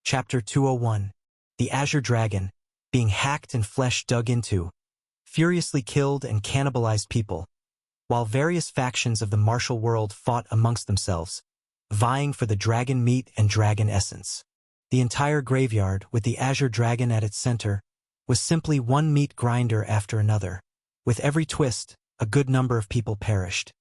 Chapter 201. The Azure Dragon, being hacked and flesh dug into, furiously killed and cannibalized people, while various factions of the martial world fought amongst themselves, vying for the dragon meat and dragon essence. The entire graveyard, with the Azure Dragon at its center, was simply one meat grinder after another. With every twist, a good number of people perished.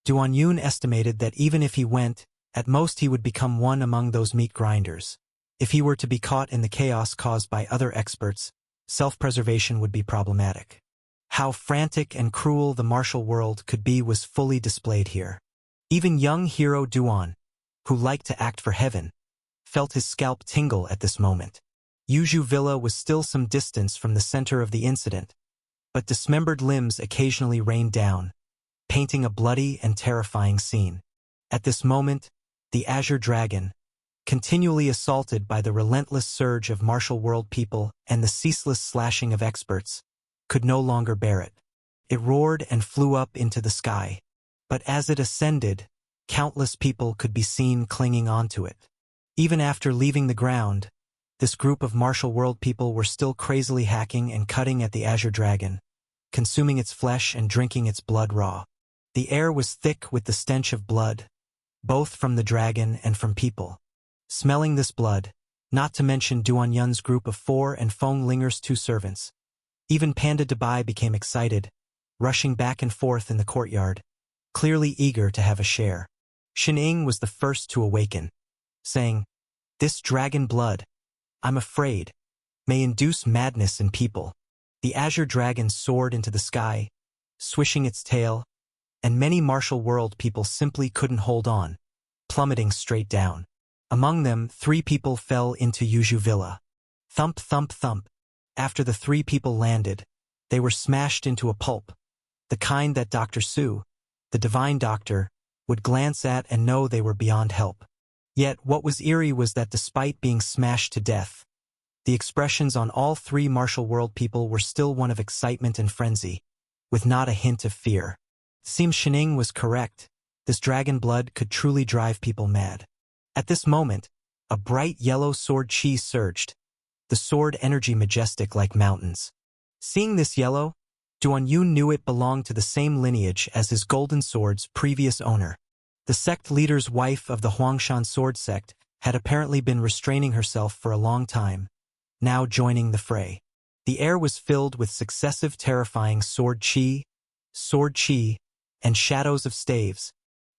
Duan Yun estimated that even if he went, at most he would become one among those meat grinders. If he were to be caught in the chaos caused by other experts, self-preservation would be problematic. How frantic and cruel the martial world could be was fully displayed here. Even young hero Duan, who liked to act for heaven, felt his scalp tingle at this moment. Yuzhu Villa was still some distance from the center of the incident, but dismembered limbs occasionally rained down, painting a bloody and terrifying scene. At this moment, the Azure Dragon, continually assaulted by the relentless surge of martial world people and the ceaseless slashing of experts, could no longer bear it. It roared and flew up into the sky, but as it ascended, countless people could be seen clinging onto it. Even after leaving the ground, this group of martial world people were still crazily hacking and cutting at the Azure Dragon, consuming its flesh and drinking its blood raw. The air was thick with the stench of blood, both from the dragon and from people. Smelling this blood, not to mention Duan Yun's group of 4 and Feng Linger's 2 servants, even Panda Dabai became excited, rushing back and forth in the courtyard, clearly eager to have a share. Xining was the first to awaken, saying, "This dragon blood, I'm afraid, may induce madness in people." The Azure Dragon soared into the sky, swishing its tail, and many martial world people simply couldn't hold on, plummeting straight down. Among them, 3 people fell into Yuzhu Villa. Thump, thump, thump. After the 3 people landed, they were smashed into a pulp, the kind that Dr. Su, the divine doctor, would glance at and know they were beyond help. Yet what was eerie was that despite being smashed to death, the expressions on all 3 martial world people were still one of excitement and frenzy, with not a hint of fear. Seems Xining was correct. This dragon blood could truly drive people mad. At this moment, a bright yellow sword chi surged, the sword energy majestic like mountains. Seeing this yellow, Duan Yun knew it belonged to the same lineage as his golden sword's previous owner. The sect leader's wife of the Huangshan sword sect had apparently been restraining herself for a long time, now joining the fray. The air was filled with successive terrifying sword chi, and shadows of staves.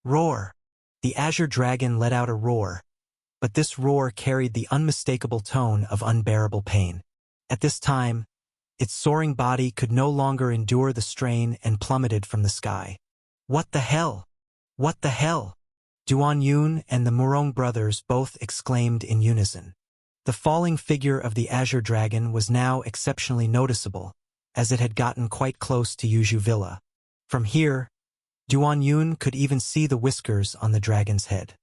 Roar! The Azure Dragon let out a roar, but this roar carried the unmistakable tone of unbearable pain. At this time, its soaring body could no longer endure the strain and plummeted from the sky. What the hell? What the hell? Duan Yun and the Murong brothers both exclaimed in unison. The falling figure of the Azure Dragon was now exceptionally noticeable, as it had gotten quite close to Yuzhu Villa. From here, Duan Yun could even see the whiskers on the dragon's head.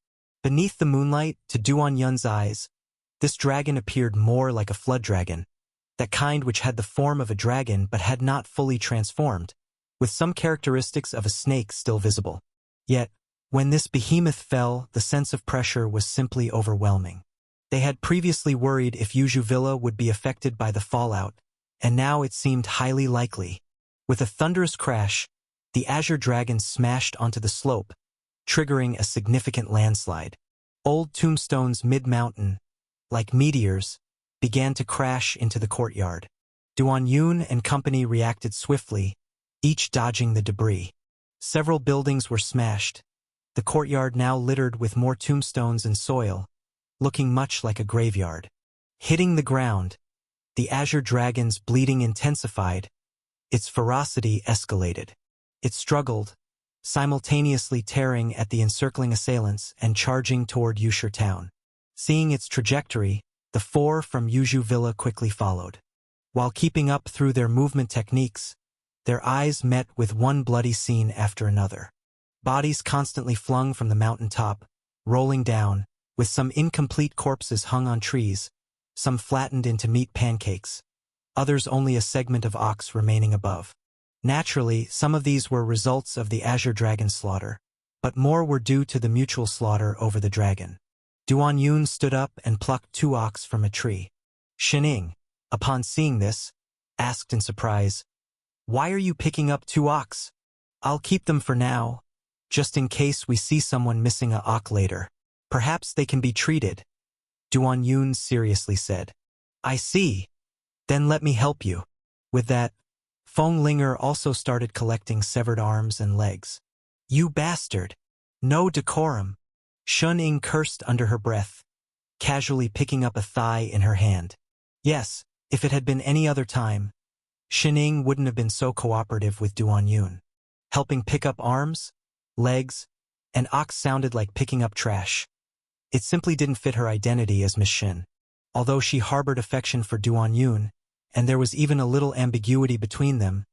Beneath the moonlight, to Duan Yun's eyes, this dragon appeared more like a flood dragon, that kind which had the form of a dragon but had not fully transformed, with some characteristics of a snake still visible. Yet, when this behemoth fell, the sense of pressure was simply overwhelming. They had previously worried if Yuzhu Villa would be affected by the fallout, and now it seemed highly likely. With a thunderous crash, the Azure Dragon smashed onto the slope, triggering a significant landslide. Old tombstones mid-mountain, like meteors, began to crash into the courtyard. Duan Yun and company reacted swiftly, each dodging the debris. Several buildings were smashed, the courtyard now littered with more tombstones and soil, looking much like a graveyard. Hitting the ground, the Azure Dragon's bleeding intensified, its ferocity escalated. It struggled, simultaneously tearing at the encircling assailants and charging toward Yushu town. Seeing its trajectory, the 4 from Yuzhu Villa quickly followed. While keeping up through their movement techniques, their eyes met with one bloody scene after another. Bodies constantly flung from the mountain top, rolling down, with some incomplete corpses hung on trees, some flattened into meat pancakes, others only a segment of ox remaining above. Naturally, some of these were results of the Azure Dragon slaughter, but more were due to the mutual slaughter over the dragon. Duan Yun stood up and plucked 2 ox from a tree. Shining, upon seeing this, asked in surprise, "Why are you picking up 2 ox? I'll keep them for now, just in case we see someone missing a ox later. Perhaps they can be treated," Duan Yun seriously said. "I see. Then let me help you." With that, Feng Linger also started collecting severed arms and legs. "You bastard! No decorum!" Shun Ying cursed under her breath, casually picking up a thigh in her hand. Yes, if it had been any other time, Shin Ying wouldn't have been so cooperative with Duan Yun. Helping pick up arms, legs, and ox sounded like picking up trash. It simply didn't fit her identity as Miss Shin. Although she harbored affection for Duan Yun, and there was even a little ambiguity between them,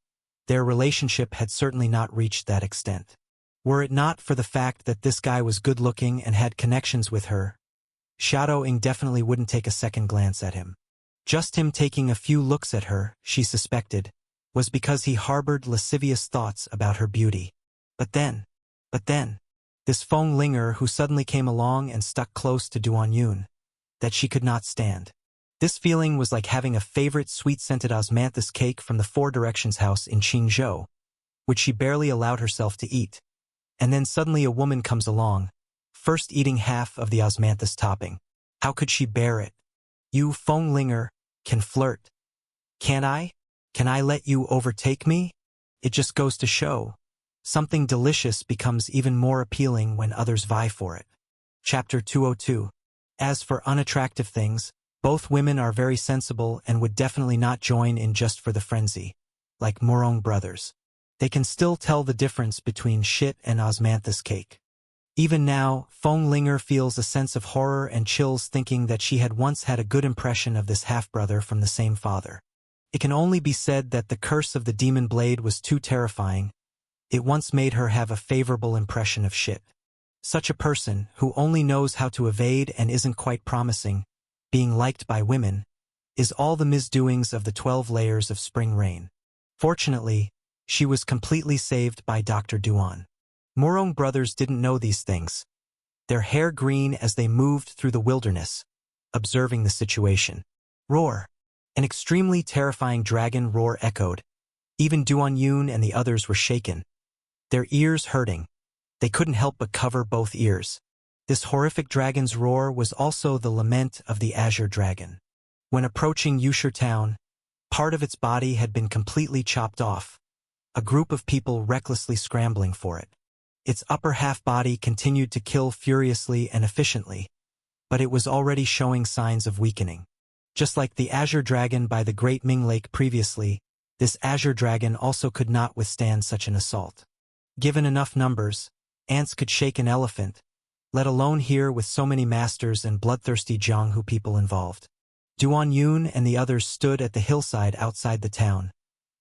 their relationship had certainly not reached that extent. Were it not for the fact that this guy was good-looking and had connections with her, Xiao Ying definitely wouldn't take a second glance at him. Just him taking a few looks at her, she suspected, was because he harbored lascivious thoughts about her beauty. But then, this Feng Linger who suddenly came along and stuck close to Duan Yun, that she could not stand. This feeling was like having a favorite sweet-scented osmanthus cake from the Four Directions house in Qingzhou, which she barely allowed herself to eat. And then suddenly a woman comes along, first eating half of the osmanthus topping. How could she bear it? "You, Feng Linger, can flirt. Can I? Can I let you overtake me?" It just goes to show, something delicious becomes even more appealing when others vie for it. Chapter 202. As for unattractive things, both women are very sensible and would definitely not join in just for the frenzy. Like Morong brothers. They can still tell the difference between shit and osmanthus cake. Even now, Feng Linger feels a sense of horror and chills thinking that she had once had a good impression of this half-brother from the same father. It can only be said that the curse of the demon blade was too terrifying. It once made her have a favorable impression of shit. Such a person, who only knows how to evade and isn't quite promising, being liked by women, is all the misdoings of the 12 layers of spring rain. Fortunately, she was completely saved by Dr. Duan. Morong brothers didn't know these things, their hair green as they moved through the wilderness, observing the situation. Roar! An extremely terrifying dragon roar echoed. Even Duan Yun and the others were shaken, their ears hurting. They couldn't help but cover both ears. This horrific dragon's roar was also the lament of the Azure Dragon. When approaching Yusher town, part of its body had been completely chopped off, a group of people recklessly scrambling for it. Its upper half body continued to kill furiously and efficiently, but it was already showing signs of weakening. Just like the Azure Dragon by the Great Ming Lake previously, this Azure Dragon also could not withstand such an assault. Given enough numbers, ants could shake an elephant, let alone here with so many masters and bloodthirsty Jianghu people involved. Duan Yun and the others stood at the hillside outside the town,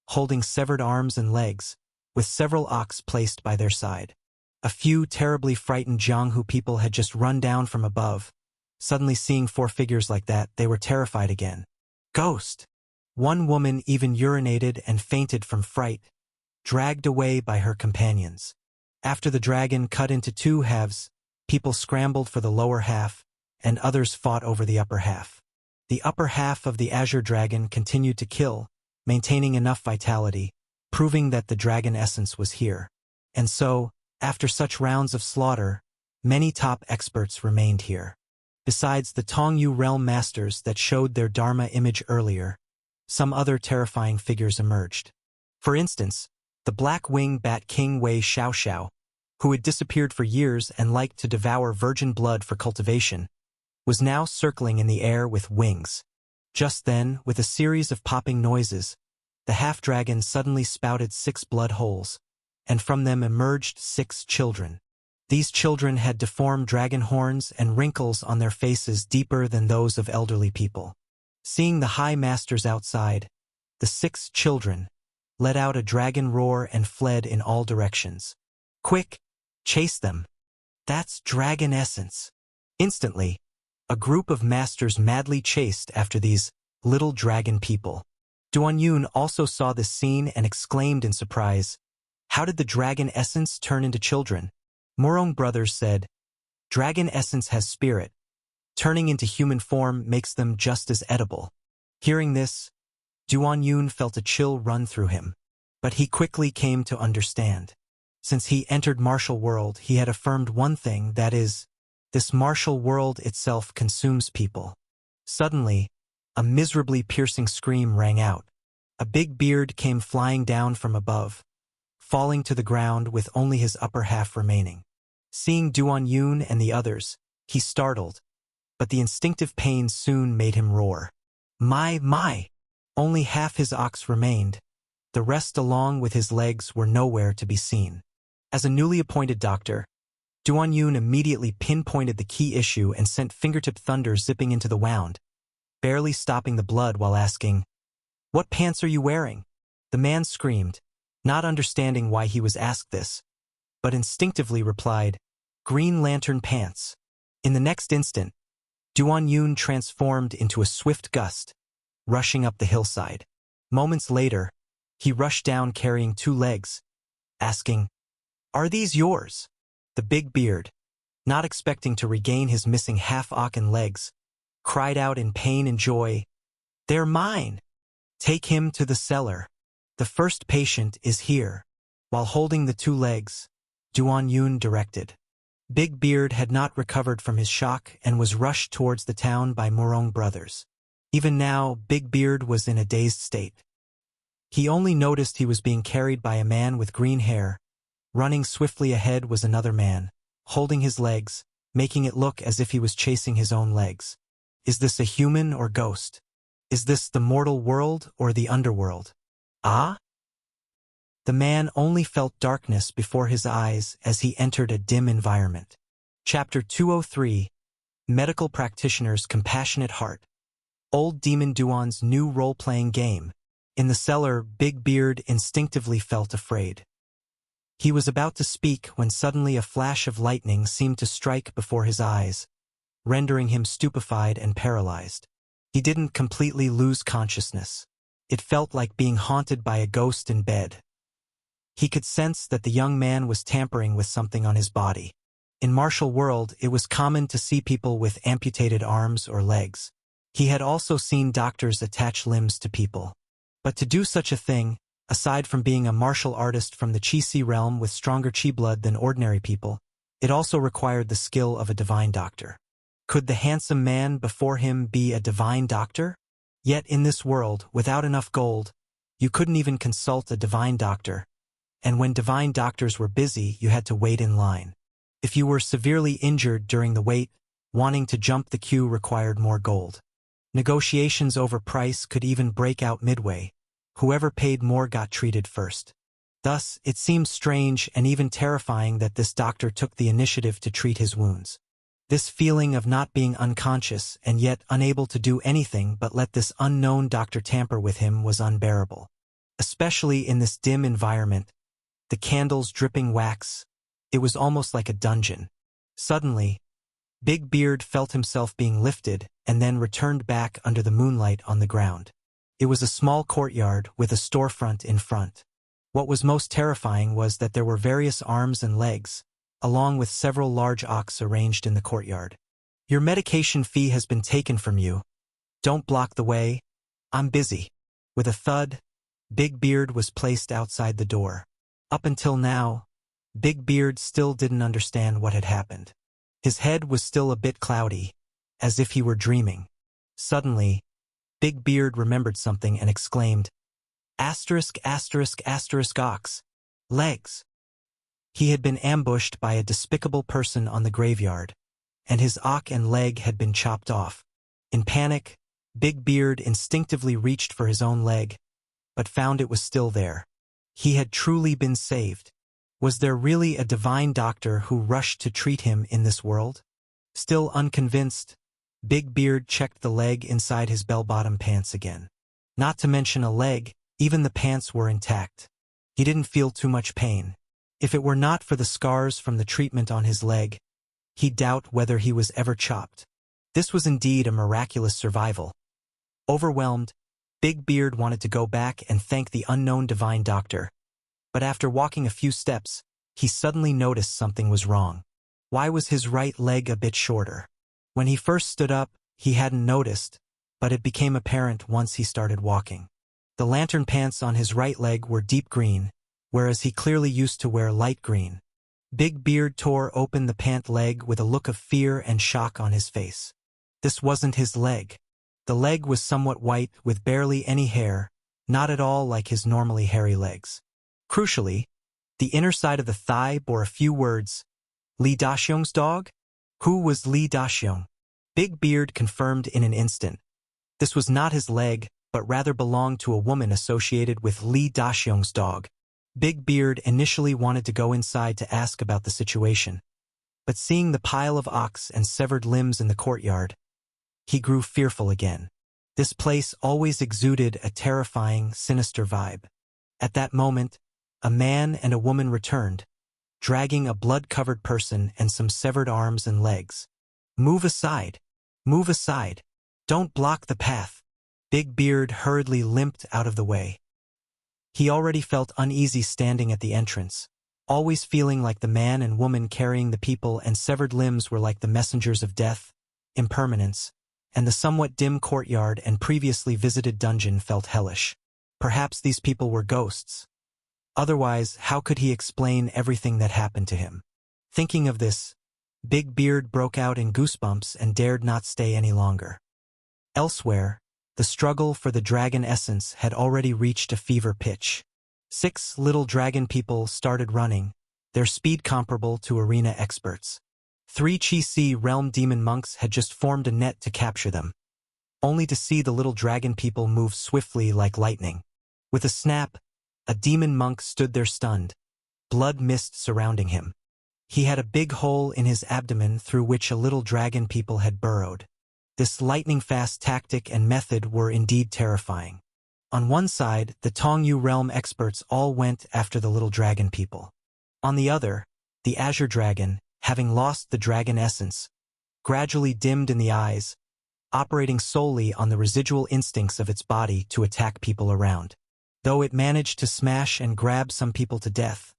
holding severed arms and legs, with several ox placed by their side. A few terribly frightened Jianghu people had just run down from above. Suddenly seeing 4 figures like that, they were terrified again. Ghost! One woman even urinated and fainted from fright, dragged away by her companions. After the dragon cut into 2 halves, people scrambled for the lower half, and others fought over the upper half. The upper half of the Azure Dragon continued to kill, maintaining enough vitality, proving that the dragon essence was here. And so, after such rounds of slaughter, many top experts remained here. Besides the Tongyu realm masters that showed their Dharma image earlier, some other terrifying figures emerged. For instance, the black-winged bat king Wei Xiaoxiao, who had disappeared for years and liked to devour virgin blood for cultivation, was now circling in the air with wings. Just then, with a series of popping noises, the half-dragon suddenly spouted 6 blood holes, and from them emerged 6 children. These children had deformed dragon horns and wrinkles on their faces deeper than those of elderly people. Seeing the high masters outside, the 6 children let out a dragon roar and fled in all directions. Quick! Chase them! That's dragon essence! Instantly, a group of masters madly chased after these little dragon people. Duan Yun also saw this scene and exclaimed in surprise, "How did the dragon essence turn into children?" Morong brothers said, "Dragon essence has spirit, Turning into human form makes them just as edible. Hearing this, Duan Yun felt a chill run through him. But he quickly came to understand. Since he entered martial world, he had affirmed one thing, that is, this martial world itself consumes people. Suddenly, a miserably piercing scream rang out. A big beard came flying down from above, falling to the ground with only his upper half remaining. Seeing Duan Yun and the others, he startled, but the instinctive pain soon made him roar. My! Only half his ox remained. The rest along with his legs were nowhere to be seen. As a newly appointed doctor, Duan Yun immediately pinpointed the key issue and sent fingertip thunder zipping into the wound, barely stopping the blood while asking, "What pants are you wearing?" The man screamed, not understanding why he was asked this, but instinctively replied, "Green Lantern pants." In the next instant, Duan Yun transformed into a swift gust, rushing up the hillside. Moments later, he rushed down carrying 2 legs, asking, "Are these yours?" The big beard, not expecting to regain his missing half-ocken legs, cried out in pain and joy, "They're mine! Take him to the cellar. The first patient is here." While holding the 2 legs, Duan Yun directed. Big Beard had not recovered from his shock and was rushed towards the town by Murong brothers. Even now, Big Beard was in a dazed state. He only noticed he was being carried by a man with green hair. Running swiftly ahead was another man, holding his legs, making it look as if he was chasing his own legs. Is this a human or ghost? Is this the mortal world or the underworld? Ah? The man only felt darkness before his eyes as he entered a dim environment. Chapter 203, Medical Practitioner's Compassionate Heart. Old Demon Duan's new role-playing game. In the cellar, Big Beard instinctively felt afraid. He was about to speak when suddenly a flash of lightning seemed to strike before his eyes, rendering him stupefied and paralyzed. He didn't completely lose consciousness. It felt like being haunted by a ghost in bed. He could sense that the young man was tampering with something on his body. In martial world, it was common to see people with amputated arms or legs. He had also seen doctors attach limbs to people. But to do such a thing, aside from being a martial artist from the Qi realm with stronger Qi blood than ordinary people, it also required the skill of a divine doctor. Could the handsome man before him be a divine doctor? Yet in this world, without enough gold, you couldn't even consult a divine doctor, and when divine doctors were busy, you had to wait in line. If you were severely injured during the wait, wanting to jump the queue required more gold. Negotiations over price could even break out midway. Whoever paid more got treated first. Thus, it seemed strange and even terrifying that this doctor took the initiative to treat his wounds. This feeling of not being unconscious and yet unable to do anything but let this unknown doctor tamper with him was unbearable. Especially in this dim environment, the candles dripping wax, it was almost like a dungeon. Suddenly, Big Beard felt himself being lifted and then returned back under the moonlight on the ground. It was a small courtyard with a storefront in front. What was most terrifying was that there were various arms and legs, along with several large ox arranged in the courtyard. "Your medication fee has been taken from you. Don't block the way. I'm busy." With a thud, Big Beard was placed outside the door. Up until now, Big Beard still didn't understand what had happened. His head was still a bit cloudy, as if he were dreaming. Suddenly, Big Beard remembered something and exclaimed, "Asterisk, asterisk, asterisk ox. Legs." He had been ambushed by a despicable person on the graveyard, and his ox and leg had been chopped off. In panic, Big Beard instinctively reached for his own leg, but found it was still there. He had truly been saved. Was there really a divine doctor who rushed to treat him in this world? Still unconvinced, Big Beard checked the leg inside his bell-bottom pants again. Not to mention a leg, even the pants were intact. He didn't feel too much pain. If it were not for the scars from the treatment on his leg, he'd doubt whether he was ever chopped. This was indeed a miraculous survival. Overwhelmed, Big Beard wanted to go back and thank the unknown divine doctor. But after walking a few steps, he suddenly noticed something was wrong. Why was his right leg a bit shorter? When he first stood up, he hadn't noticed, but it became apparent once he started walking. The lantern pants on his right leg were deep green, whereas he clearly used to wear light green. Big Beard tore open the pant leg with a look of fear and shock on his face. This wasn't his leg. The leg was somewhat white with barely any hair, not at all like his normally hairy legs. Crucially, the inner side of the thigh bore a few words. Li Daxiong's dog? Who was Li Daxiong? Big Beard confirmed in an instant. This was not his leg, but rather belonged to a woman associated with Li Daxiong's dog. Big Beard initially wanted to go inside to ask about the situation, but seeing the pile of ox and severed limbs in the courtyard, he grew fearful again. This place always exuded a terrifying, sinister vibe. At that moment, a man and a woman returned, dragging a blood-covered person and some severed arms and legs. "Move aside! Move aside! Don't block the path!" Big Beard hurriedly limped out of the way. He already felt uneasy standing at the entrance, always feeling like the man and woman carrying the people and severed limbs were like the messengers of death, impermanence, and the somewhat dim courtyard and previously visited dungeon felt hellish. Perhaps these people were ghosts. Otherwise, how could he explain everything that happened to him? Thinking of this, Big Beard broke out in goosebumps and dared not stay any longer. Elsewhere, the struggle for the dragon essence had already reached a fever pitch. 6 little dragon people started running, their speed comparable to arena experts. 3 Chi-Si realm demon monks had just formed a net to capture them, only to see the little dragon people move swiftly like lightning. With a snap, a demon monk stood there stunned, blood mist surrounding him. He had a big hole in his abdomen through which a little dragon people had burrowed. This lightning-fast tactic and method were indeed terrifying. On one side, the Tongyu realm experts all went after the little dragon people. On the other, the Azure Dragon, having lost the dragon essence, gradually dimmed in the eyes, operating solely on the residual instincts of its body to attack people around. Though it managed to smash and grab some people to death,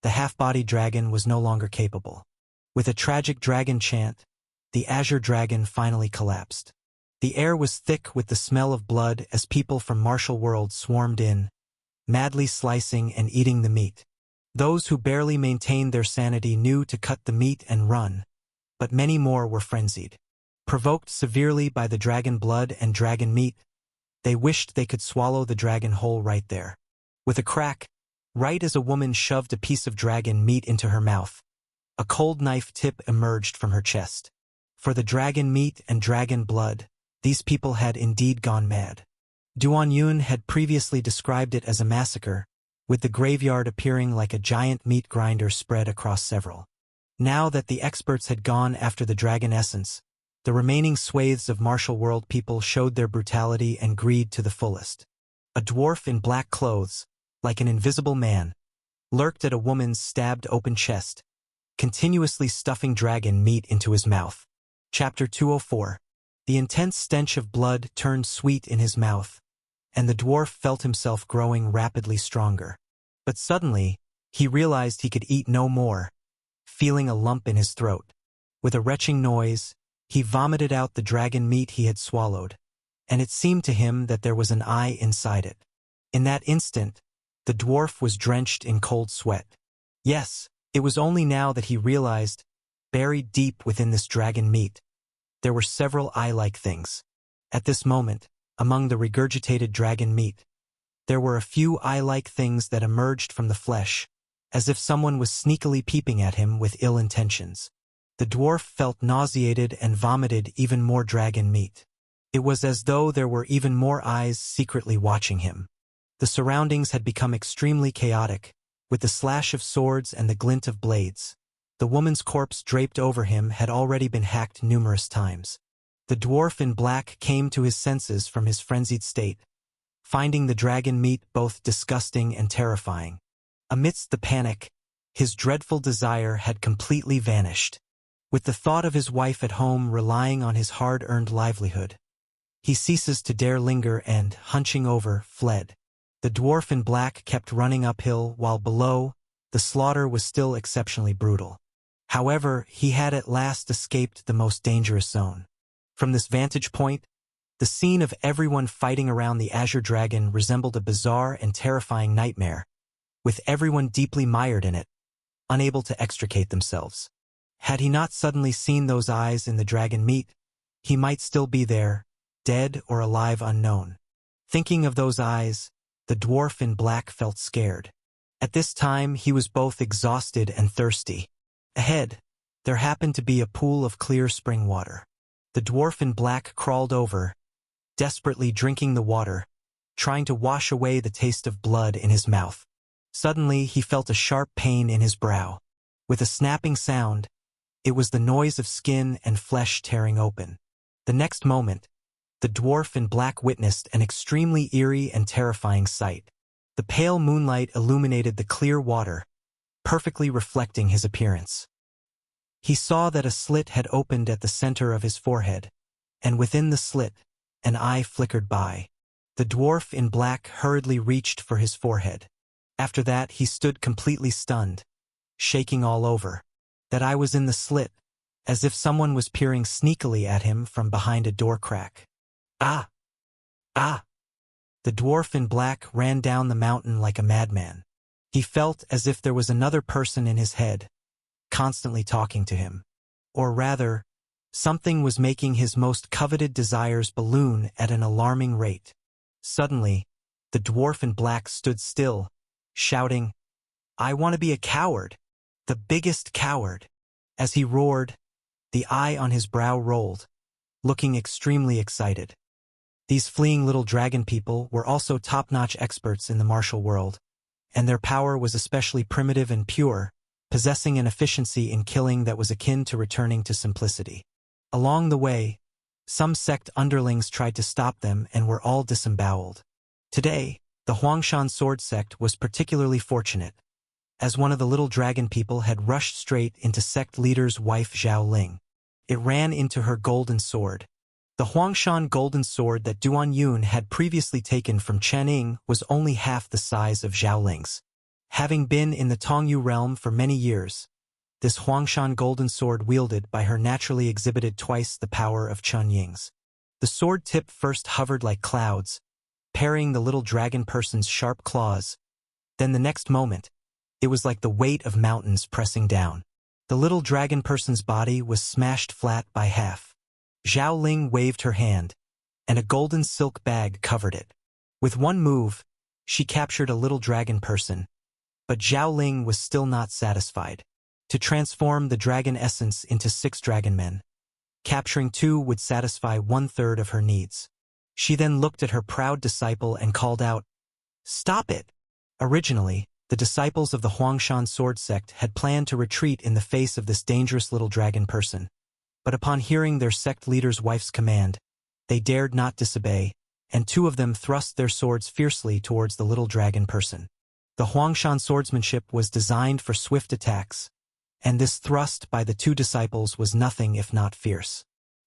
the half-body dragon was no longer capable. With a tragic dragon chant, the Azure Dragon finally collapsed. The air was thick with the smell of blood as people from martial worlds swarmed in, madly slicing and eating the meat. Those who barely maintained their sanity knew to cut the meat and run, but many more were frenzied. Provoked severely by the dragon blood and dragon meat, they wished they could swallow the dragon whole right there. With a crack, right as a woman shoved a piece of dragon meat into her mouth, a cold knife tip emerged from her chest. For the dragon meat and dragon blood, these people had indeed gone mad. Duan Yun had previously described it as a massacre, with the graveyard appearing like a giant meat grinder spread across several. Now that the experts had gone after the dragon essence, the remaining swathes of martial world people showed their brutality and greed to the fullest. A dwarf in black clothes, like an invisible man, lurked at a woman's stabbed open chest, continuously stuffing dragon meat into his mouth. Chapter 204. The intense stench of blood turned sweet in his mouth, and the dwarf felt himself growing rapidly stronger. But suddenly, he realized he could eat no more, feeling a lump in his throat. With a retching noise, he vomited out the dragon meat he had swallowed, and it seemed to him that there was an eye inside it. In that instant, the dwarf was drenched in cold sweat. Yes, it was only now that he realized, buried deep within this dragon meat, there were several eye-like things. At this moment, among the regurgitated dragon meat, there were a few eye-like things that emerged from the flesh, as if someone was sneakily peeping at him with ill intentions. The dwarf felt nauseated and vomited even more dragon meat. It was as though there were even more eyes secretly watching him. The surroundings had become extremely chaotic, with the slash of swords and the glint of blades. The woman's corpse draped over him had already been hacked numerous times. The dwarf in black came to his senses from his frenzied state, finding the dragon meat both disgusting and terrifying. Amidst the panic, his dreadful desire had completely vanished. With the thought of his wife at home relying on his hard-earned livelihood, he ceases to dare linger and, hunching over, fled. The dwarf in black kept running uphill while below, the slaughter was still exceptionally brutal. However, he had at last escaped the most dangerous zone. From this vantage point, the scene of everyone fighting around the Azure Dragon resembled a bizarre and terrifying nightmare, with everyone deeply mired in it, unable to extricate themselves. Had he not suddenly seen those eyes in the dragon meat, he might still be there, dead or alive unknown. Thinking of those eyes, the dwarf in black felt scared. At this time he was both exhausted and thirsty. Ahead, there happened to be a pool of clear spring water. The dwarf in black crawled over, desperately drinking the water, trying to wash away the taste of blood in his mouth. Suddenly he felt a sharp pain in his brow. With a snapping sound, it was the noise of skin and flesh tearing open. The next moment, the dwarf in black witnessed an extremely eerie and terrifying sight. The pale moonlight illuminated the clear water, perfectly reflecting his appearance. He saw that a slit had opened at the center of his forehead, and within the slit, an eye flickered by. The dwarf in black hurriedly reached for his forehead. After that, he stood completely stunned, shaking all over. That eye was in the slit, as if someone was peering sneakily at him from behind a door crack. Ah! Ah! The dwarf in black ran down the mountain like a madman. He felt as if there was another person in his head, constantly talking to him. Or rather, something was making his most coveted desires balloon at an alarming rate. Suddenly, the dwarf in black stood still, shouting, "I want to be a coward, the biggest coward." As he roared, the eye on his brow rolled, looking extremely excited. These fleeing little dragon people were also top-notch experts in the martial world, and their power was especially primitive and pure, possessing an efficiency in killing that was akin to returning to simplicity. Along the way, some sect underlings tried to stop them and were all disemboweled. Today, the Huangshan sword sect was particularly fortunate, as one of the little dragon people had rushed straight into sect leader's wife Zhao Ling. It ran into her golden sword. The Huangshan golden sword that Duan Yun had previously taken from Chen Ying was only half the size of Zhao Ling's. Having been in the Tongyu realm for many years, this Huangshan golden sword wielded by her naturally exhibited twice the power of Chen Ying's. The sword tip first hovered like clouds, parrying the little dragon person's sharp claws. Then the next moment, it was like the weight of mountains pressing down. The little dragon person's body was smashed flat by half. Zhao Ling waved her hand, and a golden silk bag covered it. With one move, she captured a little dragon person, but Zhao Ling was still not satisfied. To transform the dragon essence into 6 dragon men, capturing 2 would satisfy 1/3 of her needs. She then looked at her proud disciple and called out, "Stop it!" Originally, the disciples of the Huangshan sword sect had planned to retreat in the face of this dangerous little dragon person. But upon hearing their sect leader's wife's command, they dared not disobey, and 2 of them thrust their swords fiercely towards the little dragon person. The Huangshan swordsmanship was designed for swift attacks, and this thrust by the 2 disciples was nothing if not fierce.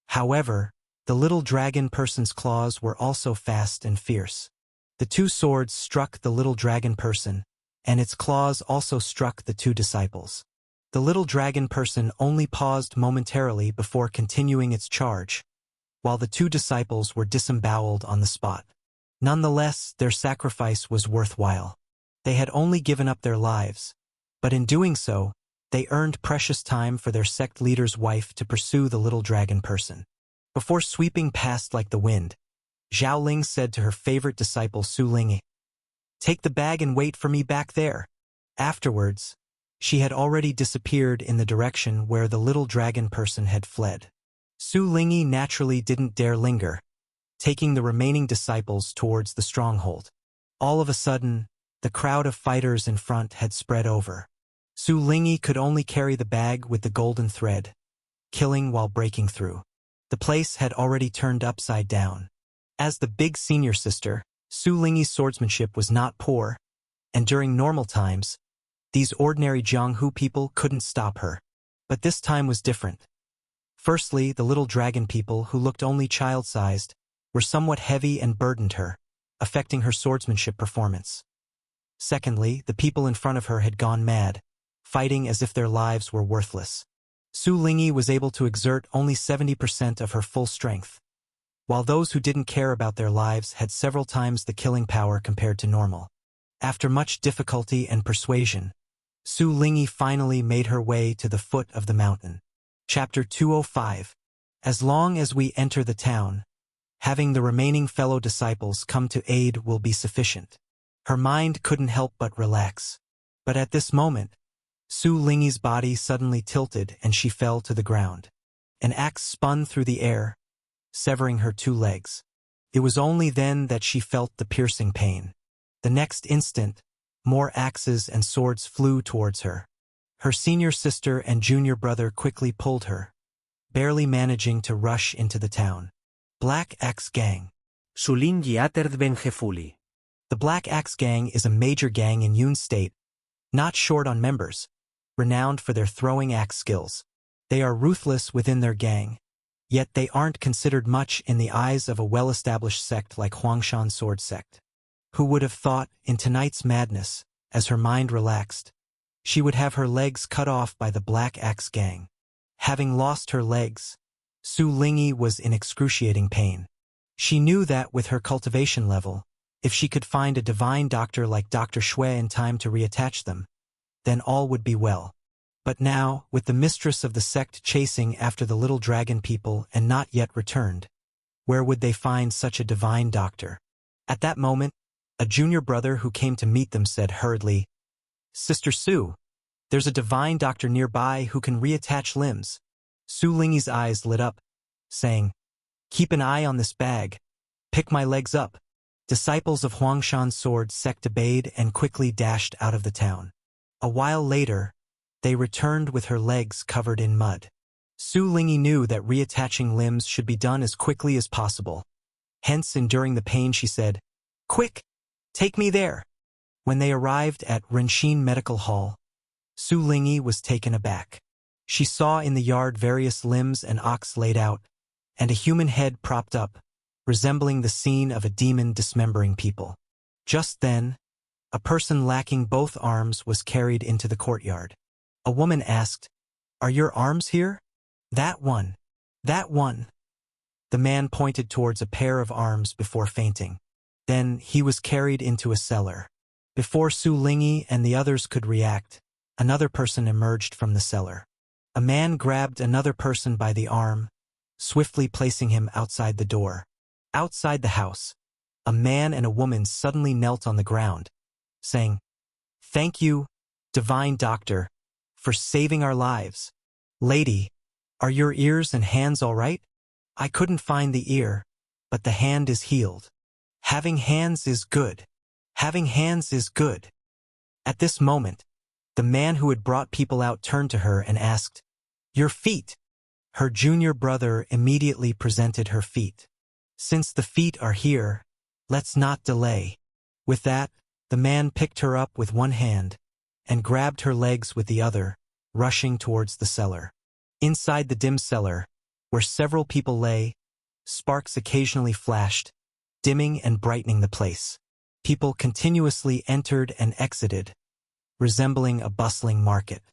However, the little dragon person's claws were also fast and fierce. The 2 swords struck the little dragon person, and its claws also struck the 2 disciples. The little dragon person only paused momentarily before continuing its charge, while the 2 disciples were disemboweled on the spot. Nonetheless, their sacrifice was worthwhile. They had only given up their lives, but in doing so, they earned precious time for their sect leader's wife to pursue the little dragon person. Before sweeping past like the wind, Zhao Ling said to her favorite disciple Su Ling, "Take the bag and wait for me back there." Afterwards, she had already disappeared in the direction where the little dragon person had fled. Su Lingyi naturally didn't dare linger, taking the remaining disciples towards the stronghold. All of a sudden, the crowd of fighters in front had spread over. Su Lingyi could only carry the bag with the golden thread, killing while breaking through. The place had already turned upside down. As the big senior sister, Su Lingyi's swordsmanship was not poor, and during normal times, these ordinary Jianghu people couldn't stop her. But this time was different. Firstly, the little dragon people, who looked only child-sized, were somewhat heavy and burdened her, affecting her swordsmanship performance. Secondly, the people in front of her had gone mad, fighting as if their lives were worthless. Su Lingyi was able to exert only 70% of her full strength, while those who didn't care about their lives had several times the killing power compared to normal. After much difficulty and persuasion, Su Lingyi finally made her way to the foot of the mountain. Chapter 205. As long as we enter the town, having the remaining fellow disciples come to aid will be sufficient. Her mind couldn't help but relax. But at this moment, Su Lingyi's body suddenly tilted and she fell to the ground. An axe spun through the air, severing her 2 legs. It was only then that she felt the piercing pain. The next instant, more axes and swords flew towards her. Her senior sister and junior brother quickly pulled her, barely managing to rush into the town. Black Axe Gang. Su Lingyi vengefully. The Black Axe Gang is a major gang in Yun State, not short on members, renowned for their throwing axe skills. They are ruthless within their gang, yet they aren't considered much in the eyes of a well-established sect like Huangshan Sword Sect. Who would have thought, in tonight's madness, as her mind relaxed, she would have her legs cut off by the Black Axe Gang. Having lost her legs, Su Lingyi was in excruciating pain. She knew that with her cultivation level, if she could find a divine doctor like Dr. Shui in time to reattach them, then all would be well. But now, with the mistress of the sect chasing after the little dragon people and not yet returned, where would they find such a divine doctor? At that moment, a junior brother who came to meet them said hurriedly, "Sister Su, there's a divine doctor nearby who can reattach limbs." Su Lingyi's eyes lit up, saying, "Keep an eye on this bag. Pick my legs up." Disciples of Huangshan Sword Sect obeyed and quickly dashed out of the town. A while later, they returned with her legs covered in mud. Su Lingyi knew that reattaching limbs should be done as quickly as possible. Hence, enduring the pain, she said, "Quick! Take me there." When they arrived at Renshin Medical Hall, Su Lingyi was taken aback. She saw in the yard various limbs and ox laid out, and a human head propped up, resembling the scene of a demon dismembering people. Just then, a person lacking both arms was carried into the courtyard. A woman asked, "Are your arms here?" "That one. That one." The man pointed towards a pair of arms before fainting. Then he was carried into a cellar. Before Su Lingyi and the others could react, another person emerged from the cellar. A man grabbed another person by the arm, swiftly placing him outside the door. Outside the house, a man and a woman suddenly knelt on the ground, saying, "Thank you, divine doctor, for saving our lives. Lady, are your ears and hands all right? I couldn't find the ear, but the hand is healed. Having hands is good. Having hands is good." At this moment, the man who had brought people out turned to her and asked, "Your feet." Her junior brother immediately presented her feet. "Since the feet are here, let's not delay." With that, the man picked her up with one hand and grabbed her legs with the other, rushing towards the cellar. Inside the dim cellar, where several people lay, sparks occasionally flashed, dimming and brightening the place. People continuously entered and exited, resembling a bustling market.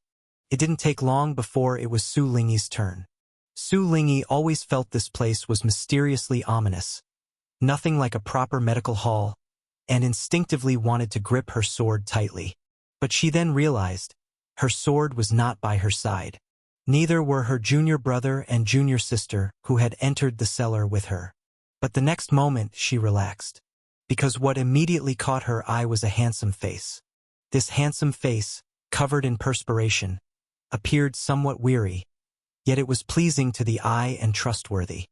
It didn't take long before it was Su Lingyi's turn. Su Lingyi always felt this place was mysteriously ominous, nothing like a proper medical hall, and instinctively wanted to grip her sword tightly. But she then realized her sword was not by her side. Neither were her junior brother and junior sister who had entered the cellar with her. But the next moment she relaxed, because what immediately caught her eye was a handsome face. This handsome face, covered in perspiration, appeared somewhat weary, yet it was pleasing to the eye and trustworthy.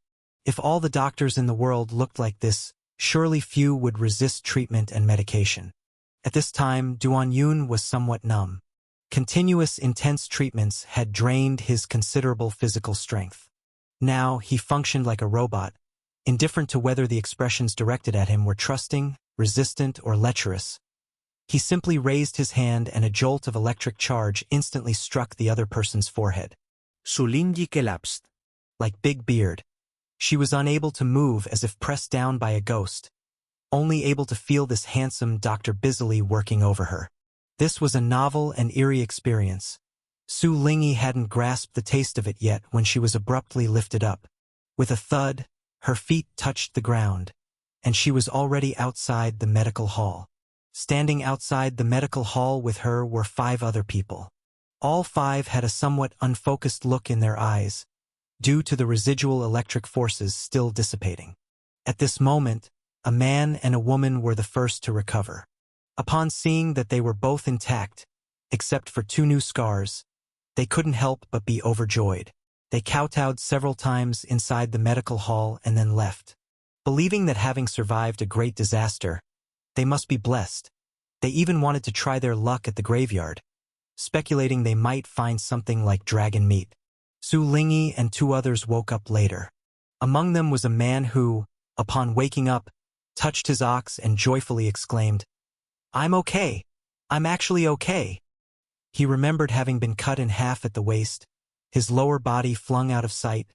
If all the doctors in the world looked like this, surely few would resist treatment and medication. At this time, Duan Yun was somewhat numb. Continuous intense treatments had drained his considerable physical strength. Now he functioned like a robot, indifferent to whether the expressions directed at him were trusting, resistant, or lecherous. He simply raised his hand and a jolt of electric charge instantly struck the other person's forehead. Su Lingyi collapsed. Like Big Beard, she was unable to move as if pressed down by a ghost, only able to feel this handsome doctor busily working over her. This was a novel and eerie experience, Su Lingyi hadn't grasped the taste of it yet when she was abruptly lifted up. With a thud, her feet touched the ground, and she was already outside the medical hall. Standing outside the medical hall with her were 5 other people. All 5 had a somewhat unfocused look in their eyes, due to the residual electric forces still dissipating. At this moment, a man and a woman were the first to recover. Upon seeing that they were both intact, except for 2 new scars, they couldn't help but be overjoyed. They kowtowed several times inside the medical hall and then left. Believing that having survived a great disaster, they must be blessed. They even wanted to try their luck at the graveyard, speculating they might find something like dragon meat. Su Lingyi and 2 others woke up later. Among them was a man who, upon waking up, touched his ox and joyfully exclaimed, "I'm okay. I'm actually okay." He remembered having been cut in half at the waist, his lower body flung out of sight,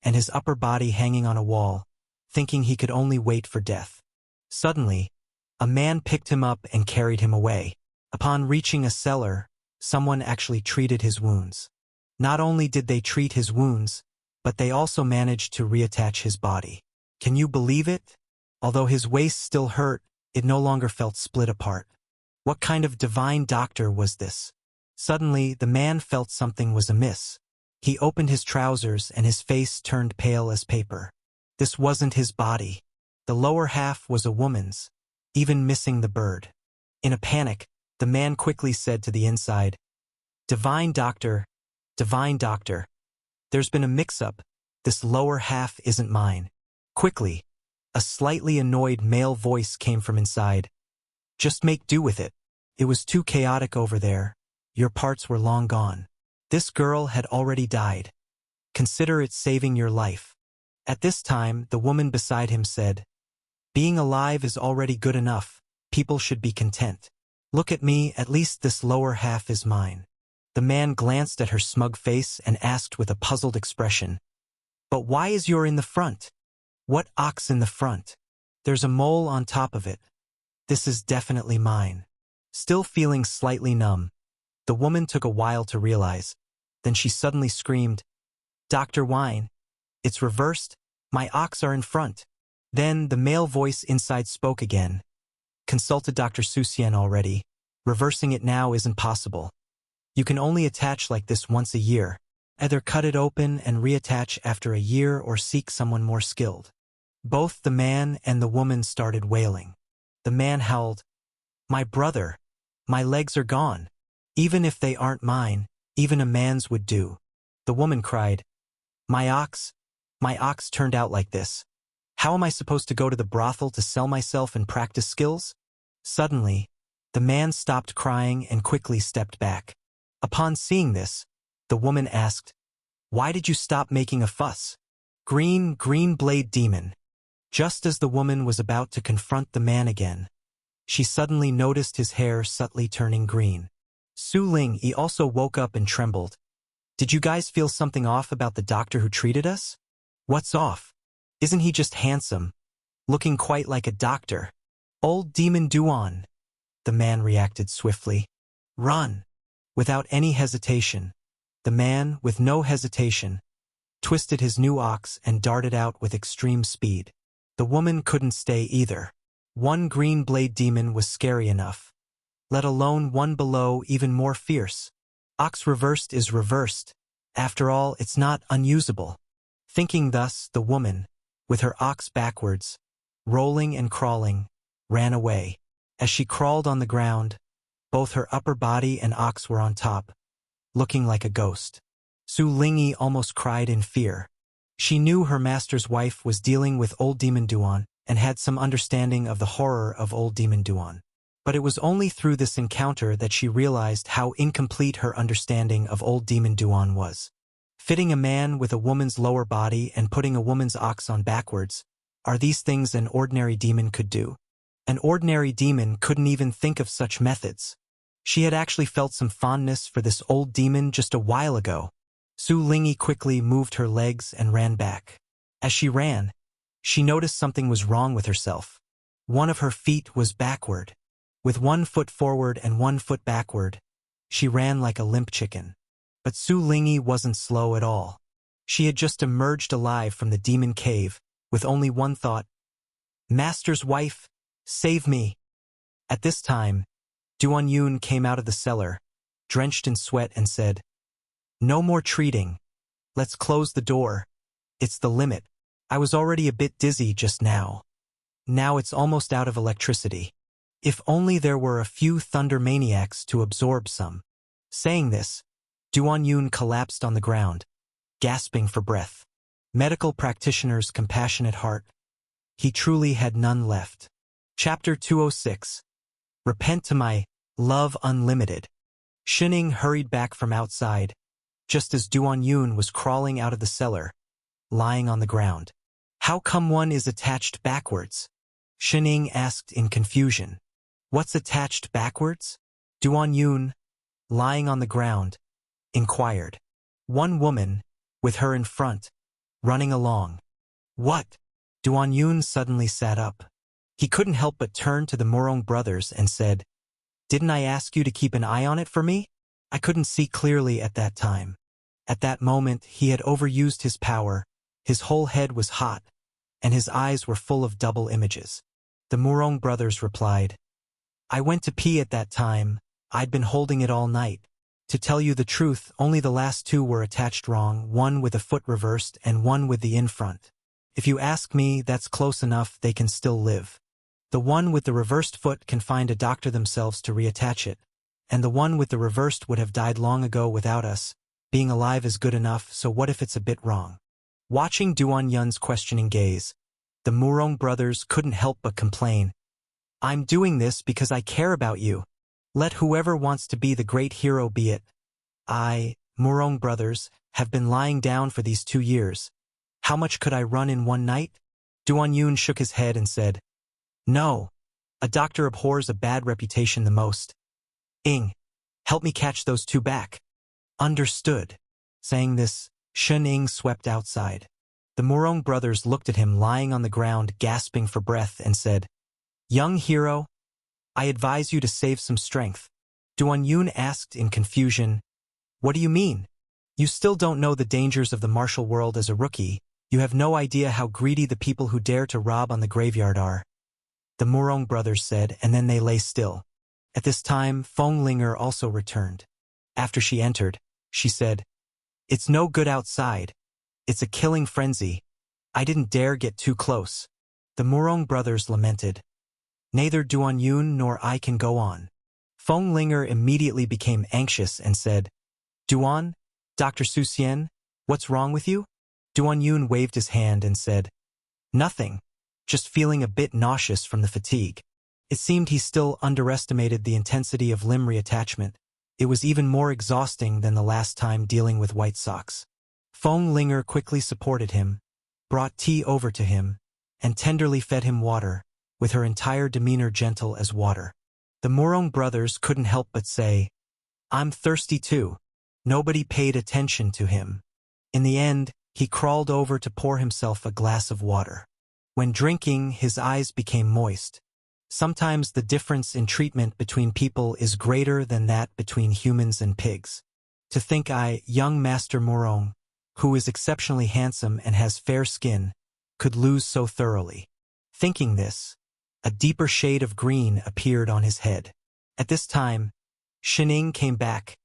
and his upper body hanging on a wall, thinking he could only wait for death. Suddenly, a man picked him up and carried him away. Upon reaching a cellar, someone actually treated his wounds. Not only did they treat his wounds, but they also managed to reattach his body. Can you believe it? Although his waist still hurt, it no longer felt split apart. What kind of divine doctor was this? Suddenly, the man felt something was amiss. He opened his trousers and his face turned pale as paper. This wasn't his body. The lower half was a woman's, even missing the bird. In a panic, the man quickly said to the inside, Divine doctor, there's been a mix-up. This lower half isn't mine." Quickly, a slightly annoyed male voice came from inside. "Just make do with it. It was too chaotic over there. Your parts were long gone. This girl had already died. Consider it saving your life." At this time, the woman beside him said, "Being alive is already good enough. People should be content. Look at me, at least this lower half is mine." The man glanced at her smug face and asked with a puzzled expression, "But why is yours in the front?" "What ox in the front? There's a mole on top of it. This is definitely mine." Still feeling slightly numb, the woman took a while to realize. Then she suddenly screamed, "Dr. Wine, it's reversed. My ox are in front." Then the male voice inside spoke again. "Consulted Dr. Susian already. Reversing it now isn't possible. You can only attach like this once a year. Either cut it open and reattach after a year or seek someone more skilled." Both the man and the woman started wailing. The man howled, "My brother, my legs are gone. Even if they aren't mine, even a man's would do." The woman cried, my ox turned out like this. How am I supposed to go to the brothel to sell myself and practice skills?" Suddenly, the man stopped crying and quickly stepped back. Upon seeing this, the woman asked, "Why did you stop making a fuss?" Green blade demon." Just as the woman was about to confront the man again, she suddenly noticed his hair subtly turning green. Su Lingyi also woke up and trembled. "Did you guys feel something off about the doctor who treated us?" "What's off? Isn't he just handsome? Looking quite like a doctor." "Old demon Duan." The man reacted swiftly. "Run!" Without any hesitation, the man, with no hesitation, twisted his new ox and darted out with extreme speed. The woman couldn't stay either. One green blade demon was scary enough, let alone one below even more fierce. Ox reversed is reversed. After all, it's not unusable. Thinking thus, the woman, with her ox backwards, rolling and crawling, ran away. As she crawled on the ground, both her upper body and ox were on top, looking like a ghost. Su Lingyi almost cried in fear. She knew her master's wife was dealing with old demon Duan and had some understanding of the horror of old demon Duan. But it was only through this encounter that she realized how incomplete her understanding of old demon Duan was. Fitting a man with a woman's lower body and putting a woman's ox on backwards, are these things an ordinary demon could do? An ordinary demon couldn't even think of such methods. She had actually felt some fondness for this old demon just a while ago. Su Lingyi quickly moved her legs and ran back. As she ran, she noticed something was wrong with herself. One of her feet was backward. With one foot forward and one foot backward, she ran like a limp chicken. But Su Lingyi wasn't slow at all. She had just emerged alive from the demon cave, with only one thought: Master's wife, save me. At this time, Duan Yun came out of the cellar, drenched in sweat, and said, "No more treating. Let's close the door. It's the limit. I was already a bit dizzy just now. Now it's almost out of electricity. If only there were a few thunder maniacs to absorb some." Saying this, Duan Yun collapsed on the ground, gasping for breath. Medical practitioner's compassionate heart. He truly had none left. Chapter 206. Repent to my love unlimited. Shining hurried back from outside, just as Duan Yun was crawling out of the cellar, lying on the ground. "How come one is attached backwards?" Shining asked in confusion. "What's attached backwards?" Duan Yun, lying on the ground, inquired. "One woman, with her in front, running along." "What?" Duan Yun suddenly sat up. He couldn't help but turn to the Morong brothers and said, "Didn't I ask you to keep an eye on it for me?" I couldn't see clearly at that time. At that moment, he had overused his power, his whole head was hot, and his eyes were full of double images. The Morong brothers replied, "I went to pee at that time. I'd been holding it all night. To tell you the truth, only the last two were attached wrong, one with the foot reversed and one with the in front. If you ask me, that's close enough, they can still live. The one with the reversed foot can find a doctor themselves to reattach it, and the one with the reversed would have died long ago without us. Being alive is good enough, so what if it's a bit wrong?" Watching Duan Yun's questioning gaze, the Morong brothers couldn't help but complain. "I'm doing this because I care about you. Let whoever wants to be the great hero be it. I, Morong brothers, have been lying down for these 2 years. How much could I run in one night?" Duan Yun shook his head and said, "No. A doctor abhors a bad reputation the most. Ing, help me catch those two back." "Understood." Saying this, Shen Ing swept outside. The Morong brothers looked at him lying on the ground gasping for breath and said, "Young hero, I advise you to save some strength." Duan Yun asked in confusion, "What do you mean? You still don't know the dangers of the martial world as a rookie. You have no idea how greedy the people who dare to rob on the graveyard are," the Morong brothers said, and then they lay still. At this time, Feng Linger also returned. After she entered, she said, "It's no good outside. It's a killing frenzy. I didn't dare get too close." The Morong brothers lamented. "Neither Duan Yun nor I can go on." Feng Linger immediately became anxious and said, "Duan, Dr. Suxian, what's wrong with you?" Duan Yun waved his hand and said, "Nothing, just feeling a bit nauseous from the fatigue." It seemed he still underestimated the intensity of limb reattachment. It was even more exhausting than the last time dealing with White Sox. Feng Linger quickly supported him, brought tea over to him, and tenderly fed him water, with her entire demeanor gentle as water. The Morong brothers couldn't help but say, "I'm thirsty too." Nobody paid attention to him. In the end, he crawled over to pour himself a glass of water. When drinking, his eyes became moist. Sometimes the difference in treatment between people is greater than that between humans and pigs. To think I, young Master Morong, who is exceptionally handsome and has fair skin, could lose so thoroughly. Thinking this, a deeper shade of green appeared on his head. At this time, Shining came back,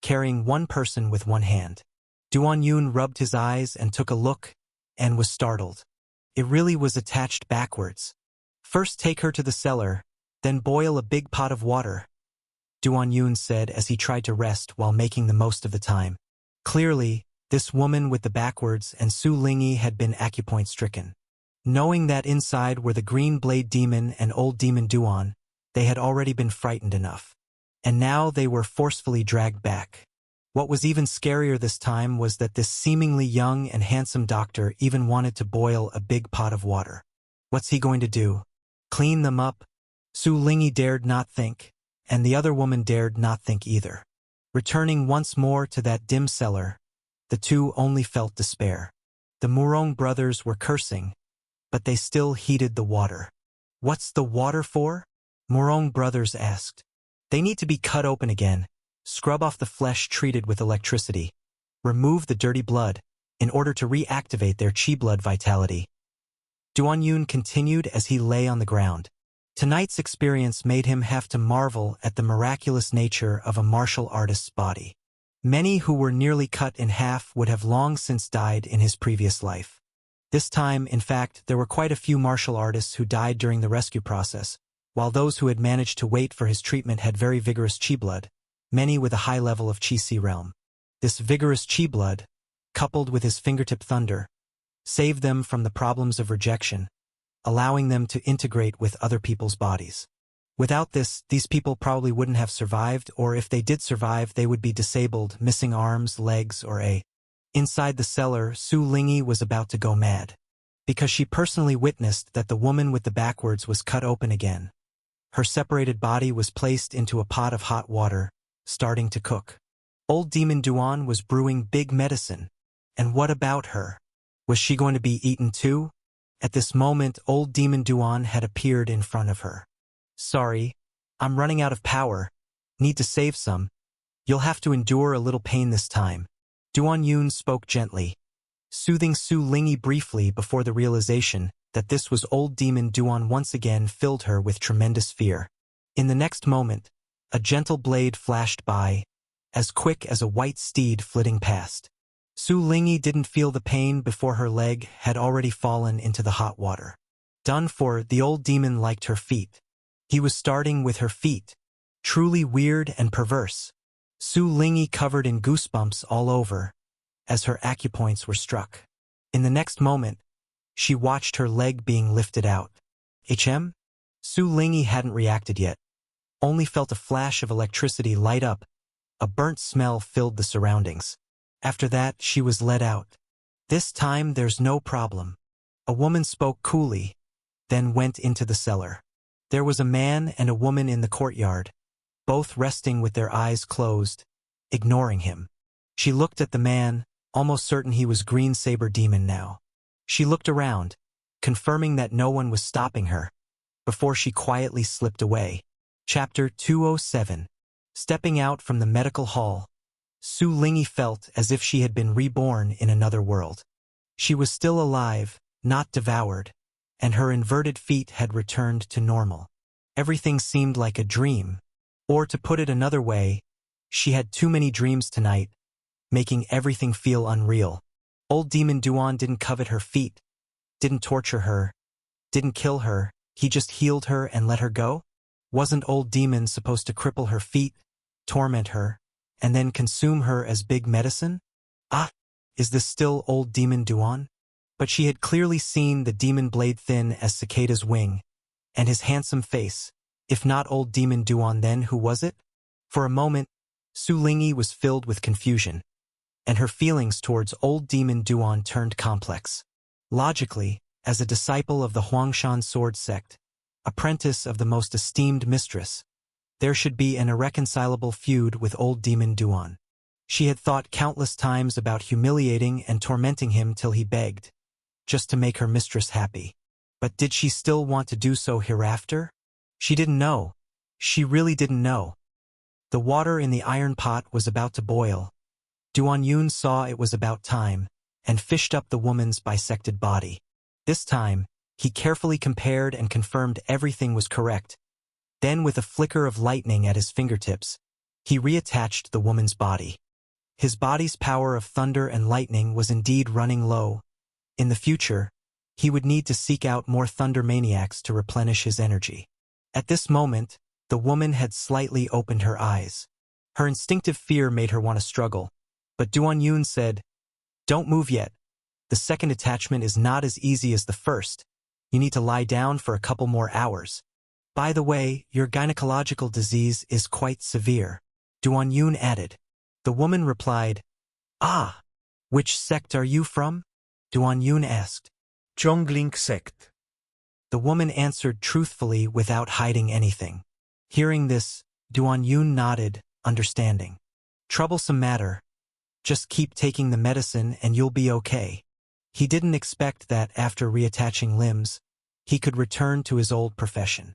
carrying one person with one hand. Duan Yun rubbed his eyes and took a look, and was startled. It really was attached backwards. "First take her to the cellar, then boil a big pot of water," Duan Yun said as he tried to rest while making the most of the time. Clearly, this woman with the backwards and Su Lingyi had been acupoint-stricken. Knowing that inside were the green blade demon and old demon Duan, they had already been frightened enough. And now they were forcefully dragged back. What was even scarier this time was that this seemingly young and handsome doctor even wanted to boil a big pot of water. What's he going to do? Clean them up? Su Lingyi dared not think, and the other woman dared not think either. Returning once more to that dim cellar, the two only felt despair. The Morong brothers were cursing, but they still heated the water. "What's the water for?" Morong brothers asked. "They need to be cut open again, scrub off the flesh treated with electricity, remove the dirty blood, in order to reactivate their chi blood vitality. Duan-Yun continued as he lay on the ground. Tonight's experience made him have to marvel at the miraculous nature of a martial artist's body. Many who were nearly cut in half would have long since died in his previous life. This time, in fact, there were quite a few martial artists who died during the rescue process, while those who had managed to wait for his treatment had very vigorous chi blood, many with a high level of chi si realm. This vigorous chi blood, coupled with his fingertip thunder, saved them from the problems of rejection, allowing them to integrate with other people's bodies. Without this, these people probably wouldn't have survived, or if they did survive, they would be disabled, missing arms, legs, or a. Inside the cellar, Su Lingyi was about to go mad, because she personally witnessed that the woman with the backwards was cut open again. Her separated body was placed into a pot of hot water, starting to cook. Old Demon Duan was brewing big medicine. And what about her? Was she going to be eaten too? At this moment, Old Demon Duan had appeared in front of her. Sorry, I'm running out of power. Need to save some. You'll have to endure a little pain this time. Duan-Yun spoke gently, soothing Su Lingyi briefly before the realization that this was Old Demon Duan once again filled her with tremendous fear. In the next moment, a gentle blade flashed by, as quick as a white steed flitting past. Su Lingyi didn't feel the pain before her leg had already fallen into the hot water. Done for, the old demon liked her feet. He was starting with her feet. Truly weird and perverse. Su Lingyi covered in goosebumps all over, as her acupoints were struck. In the next moment, she watched her leg being lifted out. Su Lingyi hadn't reacted yet, only felt a flash of electricity light up. A burnt smell filled the surroundings. After that, she was let out. This time, there's no problem. A woman spoke coolly, then went into the cellar. There was a man and a woman in the courtyard, both resting with their eyes closed, ignoring him. She looked at the man, almost certain he was Green Saber Demon now. She looked around, confirming that no one was stopping her, before she quietly slipped away. Chapter 207. Stepping out from the medical hall, Su Lingyi felt as if she had been reborn in another world. She was still alive, not devoured, and her inverted feet had returned to normal. Everything seemed like a dream. Or to put it another way, she had too many dreams tonight, making everything feel unreal. Old Demon Duan didn't covet her feet, didn't torture her, didn't kill her, he just healed her and let her go? Wasn't Old Demon supposed to cripple her feet, torment her, and then consume her as big medicine? Is this still Old Demon Duan? But she had clearly seen the demon blade thin as Cicada's wing, and his handsome face. If not Old Demon Duan, then who was it? For a moment, Su Lingyi was filled with confusion, and her feelings towards Old Demon Duan turned complex. Logically, as a disciple of the Huangshan sword sect, apprentice of the most esteemed mistress, there should be an irreconcilable feud with Old Demon Duan. She had thought countless times about humiliating and tormenting him till he begged, just to make her mistress happy. But did she still want to do so hereafter? She didn't know. She really didn't know. The water in the iron pot was about to boil. Duan-Yun saw it was about time, and fished up the woman's bisected body. This time, he carefully compared and confirmed everything was correct. Then with a flicker of lightning at his fingertips, he reattached the woman's body. His body's power of thunder and lightning was indeed running low. In the future, he would need to seek out more thunder maniacs to replenish his energy. At this moment, the woman had slightly opened her eyes. Her instinctive fear made her want to struggle, but Duan-Yun said, "Don't move yet. The second attachment is not as easy as the first. You need to lie down for a couple more hours. By the way, your gynecological disease is quite severe," Duan-Yun added. The woman replied, "Which sect are you from?" Duan-Yun asked. Zhongling sect. The woman answered truthfully without hiding anything. Hearing this, Duan-Yun nodded, understanding. Troublesome matter. Just keep taking the medicine and you'll be okay. He didn't expect that after reattaching limbs, he could return to his old profession.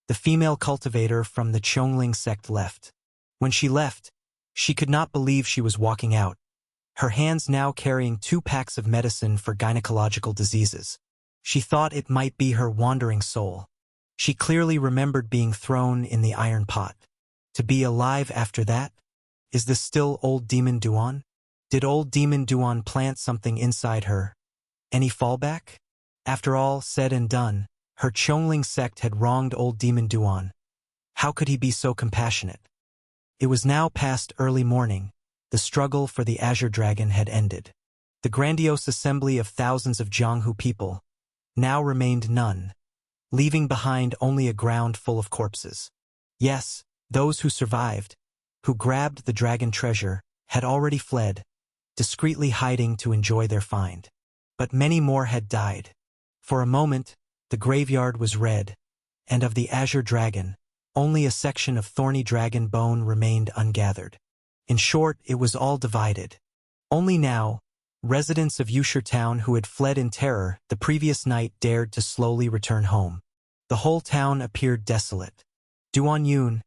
The female cultivator from the Zhongling sect left. When she left, She could not believe she was walking out, her hands now carrying 2 packs of medicine for gynecological diseases. She thought it might be her wandering soul. She clearly remembered being thrown in the iron pot. To be alive after that? Is this still old Demon Duan? Did old Demon Duan plant something inside her? Any fallback? After all said and done, her Chongling sect had wronged old Demon Duan. How could he be so compassionate? It was now past early morning. The struggle for the Azure Dragon had ended. The grandiose assembly of thousands of Jianghu people now remained none, leaving behind only a ground full of corpses. Yes, those who survived, who grabbed the dragon treasure, had already fled, discreetly hiding to enjoy their find. But many more had died. For a moment, the graveyard was red, and of the Azure Dragon, only a section of thorny dragon bone remained ungathered. In short, it was all divided. Only now, residents of Yusher town who had fled in terror the previous night dared to slowly return home. The whole town appeared desolate. Duan Yun,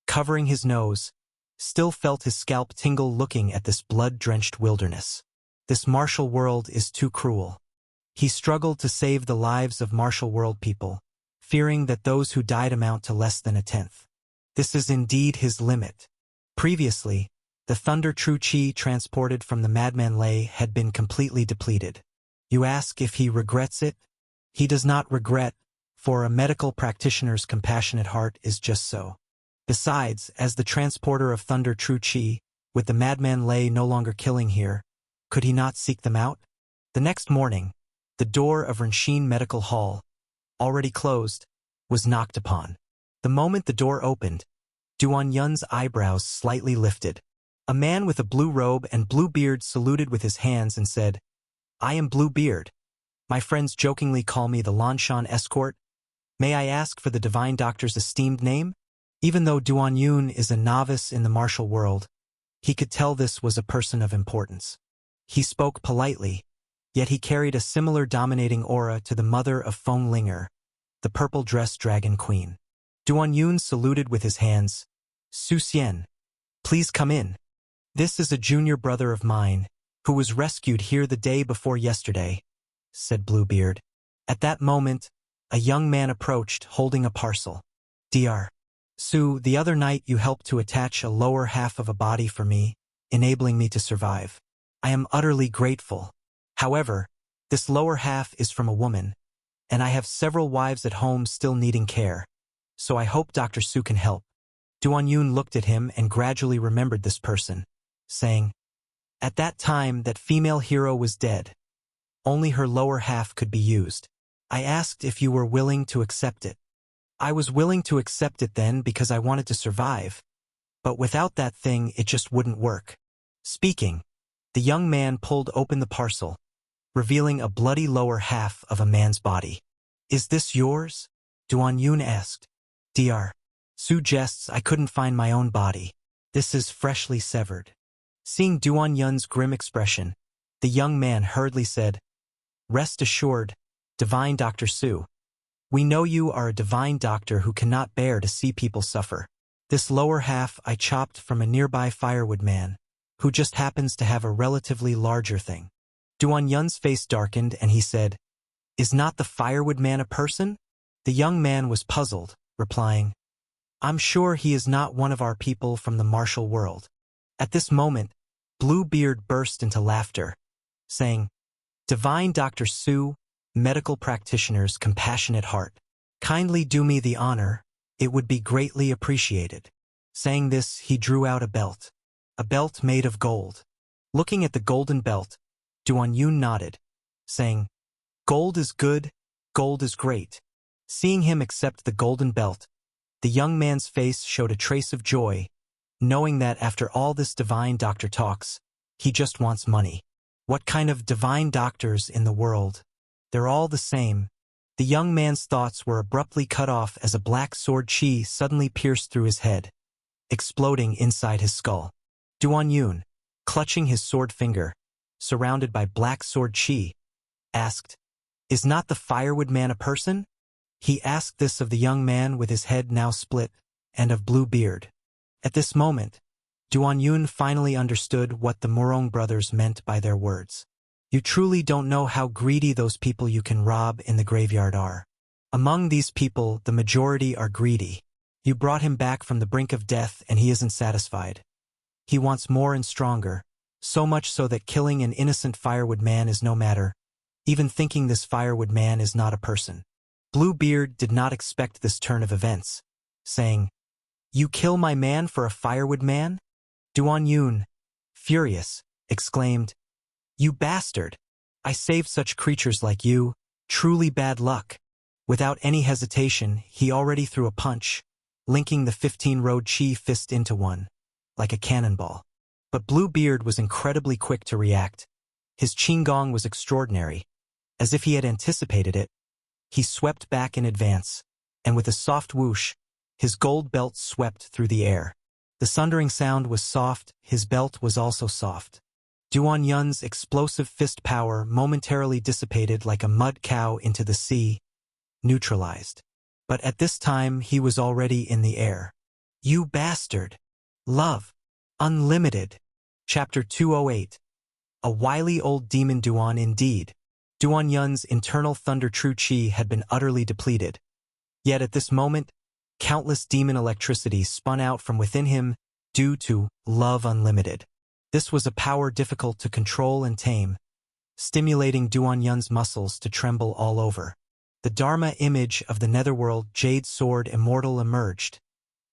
covering his nose, still felt his scalp tingle looking at this blood-drenched wilderness. This martial world is too cruel. He struggled to save the lives of martial world people, fearing that those who died amount to less than 1/10. This is indeed his limit. Previously, the Thunder True Chi transported from the Madman Lei had been completely depleted. You ask if he regrets it? He does not regret, for a medical practitioner's compassionate heart is just so. Besides, as the transporter of Thunder True Chi, with the Madman Lei no longer killing here, could he not seek them out? The next morning, the door of Renshin Medical Hall, already closed, was knocked upon. The moment the door opened, Duan Yun's eyebrows slightly lifted. A man with a blue robe and blue beard saluted with his hands and said, "I am Bluebeard. My friends jokingly call me the Lanshan Escort. May I ask for the Divine Doctor's esteemed name?" Even though Duan Yun is a novice in the martial world, he could tell this was a person of importance. He spoke politely, yet he carried a similar dominating aura to the mother of Feng Linger, the purple-dressed dragon queen. Duan Yun saluted with his hands. "Su Xian, please come in. This is a junior brother of mine, who was rescued here the day before yesterday," said Bluebeard. At that moment, a young man approached, holding a parcel. "Dr. Su, the other night you helped to attach a lower half of a body for me, enabling me to survive. I am utterly grateful. However, this lower half is from a woman, and I have several wives at home still needing care, so I hope Dr. Su can help." Duan Yun looked at him and gradually remembered this person, saying, "At that time that female hero was dead. Only her lower half could be used. I asked if you were willing to accept it. I was willing to accept it then because I wanted to survive, but without that thing it just wouldn't work." Speaking, the young man pulled open the parcel, revealing a bloody lower half of a man's body. "Is this yours?" Duan Yun asked. "Dr. Su jests, I couldn't find my own body. This is freshly severed." Seeing Duan Yun's grim expression, the young man hurriedly said, "Rest assured, Divine Dr. Su. We know you are a divine doctor who cannot bear to see people suffer. This lower half I chopped from a nearby firewood man, who just happens to have a relatively larger thing." Duan Yun's face darkened and he said, "Is not the firewood man a person?" The young man was puzzled, replying, "I'm sure he is not one of our people from the martial world." At this moment, Bluebeard burst into laughter, saying, "Divine Dr. Su, medical practitioner's compassionate heart. Kindly do me the honor, it would be greatly appreciated." Saying this, he drew out a belt made of gold. Looking at the golden belt, Duan Yun nodded, saying, "Gold is good, gold is great." Seeing him accept the golden belt, the young man's face showed a trace of joy, knowing that after all this divine doctor talks, he just wants money. What kind of divine doctors in the world? They're all the same. The young man's thoughts were abruptly cut off as a black sword chi suddenly pierced through his head, exploding inside his skull. Duan Yun, clutching his sword finger, surrounded by black sword chi, asked, "Is not the firewood man a person?" He asked this of the young man with his head now split, and of Bluebeard. At this moment, Duan Yun finally understood what the Murong brothers meant by their words. You truly don't know how greedy those people you can rob in the graveyard are. Among these people, the majority are greedy. You brought him back from the brink of death and he isn't satisfied. He wants more and stronger, so much so that killing an innocent firewood man is no matter, even thinking this firewood man is not a person. Bluebeard did not expect this turn of events, saying, "You kill my man for a firewood man?" Duan Yun, furious, exclaimed, "You bastard! I saved such creatures like you, truly bad luck." Without any hesitation, he already threw a punch, linking the 15-road chi fist into one, like a cannonball. But Bluebeard was incredibly quick to react. His qinggong was extraordinary. As if he had anticipated it, he swept back in advance, and with a soft whoosh, his gold belt swept through the air. The sundering sound was soft, his belt was also soft. Duan Yun's explosive fist power momentarily dissipated like a mud cow into the sea, neutralized. But at this time he was already in the air. You bastard! Love! Unlimited! Chapter 208. A wily old demon Duan indeed. Duan Yun's internal thunder true chi had been utterly depleted. Yet at this moment, countless demon electricity spun out from within him due to love unlimited. This was a power difficult to control and tame, stimulating Duan Yun's muscles to tremble all over. The Dharma image of the netherworld Jade Sword Immortal emerged,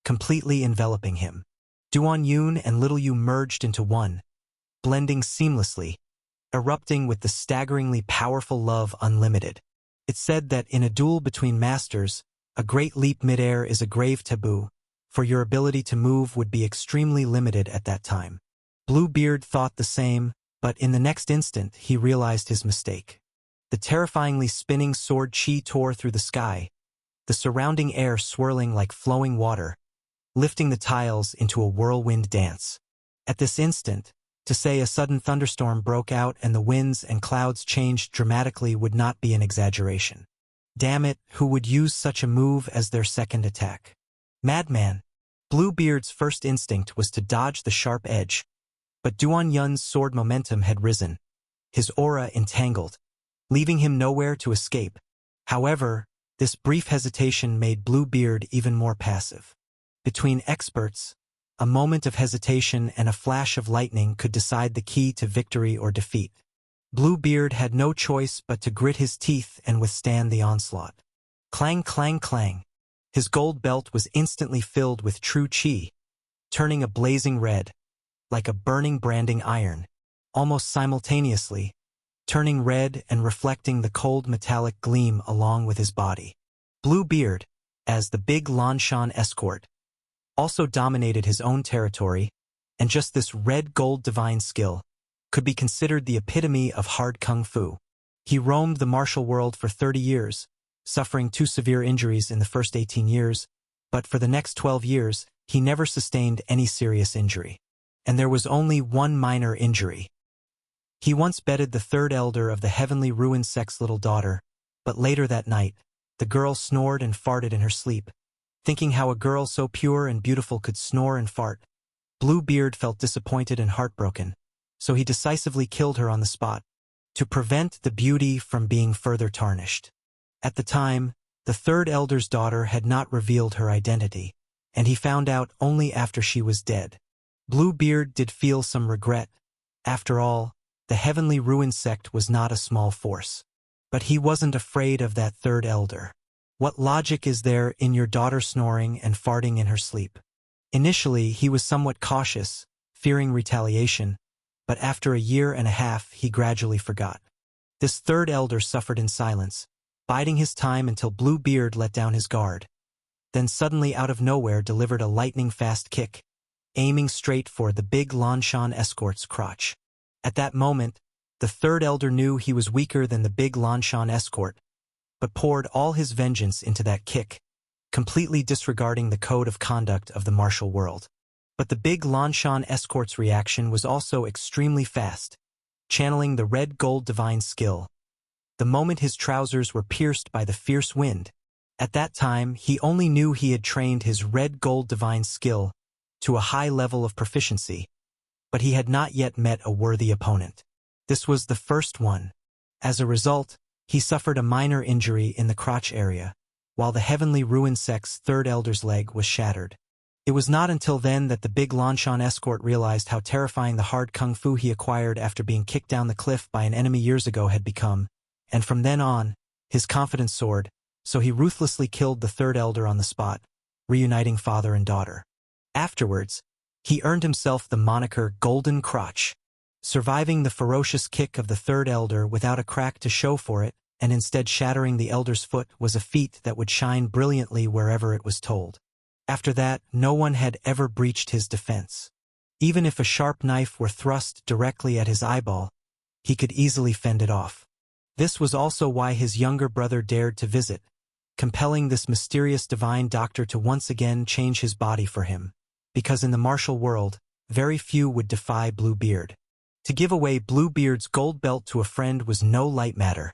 completely enveloping him. Duan Yun and Little Yu merged into one, blending seamlessly, erupting with the staggeringly powerful love unlimited. It's said that in a duel between masters, a great leap midair is a grave taboo, for your ability to move would be extremely limited at that time. Bluebeard thought the same, but in the next instant he realized his mistake. The terrifyingly spinning sword chi tore through the sky, the surrounding air swirling like flowing water, lifting the tiles into a whirlwind dance. At this instant, to say a sudden thunderstorm broke out and the winds and clouds changed dramatically would not be an exaggeration. Damn it, who would use such a move as their second attack? Madman! Bluebeard's first instinct was to dodge the sharp edge, but Duan Yun's sword momentum had risen, his aura entangled, leaving him nowhere to escape. However, this brief hesitation made Bluebeard even more passive. Between experts, a moment of hesitation and a flash of lightning could decide the key to victory or defeat. Bluebeard had no choice but to grit his teeth and withstand the onslaught. Clang, clang, clang. His gold belt was instantly filled with true chi, turning a blazing red, like a burning branding iron, almost simultaneously, turning red and reflecting the cold metallic gleam along with his body. Bluebeard, as the big Lanshan escort, also dominated his own territory, and just this red gold divine skill could be considered the epitome of hard kung fu. He roamed the martial world for 30 years, suffering 2 severe injuries in the first 18 years, but for the next 12 years, he never sustained any serious injury. And there was only one minor injury. He once bedded the third elder of the heavenly ruin sect's little daughter, but later that night, the girl snored and farted in her sleep. Thinking how a girl so pure and beautiful could snore and fart, Bluebeard felt disappointed and heartbroken, so he decisively killed her on the spot, to prevent the beauty from being further tarnished. At the time, the third elder's daughter had not revealed her identity, and he found out only after she was dead. Bluebeard did feel some regret. After all, the heavenly ruin sect was not a small force. But he wasn't afraid of that third elder. What logic is there in your daughter snoring and farting in her sleep? Initially, he was somewhat cautious, fearing retaliation, but after a year and a half, he gradually forgot. This third elder suffered in silence, biding his time until Bluebeard let down his guard, then suddenly out of nowhere delivered a lightning-fast kick, aiming straight for the big Lanshan escort's crotch. At that moment, the third elder knew he was weaker than the big Lanshan escort, but poured all his vengeance into that kick, completely disregarding the code of conduct of the martial world. But the big Lanshan escort's reaction was also extremely fast, channeling the red gold divine skill. The moment his trousers were pierced by the fierce wind, at that time he only knew he had trained his red gold divine skill to a high level of proficiency, but he had not yet met a worthy opponent. This was the first one. As a result, he suffered a minor injury in the crotch area, while the heavenly ruin sect's third elder's leg was shattered. It was not until then that the big Lanshan escort realized how terrifying the hard kung fu he acquired after being kicked down the cliff by an enemy years ago had become, and from then on, his confidence soared, so he ruthlessly killed the third elder on the spot, reuniting father and daughter. Afterwards, he earned himself the moniker Golden Crotch, surviving the ferocious kick of the third elder without a crack to show for it, and instead shattering the elder's foot was a feat that would shine brilliantly wherever it was told. After that, no one had ever breached his defense. Even if a sharp knife were thrust directly at his eyeball, he could easily fend it off. This was also why his younger brother dared to visit, compelling this mysterious divine doctor to once again change his body for him, because in the martial world, very few would defy Bluebeard. To give away Bluebeard's gold belt to a friend was no light matter,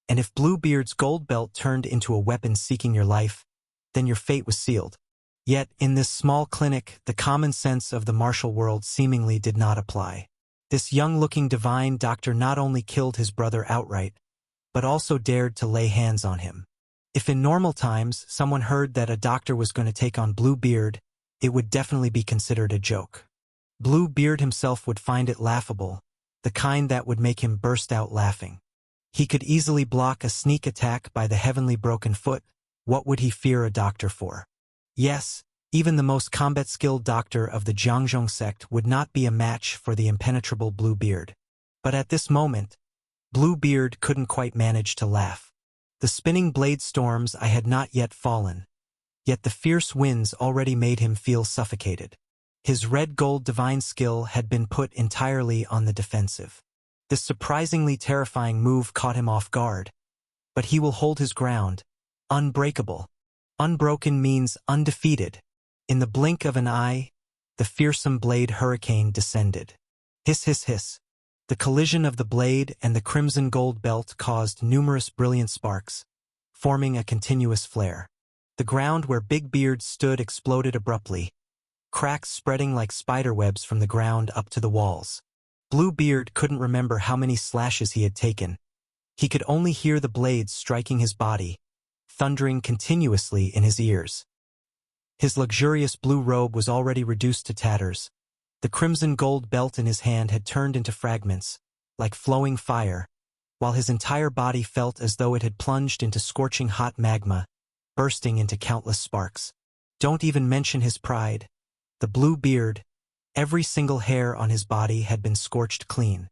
and if Bluebeard's gold belt turned into a weapon seeking your life, then your fate was sealed. Yet, in this small clinic, the common sense of the martial world seemingly did not apply. This young-looking divine doctor not only killed his brother outright, but also dared to lay hands on him. If in normal times someone heard that a doctor was going to take on Bluebeard, it would definitely be considered a joke. Bluebeard himself would find it laughable, the kind that would make him burst out laughing. He could easily block a sneak attack by the heavenly broken foot. What would he fear a doctor for? Yes, even the most combat-skilled doctor of the Jiangzhong sect would not be a match for the impenetrable Bluebeard. But at this moment, Bluebeard couldn't quite manage to laugh. The spinning blade storms had not yet fallen, yet the fierce winds already made him feel suffocated. His red-gold divine skill had been put entirely on the defensive. This surprisingly terrifying move caught him off guard, but he will hold his ground, unbreakable. Unbroken means undefeated. In the blink of an eye, the fearsome blade hurricane descended. Hiss, hiss, hiss. The collision of the blade and the crimson gold belt caused numerous brilliant sparks, forming a continuous flare. The ground where Big Beard stood exploded abruptly, cracks spreading like spider webs from the ground up to the walls. Bluebeard couldn't remember how many slashes he had taken. He could only hear the blades striking his body, thundering continuously in his ears. His luxurious blue robe was already reduced to tatters. The crimson gold belt in his hand had turned into fragments, like flowing fire, while his entire body felt as though it had plunged into scorching hot magma, bursting into countless sparks. Don't even mention his pride. The Bluebeard, every single hair on his body had been scorched clean.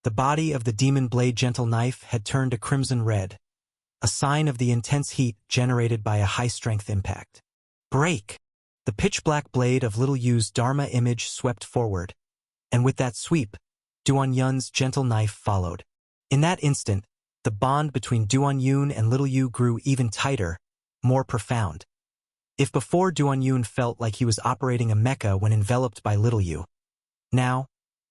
The body of the demon blade gentle knife had turned a crimson red, a sign of the intense heat generated by a high-strength impact. Break! The pitch-black blade of Little Yu's Dharma image swept forward, and with that sweep, Duan Yun's gentle knife followed. In that instant, the bond between Duan Yun and Little Yu grew even tighter, more profound. If before Duan Yun felt like he was operating a mecha when enveloped by Little Yu, now,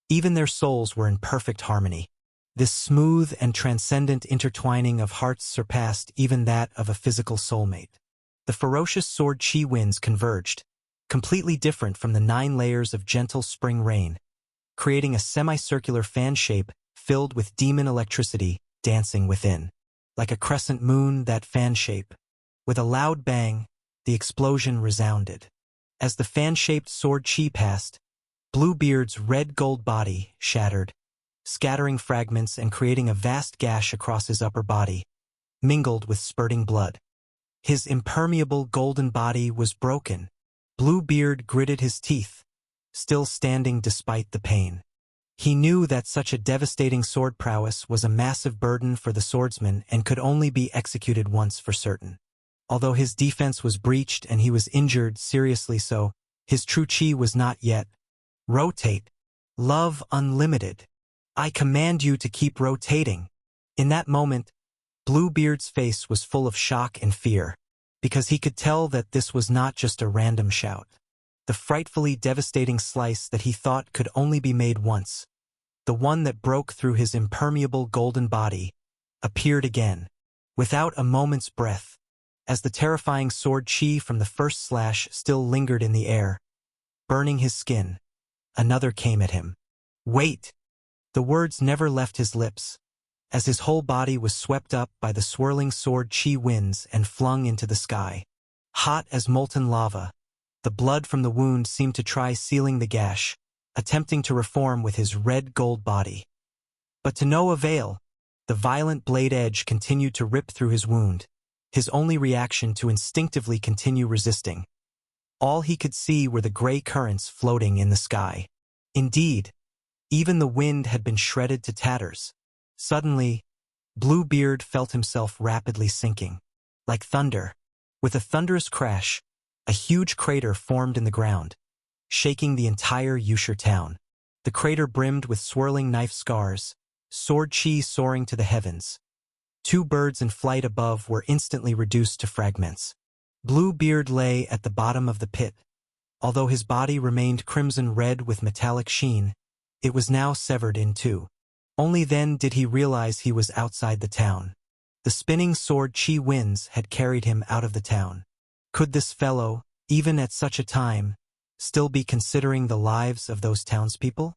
even their souls were in perfect harmony. This smooth and transcendent intertwining of hearts surpassed even that of a physical soulmate. The ferocious sword chi winds converged, completely different from the 9 layers of gentle spring rain, creating a semicircular fan shape filled with demon electricity dancing within. Like a crescent moon, that fan shape. With a loud bang, the explosion resounded. As the fan-shaped sword chi passed, Bluebeard's red-gold body shattered, scattering fragments and creating a vast gash across his upper body, mingled with spurting blood. His impermeable golden body was broken. Bluebeard gritted his teeth, still standing despite the pain. He knew that such a devastating sword prowess was a massive burden for the swordsman and could only be executed once for certain. Although his defense was breached and he was injured seriously so, his true chi was not yet. Rotate. Love unlimited. I command you to keep rotating. In that moment, Bluebeard's face was full of shock and fear, because he could tell that this was not just a random shout. The frightfully devastating slice that he thought could only be made once, the one that broke through his impermeable golden body, appeared again, without a moment's breath. As the terrifying sword chi from the first slash still lingered in the air, burning his skin. Another came at him. Wait! The words never left his lips, as his whole body was swept up by the swirling sword chi winds and flung into the sky. Hot as molten lava, the blood from the wound seemed to try sealing the gash, attempting to reform with his red-gold body. But to no avail, the violent blade edge continued to rip through his wound, his only reaction to instinctively continue resisting. All he could see were the gray currents floating in the sky. Indeed, even the wind had been shredded to tatters. Suddenly, Bluebeard felt himself rapidly sinking. Like thunder, with a thunderous crash, a huge crater formed in the ground, shaking the entire Yusher town. The crater brimmed with swirling knife scars, sword chi soaring to the heavens. Two birds in flight above were instantly reduced to fragments. Bluebeard lay at the bottom of the pit. Although his body remained crimson red with metallic sheen, it was now severed in two. Only then did he realize he was outside the town. The spinning sword chi winds had carried him out of the town. Could this fellow, even at such a time, still be considering the lives of those townspeople?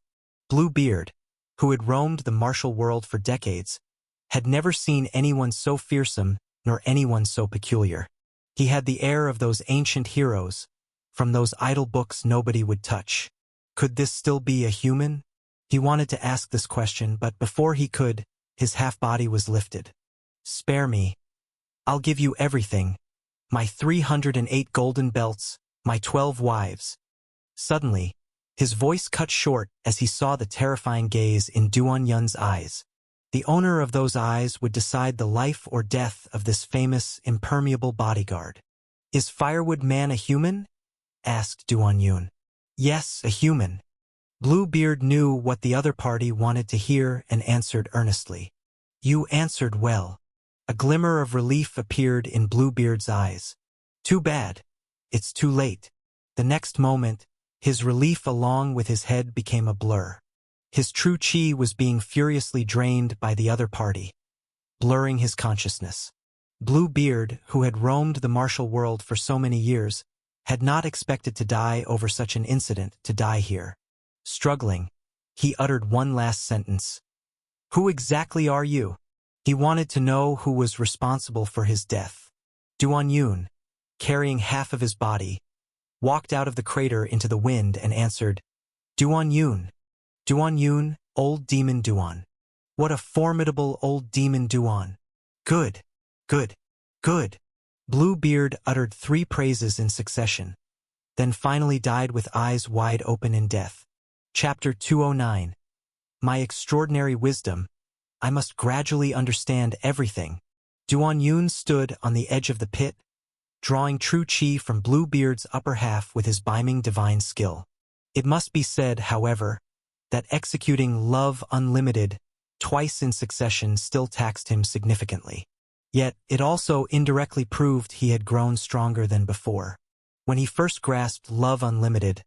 Bluebeard, who had roamed the martial world for decades, had never seen anyone so fearsome nor anyone so peculiar. He had the air of those ancient heroes, from those idle books nobody would touch. Could this still be a human? He wanted to ask this question, but before he could, his half-body was lifted. Spare me. I'll give you everything. My 308 golden belts, my 12 wives. Suddenly, his voice cut short as he saw the terrifying gaze in Duan Yun's eyes. The owner of those eyes would decide the life or death of this famous, impermeable bodyguard. Is Firewood Man a human? Asked Duan Yun. Yes, a human. Bluebeard knew what the other party wanted to hear and answered earnestly. You answered well. A glimmer of relief appeared in Bluebeard's eyes. Too bad. It's too late. The next moment, his relief along with his head became a blur. His true chi was being furiously drained by the other party, blurring his consciousness. Bluebeard, who had roamed the martial world for so many years, had not expected to die over such an incident, to die here. Struggling, he uttered one last sentence. Who exactly are you? He wanted to know who was responsible for his death. Duan Yun, carrying half of his body, walked out of the crater into the wind and answered, Duan Yun. Duan Yun, old demon Duan. What a formidable old demon Duan. Good, good, good. Bluebeard uttered 3 praises in succession, then finally died with eyes wide open in death. Chapter 209. My extraordinary wisdom. I must gradually understand everything. Duan Yun stood on the edge of the pit, drawing true chi from Bluebeard's upper half with his beaming divine skill. It must be said, however, that executing Love Unlimited twice in succession still taxed him significantly. Yet, it also indirectly proved he had grown stronger than before. When he first grasped Love Unlimited,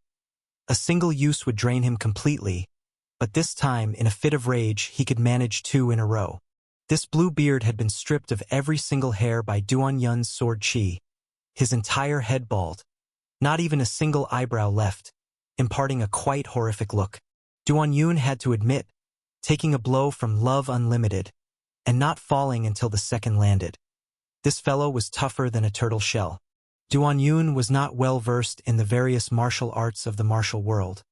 a single use would drain him completely, but this time, in a fit of rage, he could manage 2 in a row. This Bluebeard had been stripped of every single hair by Duan Yun's sword chi, his entire head bald, not even a single eyebrow left, imparting a quite horrific look. Duan Yun had to admit, taking a blow from Love Unlimited, and not falling until the second landed. This fellow was tougher than a turtle shell. Duan Yun was not well versed in the various martial arts of the martial world,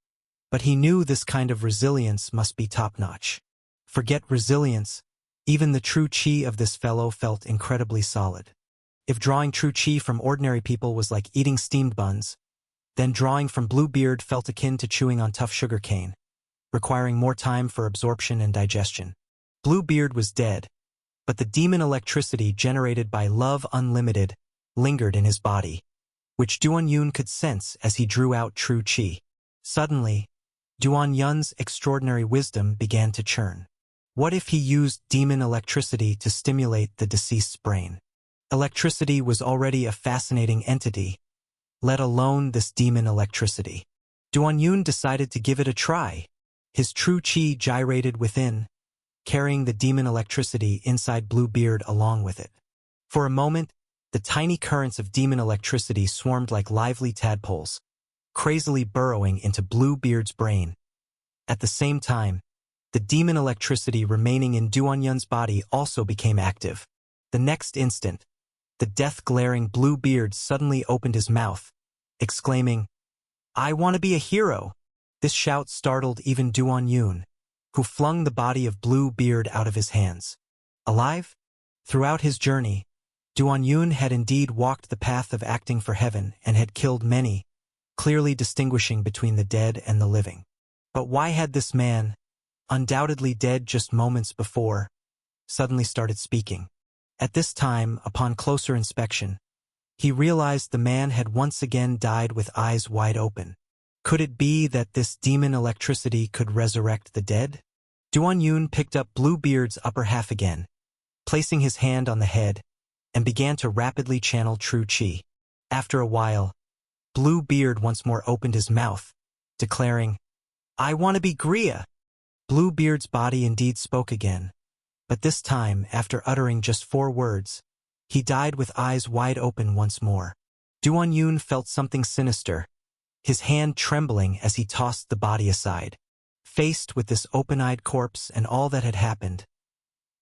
but he knew this kind of resilience must be top-notch. Forget resilience, even the true chi of this fellow felt incredibly solid. If drawing true chi from ordinary people was like eating steamed buns, then drawing from Bluebeard felt akin to chewing on tough sugar cane, requiring more time for absorption and digestion. Bluebeard was dead, but the demon electricity generated by Love Unlimited lingered in his body, which Duan Yun could sense as he drew out true chi. Suddenly, Duan Yun's extraordinary wisdom began to churn. What if he used demon electricity to stimulate the deceased's brain? Electricity was already a fascinating entity, let alone this demon electricity. Duan Yun decided to give it a try. His true chi gyrated within, carrying the demon electricity inside Bluebeard along with it. For a moment, the tiny currents of demon electricity swarmed like lively tadpoles, crazily burrowing into Bluebeard's brain. At the same time, the demon electricity remaining in Duanyun's body also became active. The next instant, the death-glaring Bluebeard suddenly opened his mouth, exclaiming, "I want to be a hero!" This shout startled even Duanyun, who flung the body of Bluebeard out of his hands. Alive? Throughout his journey, Duanyun had indeed walked the path of acting for heaven and had killed many, clearly distinguishing between the dead and the living. But why had this man, undoubtedly dead just moments before, suddenly started speaking? At this time, upon closer inspection, he realized the man had once again died with eyes wide open. Could it be that this demon electricity could resurrect the dead? Duanyun picked up Bluebeard's upper half again, placing his hand on the head, and began to rapidly channel true chi. After a while, Bluebeard once more opened his mouth, declaring, "I want to be Gria." Bluebeard's body indeed spoke again, but this time, after uttering just 4 words, he died with eyes wide open once more. Duanyun felt something sinister, his hand trembling as he tossed the body aside. Faced with this open-eyed corpse and all that had happened,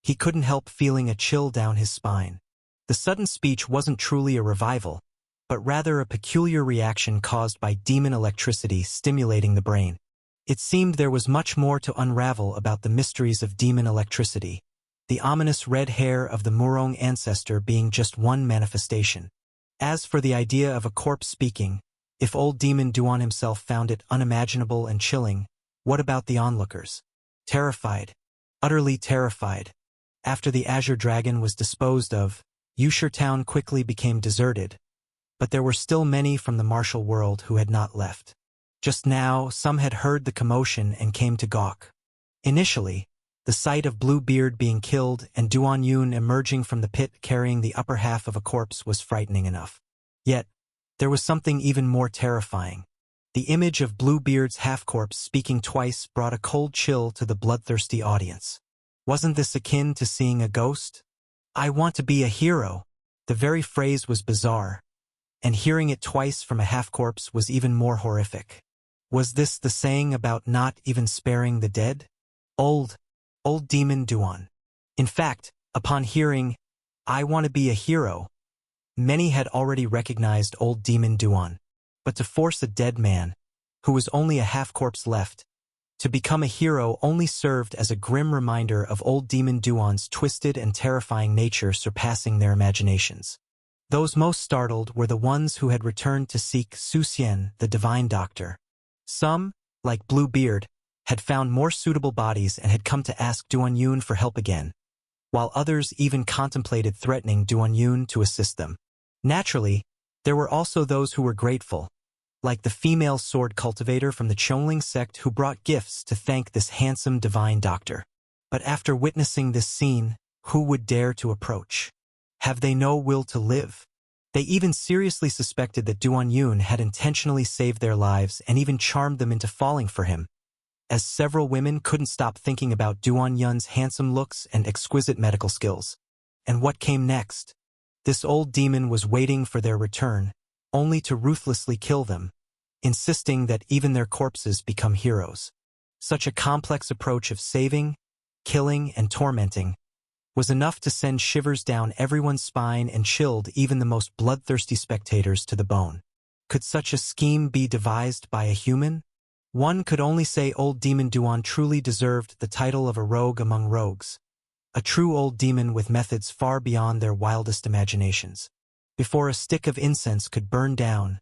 he couldn't help feeling a chill down his spine. The sudden speech wasn't truly a revival, but rather a peculiar reaction caused by demon electricity stimulating the brain. It seemed there was much more to unravel about the mysteries of demon electricity, the ominous red hair of the Murong ancestor being just one manifestation. As for the idea of a corpse speaking, if old demon Duan himself found it unimaginable and chilling, what about the onlookers? Terrified, utterly terrified. After the Azure Dragon was disposed of, Yusher Town quickly became deserted, but there were still many from the martial world who had not left. Just now, some had heard the commotion and came to gawk. Initially, the sight of Bluebeard being killed and Duanyun emerging from the pit carrying the upper half of a corpse was frightening enough. Yet, there was something even more terrifying. The image of Bluebeard's half-corpse speaking twice brought a cold chill to the bloodthirsty audience. Wasn't this akin to seeing a ghost? "I want to be a hero." The very phrase was bizarre, and hearing it twice from a half-corpse was even more horrific. Was this the saying about not even sparing the dead? Old demon Duan. In fact, upon hearing, "I want to be a hero," many had already recognized old demon Duan. But to force a dead man, who was only a half-corpse left, to become a hero only served as a grim reminder of old demon Duan's twisted and terrifying nature surpassing their imaginations. Those most startled were the ones who had returned to seek Su Xian, the divine doctor. Some, like Bluebeard, had found more suitable bodies and had come to ask Duanyun for help again, while others even contemplated threatening Duanyun to assist them. Naturally, there were also those who were grateful, like the female sword cultivator from the Chongling sect who brought gifts to thank this handsome divine doctor. But after witnessing this scene, who would dare to approach? Have they no will to live? They even seriously suspected that Duanyun had intentionally saved their lives and even charmed them into falling for him, as several women couldn't stop thinking about Duanyun's handsome looks and exquisite medical skills. And what came next? This old demon was waiting for their return, only to ruthlessly kill them, insisting that even their corpses become heroes. Such a complex approach of saving, killing, and tormenting was enough to send shivers down everyone's spine and chilled even the most bloodthirsty spectators to the bone. Could such a scheme be devised by a human? One could only say old demon Duan truly deserved the title of a rogue among rogues, a true old demon with methods far beyond their wildest imaginations. Before a stick of incense could burn down,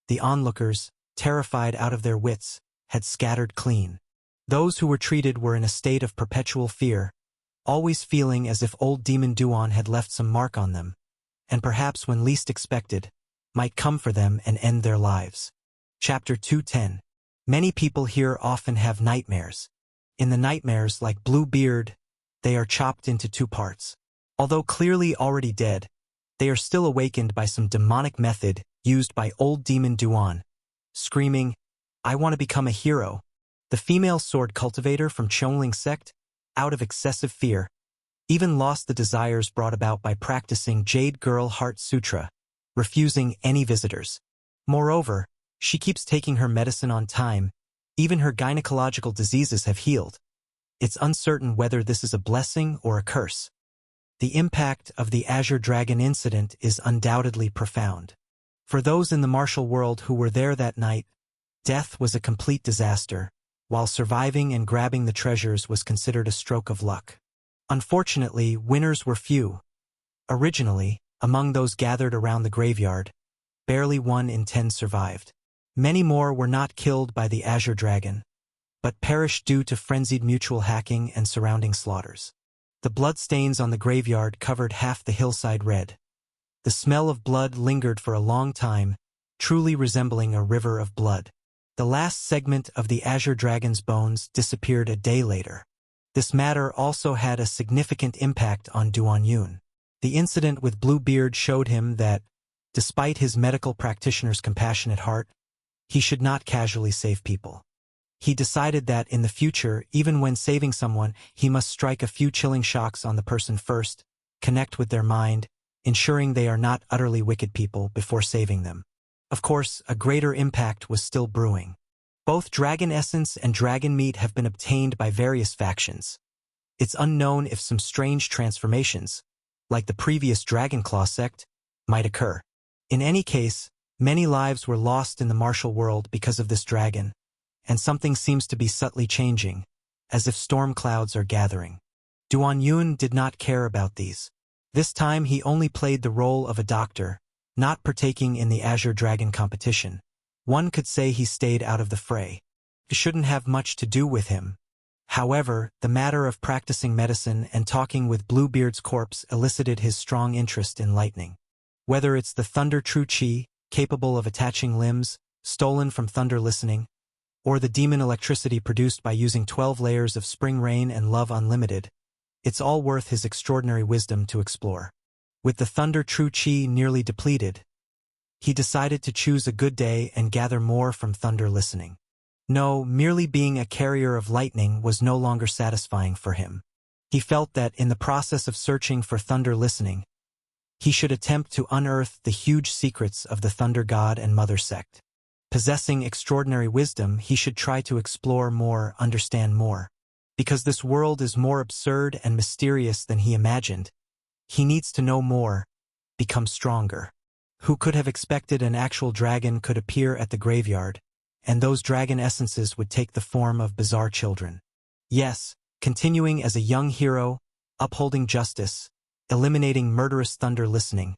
the onlookers, terrified out of their wits, had scattered clean. Those who were treated were in a state of perpetual fear, always feeling as if old demon Duan had left some mark on them, and perhaps when least expected, might come for them and end their lives. Chapter 210. Many people here often have nightmares. In the nightmares, like Bluebeard, they are chopped into 2 parts. Although clearly already dead, they are still awakened by some demonic method used by old demon Duan, screaming, "I want to become a hero." The female sword cultivator from Chongling sect, out of excessive fear, even lost the desires brought about by practicing Jade Girl Heart Sutra, refusing any visitors. Moreover, She keeps taking her medicine on time. Even her gynecological diseases have healed. It's uncertain whether this is a blessing or a curse. The impact of the Azure Dragon incident is undoubtedly profound. For those in the martial world who were there that night, death was a complete disaster, while surviving and grabbing the treasures was considered a stroke of luck. Unfortunately, winners were few. Originally, among those gathered around the graveyard, barely 1 in 10 survived. Many more were not killed by the Azure Dragon, but perished due to frenzied mutual hacking and surrounding slaughters. The bloodstains on the graveyard covered half the hillside red. The smell of blood lingered for a long time, truly resembling a river of blood. The last segment of the Azure Dragon's bones disappeared a day later. This matter also had a significant impact on Duan Yun. The incident with Bluebeard showed him that, despite his medical practitioner's compassionate heart, he should not casually save people. He decided that in the future, even when saving someone, he must strike a few chilling shocks on the person first, connect with their mind, ensuring they are not utterly wicked people before saving them. Of course, a greater impact was still brewing. Both dragon essence and dragon meat have been obtained by various factions. It's unknown if some strange transformations, like the previous Dragonclaw sect, might occur. In any case, many lives were lost in the martial world because of this dragon, and something seems to be subtly changing, as if storm clouds are gathering. Duan Yun did not care about these. This time he only played the role of a doctor, not partaking in the Azure Dragon competition. One could say he stayed out of the fray. It shouldn't have much to do with him. However, the matter of practicing medicine and talking with Bluebeard's corpse elicited his strong interest in lightning. Whether it's the Thunder True Chi, capable of attaching limbs, stolen from thunder listening, or the demon electricity produced by using 12 layers of spring rain and love unlimited, it's all worth his extraordinary wisdom to explore. With the Thunder True Chi nearly depleted, he decided to choose a good day and gather more from thunder listening. No, merely being a carrier of lightning was no longer satisfying for him. He felt that in the process of searching for thunder listening, he should attempt to unearth the huge secrets of the Thunder God and Mother sect. Possessing extraordinary wisdom, he should try to explore more, understand more. Because this world is more absurd and mysterious than he imagined, he needs to know more, become stronger. Who could have expected an actual dragon could appear at the graveyard, and those dragon essences would take the form of bizarre children? Yes, continuing as a young hero, upholding justice, eliminating murderous thunder listening,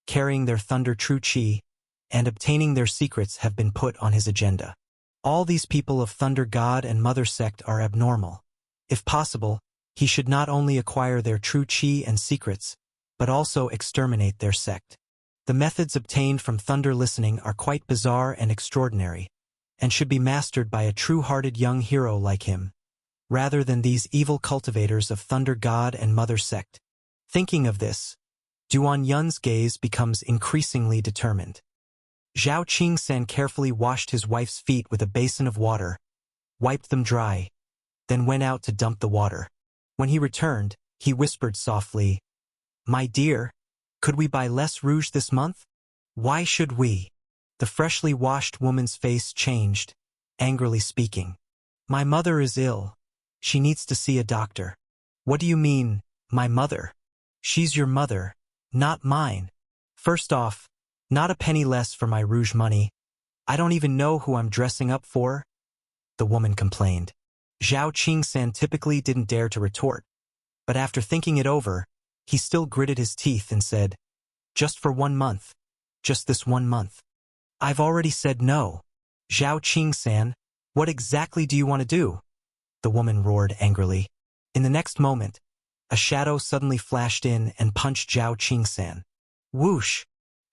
carrying their Thunder True Chi, and obtaining their secrets have been put on his agenda. All these people of Thunder God and Mother sect are abnormal. If possible, he should not only acquire their true chi and secrets, but also exterminate their sect. The methods obtained from thunder listening are quite bizarre and extraordinary, and should be mastered by a true-hearted young hero like him, rather than these evil cultivators of Thunder God and Mother sect. Thinking of this, Duan Yun's gaze becomes increasingly determined. Zhao Qingsan carefully washed his wife's feet with a basin of water, wiped them dry, then went out to dump the water. When he returned, he whispered softly, "My dear, could we buy less rouge this month?" "Why should we?" The freshly washed woman's face changed, angrily speaking. "My mother is ill. She needs to see a doctor." "What do you mean, my mother?" "She's your mother, not mine. First off, not a penny less for my rouge money. I don't even know who I'm dressing up for," the woman complained. Zhao Qingsan typically didn't dare to retort, but after thinking it over, he still gritted his teeth and said, "Just for 1 month. Just this 1 month." "I've already said no." "Zhao Qingsan, what exactly do you want to do?" the woman roared angrily. In the next moment, a shadow suddenly flashed in and punched Zhao Qingsan. Whoosh!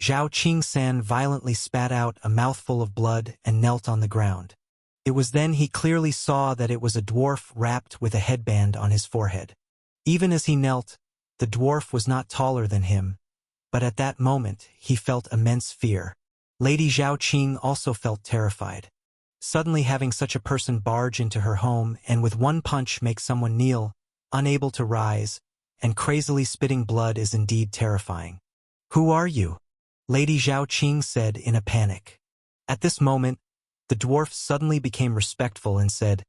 Zhao Qingsan violently spat out a mouthful of blood and knelt on the ground. It was then he clearly saw that it was a dwarf wrapped with a headband on his forehead. Even as he knelt, the dwarf was not taller than him, but at that moment he felt immense fear. Lady Zhao Qing also felt terrified. Suddenly having such a person barge into her home and with one punch make someone kneel, unable to rise, and crazily spitting blood is indeed terrifying. "Who are you?" Lady Zhao Qing said in a panic. At this moment, the dwarf suddenly became respectful and said,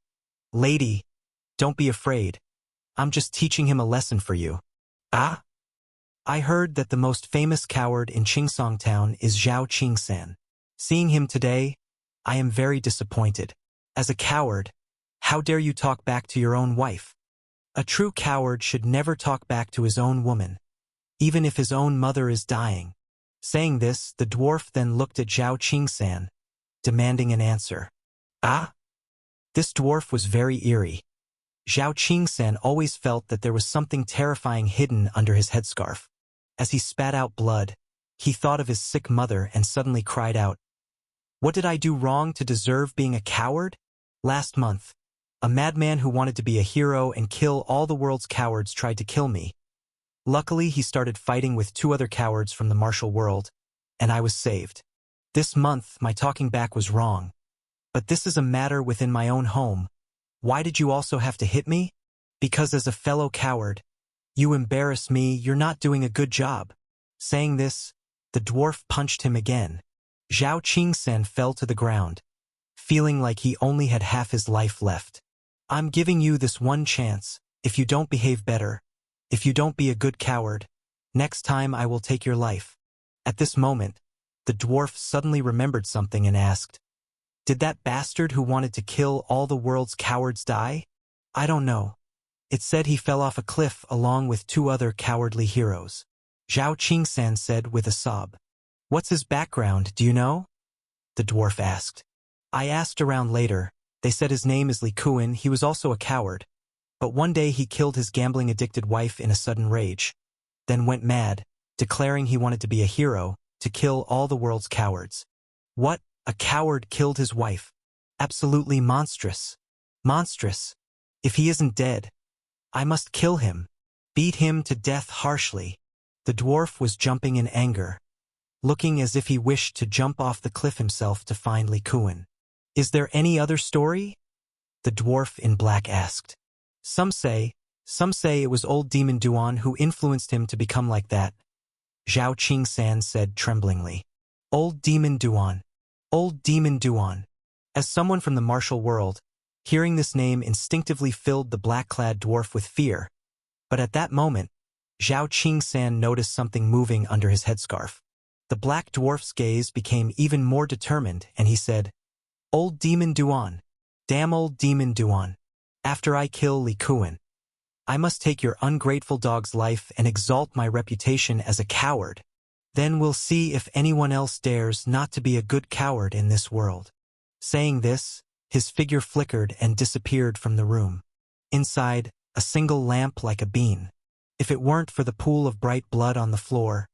"Lady, don't be afraid. I'm just teaching him a lesson for you." "Ah? I heard that the most famous coward in Qingsong Town is Zhao Qingsan. Seeing him today, I am very disappointed. As a coward, how dare you talk back to your own wife? A true coward should never talk back to his own woman, even if his own mother is dying." Saying this, the dwarf then looked at Zhao Qingsan, demanding an answer. "Ah?" This dwarf was very eerie. Zhao Qingsan always felt that there was something terrifying hidden under his headscarf. As he spat out blood, he thought of his sick mother and suddenly cried out, "What did I do wrong to deserve being a coward? Last month, a madman who wanted to be a hero and kill all the world's cowards tried to kill me. Luckily, he started fighting with 2 other cowards from the martial world, and I was saved. This month, my talking back was wrong. But this is a matter within my own home. Why did you also have to hit me? Because as a fellow coward, you embarrass me, you're not doing a good job." Saying this, the dwarf punched him again. Zhao Qingsan fell to the ground, feeling like he only had half his life left. "I'm giving you this one chance. If you don't behave better, if you don't be a good coward, next time I will take your life." At this moment, the dwarf suddenly remembered something and asked, "Did that bastard who wanted to kill all the world's cowards die?" "I don't know. It said he fell off a cliff along with 2 other cowardly heroes." Zhao Qingsan said with a sob. "What's his background, do you know?" the dwarf asked. "I asked around later. They said his name is Li Kuan. He was also a coward. But one day he killed his gambling-addicted wife in a sudden rage, then went mad, declaring he wanted to be a hero, to kill all the world's cowards." "What? A coward killed his wife? Absolutely monstrous. Monstrous. If he isn't dead, I must kill him. Beat him to death harshly." The dwarf was jumping in anger, looking as if he wished to jump off the cliff himself to find Li Kuan. "Is there any other story?" the dwarf in black asked. Some say it was old Demon Duan who influenced him to become like that," Zhao Qingsan said tremblingly. "Old Demon Duan. Old Demon Duan." As someone from the martial world, hearing this name instinctively filled the black-clad dwarf with fear. But at that moment, Zhao Qingsan noticed something moving under his headscarf. The black dwarf's gaze became even more determined, and he said, "Old Demon Duan. Damn old Demon Duan. After I kill Li Kuan, I must take your ungrateful dog's life and exalt my reputation as a coward. Then we'll see if anyone else dares not to be a good coward in this world." Saying this, his figure flickered and disappeared from the room. Inside, a single lamp like a bean. If it weren't for the pool of bright blood on the floor,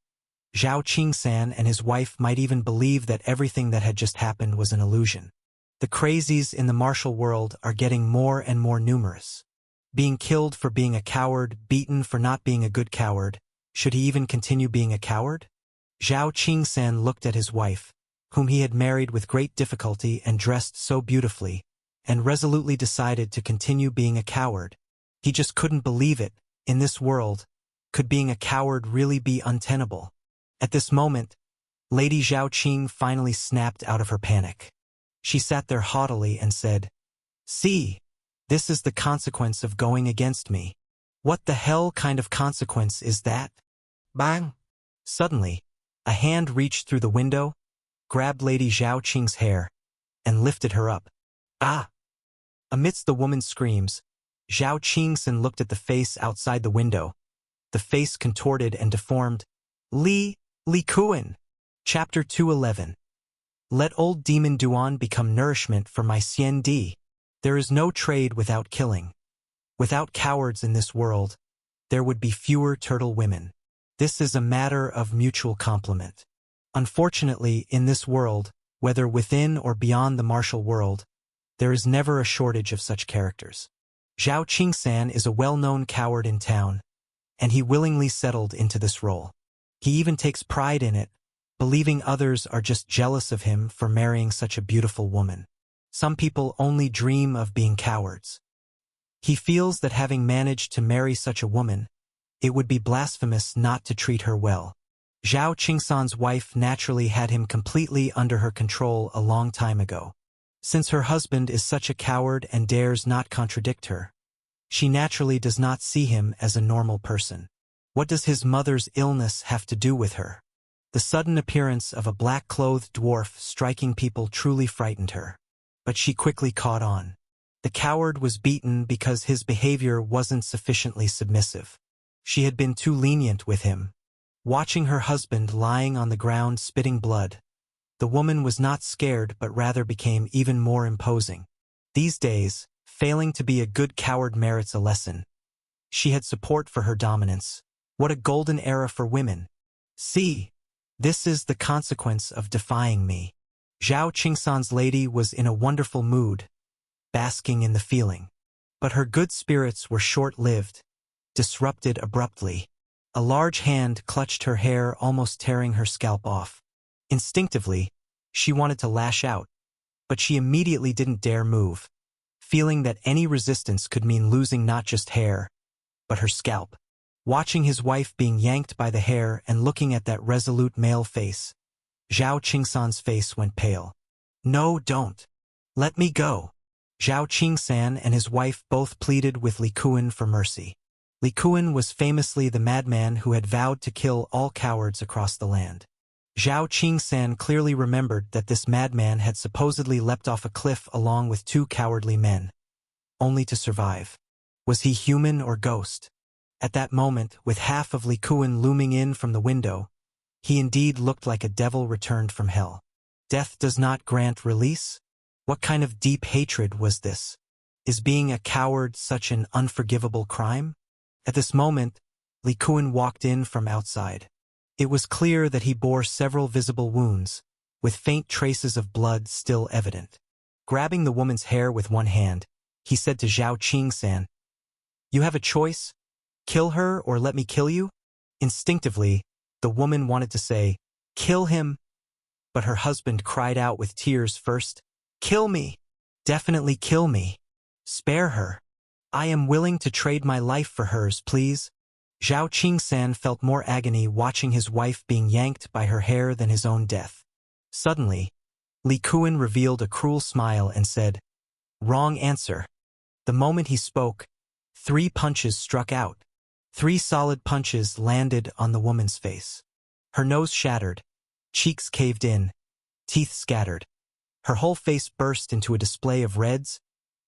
Zhao Qingsan and his wife might even believe that everything that had just happened was an illusion. The crazies in the martial world are getting more and more numerous. Being killed for being a coward, beaten for not being a good coward. Should he even continue being a coward? Zhao Qingsan looked at his wife, whom he had married with great difficulty and dressed so beautifully, and resolutely decided to continue being a coward. He just couldn't believe it. In this world, could being a coward really be untenable? At this moment, Lady Zhao Qing finally snapped out of her panic. She sat there haughtily and said, "See, this is the consequence of going against me. What the hell kind of consequence is that?" Bang! Suddenly, a hand reached through the window, grabbed Lady Zhao Qing's hair, and lifted her up. "Ah!" Amidst the woman's screams, Zhao Qingsan looked at the face outside the window. The face contorted and deformed. Li Kuan. Chapter 211. Let old Demon Duan become nourishment for my Xian Di. There is no trade without killing. Without cowards in this world, there would be fewer turtle women. This is a matter of mutual complement. Unfortunately, in this world, whether within or beyond the martial world, there is never a shortage of such characters. Zhao Qingsan is a well-known coward in town, and he willingly settled into this role. He even takes pride in it, believing others are just jealous of him for marrying such a beautiful woman. Some people only dream of being cowards. He feels that having managed to marry such a woman, it would be blasphemous not to treat her well. Zhao Qingsan's wife naturally had him completely under her control a long time ago. Since her husband is such a coward and dares not contradict her, she naturally does not see him as a normal person. What does his mother's illness have to do with her? The sudden appearance of a black-clothed dwarf striking people truly frightened her. But she quickly caught on. The coward was beaten because his behavior wasn't sufficiently submissive. She had been too lenient with him. Watching her husband lying on the ground spitting blood, the woman was not scared but rather became even more imposing. These days, failing to be a good coward merits a lesson. She had support for her dominance. What a golden era for women. See, this is the consequence of defying me. Zhao Qingsan's lady was in a wonderful mood, basking in the feeling. But her good spirits were short-lived, disrupted abruptly. A large hand clutched her hair, almost tearing her scalp off. Instinctively, she wanted to lash out, but she immediately didn't dare move, feeling that any resistance could mean losing not just hair, but her scalp. Watching his wife being yanked by the hair and looking at that resolute male face, Zhao Qingsan's face went pale. "No, don't. Let me go." Zhao Qingsan and his wife both pleaded with Li Kuan for mercy. Li Kuan was famously the madman who had vowed to kill all cowards across the land. Zhao Qingsan clearly remembered that this madman had supposedly leapt off a cliff along with 2 cowardly men, only to survive. Was he human or ghost? At that moment, with half of Li Kuan looming in from the window, he indeed looked like a devil returned from hell. Death does not grant release? What kind of deep hatred was this? Is being a coward such an unforgivable crime? At this moment, Li Kuan walked in from outside. It was clear that he bore several visible wounds, with faint traces of blood still evident. Grabbing the woman's hair with one hand, he said to Zhao Qingsan, "You have a choice? Kill her or let me kill you?" Instinctively, the woman wanted to say, "Kill him," but her husband cried out with tears first, "Kill me! Definitely kill me! Spare her! I am willing to trade my life for hers, please." Zhao Qingsan felt more agony watching his wife being yanked by her hair than his own death. Suddenly, Li Kuan revealed a cruel smile and said, "Wrong answer." The moment he spoke, 3 punches struck out. 3 solid punches landed on the woman's face. Her nose shattered, cheeks caved in, teeth scattered. Her whole face burst into a display of reds,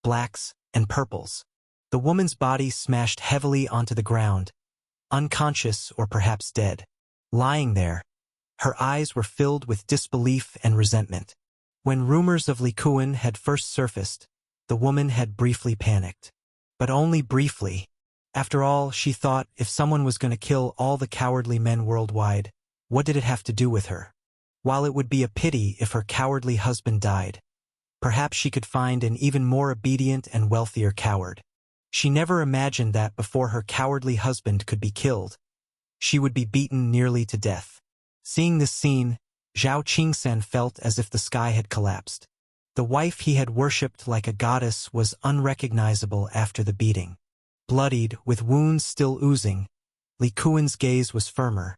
blacks, and purples. The woman's body smashed heavily onto the ground, unconscious or perhaps dead. Lying there, her eyes were filled with disbelief and resentment. When rumors of Li Kuan had first surfaced, the woman had briefly panicked. But only briefly. After all, she thought, if someone was going to kill all the cowardly men worldwide, what did it have to do with her? While it would be a pity if her cowardly husband died, perhaps she could find an even more obedient and wealthier coward. She never imagined that before her cowardly husband could be killed, she would be beaten nearly to death. Seeing this scene, Zhao Qingsan felt as if the sky had collapsed. The wife he had worshipped like a goddess was unrecognizable after the beating. Bloodied, with wounds still oozing, Li Kuan's gaze was firmer,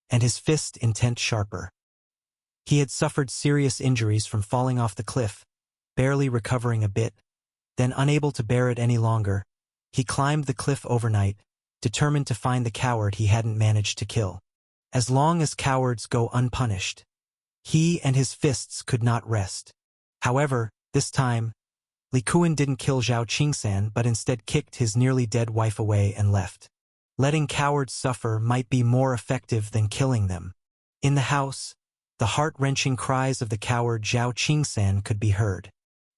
and his fist intent sharper. He had suffered serious injuries from falling off the cliff, barely recovering a bit. Then, unable to bear it any longer, he climbed the cliff overnight, determined to find the coward he hadn't managed to kill. As long as cowards go unpunished, he and his fists could not rest. However, this time, Li Kuan didn't kill Zhao Qingsan but instead kicked his nearly dead wife away and left. Letting cowards suffer might be more effective than killing them. In the house, the heart-wrenching cries of the coward Zhao Qingsan could be heard.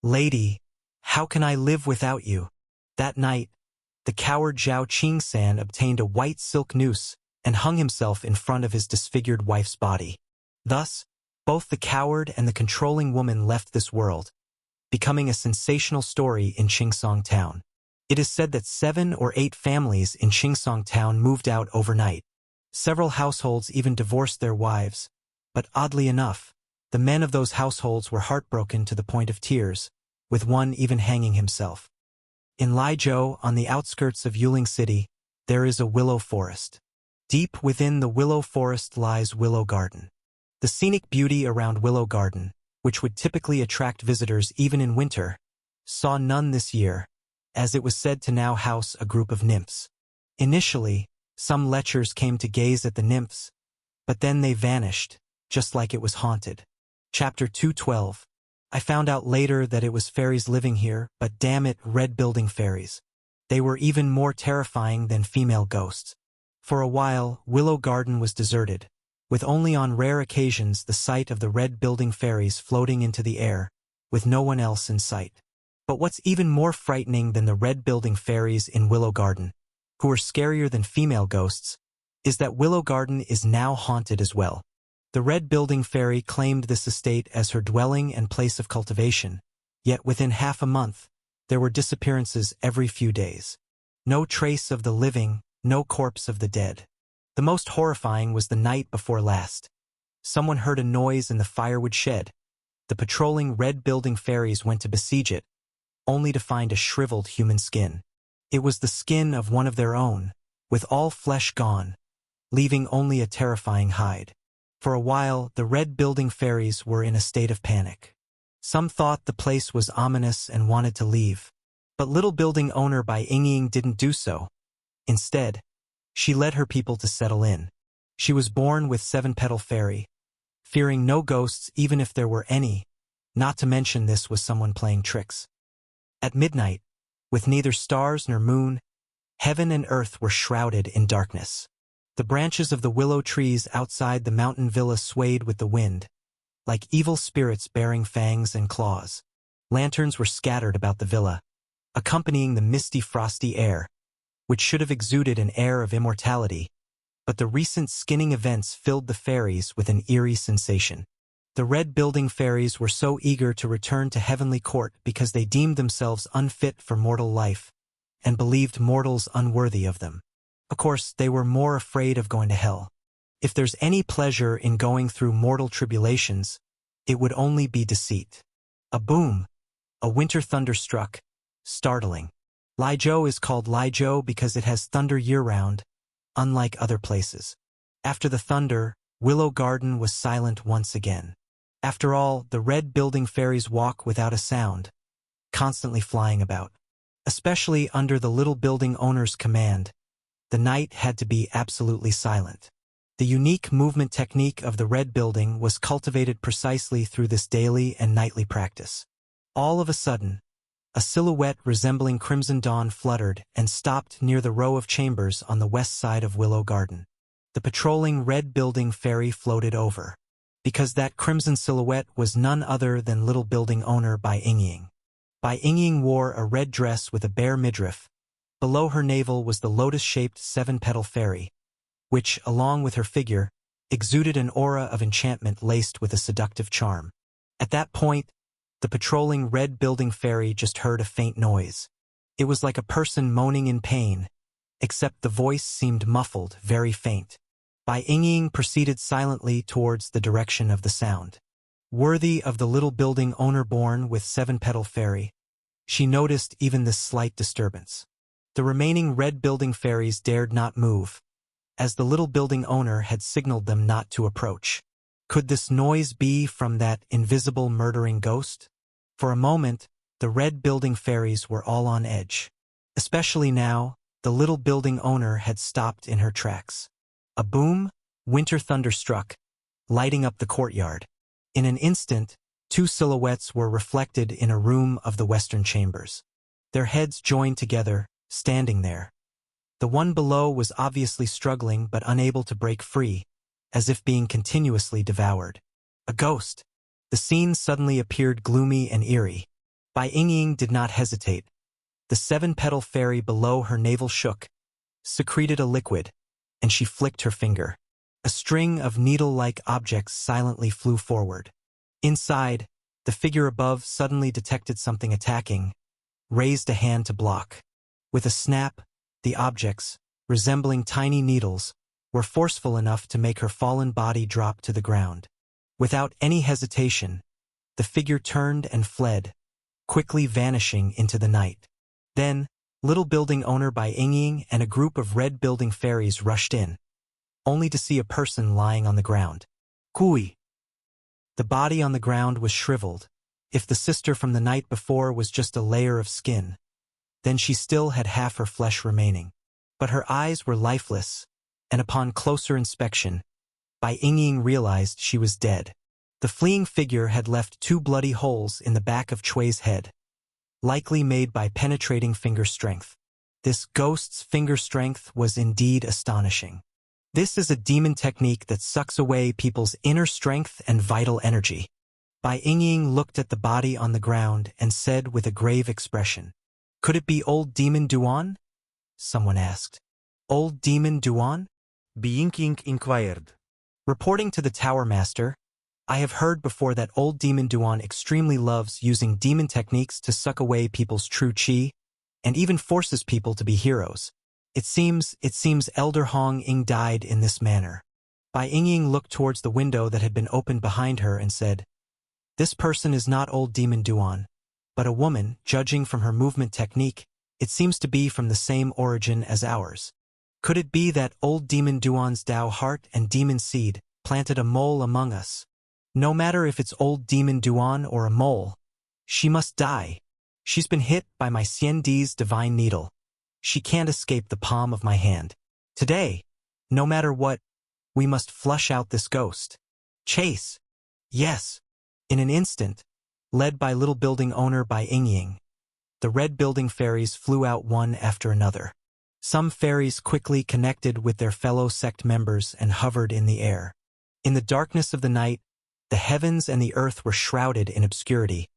"Lady, how can I live without you?" That night, the coward Zhao Qingsan obtained a white silk noose and hung himself in front of his disfigured wife's body. Thus, both the coward and the controlling woman left this world, becoming a sensational story in Qingsong Town. It is said that 7 or 8 families in Qingsong Town moved out overnight. Several households even divorced their wives, but oddly enough, the men of those households were heartbroken to the point of tears, with one even hanging himself. In Laizhou, on the outskirts of Yuling City, there is a willow forest. Deep within the willow forest lies Willow Garden. The scenic beauty around Willow Garden, which would typically attract visitors even in winter, saw none this year, as it was said to now house a group of nymphs. Initially, some lechers came to gaze at the nymphs, but then they vanished, just like it was haunted. Chapter 212. I found out later that it was fairies living here, but damn it, red-building fairies. They were even more terrifying than female ghosts. For a while, Willow Garden was deserted, with only on rare occasions the sight of the red-building fairies floating into the air, with no one else in sight. But what's even more frightening than the red-building fairies in Willow Garden, who are scarier than female ghosts, is that Willow Garden is now haunted as well. The red-building fairy claimed this estate as her dwelling and place of cultivation, yet within half a month, there were disappearances every few days. No trace of the living, no corpse of the dead. The most horrifying was the night before last. Someone heard a noise in the firewood shed. The patrolling red-building fairies went to besiege it, only to find a shriveled human skin. It was the skin of one of their own, with all flesh gone, leaving only a terrifying hide. For a while, the red-building fairies were in a state of panic. Some thought the place was ominous and wanted to leave, but Little Building owner Bai Yingying didn't do so. Instead, she led her people to settle in. She was born with seven-petal fairy, fearing no ghosts even if there were any, not to mention this was someone playing tricks. At midnight, with neither stars nor moon, heaven and earth were shrouded in darkness. The branches of the willow trees outside the mountain villa swayed with the wind, like evil spirits bearing fangs and claws. Lanterns were scattered about the villa, accompanying the misty, frosty air, which should have exuded an air of immortality, but the recent skinning events filled the fairies with an eerie sensation. The red-building fairies were so eager to return to heavenly court because they deemed themselves unfit for mortal life, and believed mortals unworthy of them. Of course, they were more afraid of going to hell. If there's any pleasure in going through mortal tribulations, it would only be deceit. A boom, a winter thunder struck, startling. Liuzhou is called Liuzhou because it has thunder year-round, unlike other places. After the thunder, Willow Garden was silent once again. After all, the red-building fairies walk without a sound, constantly flying about. Especially under the Little Building owner's command, the night had to be absolutely silent. The unique movement technique of the red building was cultivated precisely through this daily and nightly practice. All of a sudden, a silhouette resembling Crimson Dawn fluttered and stopped near the row of chambers on the west side of Willow Garden. The patrolling red building fairy floated over, because that crimson silhouette was none other than Little Building owner Bai Yingying. Bai Yingying wore a red dress with a bare midriff. Below her navel was the lotus-shaped seven-petal fairy, which, along with her figure, exuded an aura of enchantment laced with a seductive charm. At that point, the patrolling red-building fairy just heard a faint noise. It was like a person moaning in pain, except the voice seemed muffled, very faint. Bai Yingying proceeded silently towards the direction of the sound. Worthy of the Little Building owner born with seven-petal fairy, she noticed even this slight disturbance. The remaining red building fairies dared not move, as the Little Building owner had signaled them not to approach. Could this noise be from that invisible murdering ghost? For a moment, the red building fairies were all on edge. Especially now, the Little Building owner had stopped in her tracks. A boom, winter thunder struck, lighting up the courtyard. In an instant, two silhouettes were reflected in a room of the western chambers. Their heads joined together, standing there. The one below was obviously struggling but unable to break free, as if being continuously devoured. A ghost. The scene suddenly appeared gloomy and eerie. Bai Yingying did not hesitate. The seven-petal fairy below her navel shook, secreted a liquid, and she flicked her finger. A string of needle-like objects silently flew forward. Inside, the figure above suddenly detected something attacking, raised a hand to block. With a snap, the objects, resembling tiny needles, were forceful enough to make her fallen body drop to the ground. Without any hesitation, the figure turned and fled, quickly vanishing into the night. Then, Little Building owner Bai Yingying and a group of red building fairies rushed in. only to see a person lying on the ground. Kui. The body on the ground was shriveled. If the sister from the night before was just a layer of skin, then she still had half her flesh remaining. But her eyes were lifeless, and upon closer inspection, Bai Yingying realized she was dead. The fleeing figure had left 2 bloody holes in the back of Chui's head, likely made by penetrating finger strength. This ghost's finger strength was indeed astonishing. This is a demon technique that sucks away people's inner strength and vital energy. Bai Yingying looked at the body on the ground and said with a grave expression, "Could it be old demon Duan?" Someone asked. "Old demon Duan?" Bai Yingying inquired. Reporting to the Tower Master, "I have heard before that old demon Duan extremely loves using demon techniques to suck away people's true chi, and even forces people to be heroes. It seems Elder Hong Ying died in this manner." Bai Yingying looked towards the window that had been opened behind her and said, "This person is not old demon Duan, but a woman. Judging from her movement technique, it seems to be from the same origin as ours. Could it be that old demon Duan's Dao heart and demon seed planted a mole among us? No matter if it's old demon Duan or a mole, she must die. She's been hit by my Xiandi's divine needle. She can't escape the palm of my hand. Today, no matter what, we must flush out this ghost. Chase!" Yes. In an instant, led by little building owner Bai Yingying, the red building fairies flew out one after another. Some fairies quickly connected with their fellow sect members and hovered in the air. In the darkness of the night, the heavens and the earth were shrouded in obscurity,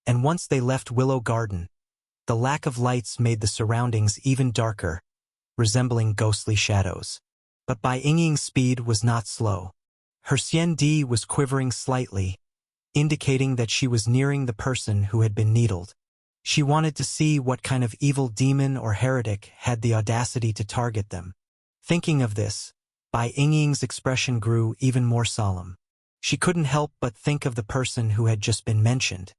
and once they left Willow Garden, the lack of lights made the surroundings even darker, resembling ghostly shadows. But Bai Yingying's speed was not slow. Her Xiandi was quivering slightly, indicating that she was nearing the person who had been needled. She wanted to see what kind of evil demon or heretic had the audacity to target them. Thinking of this, Bai Yingying's expression grew even more solemn. She couldn't help but think of the person who had just been mentioned.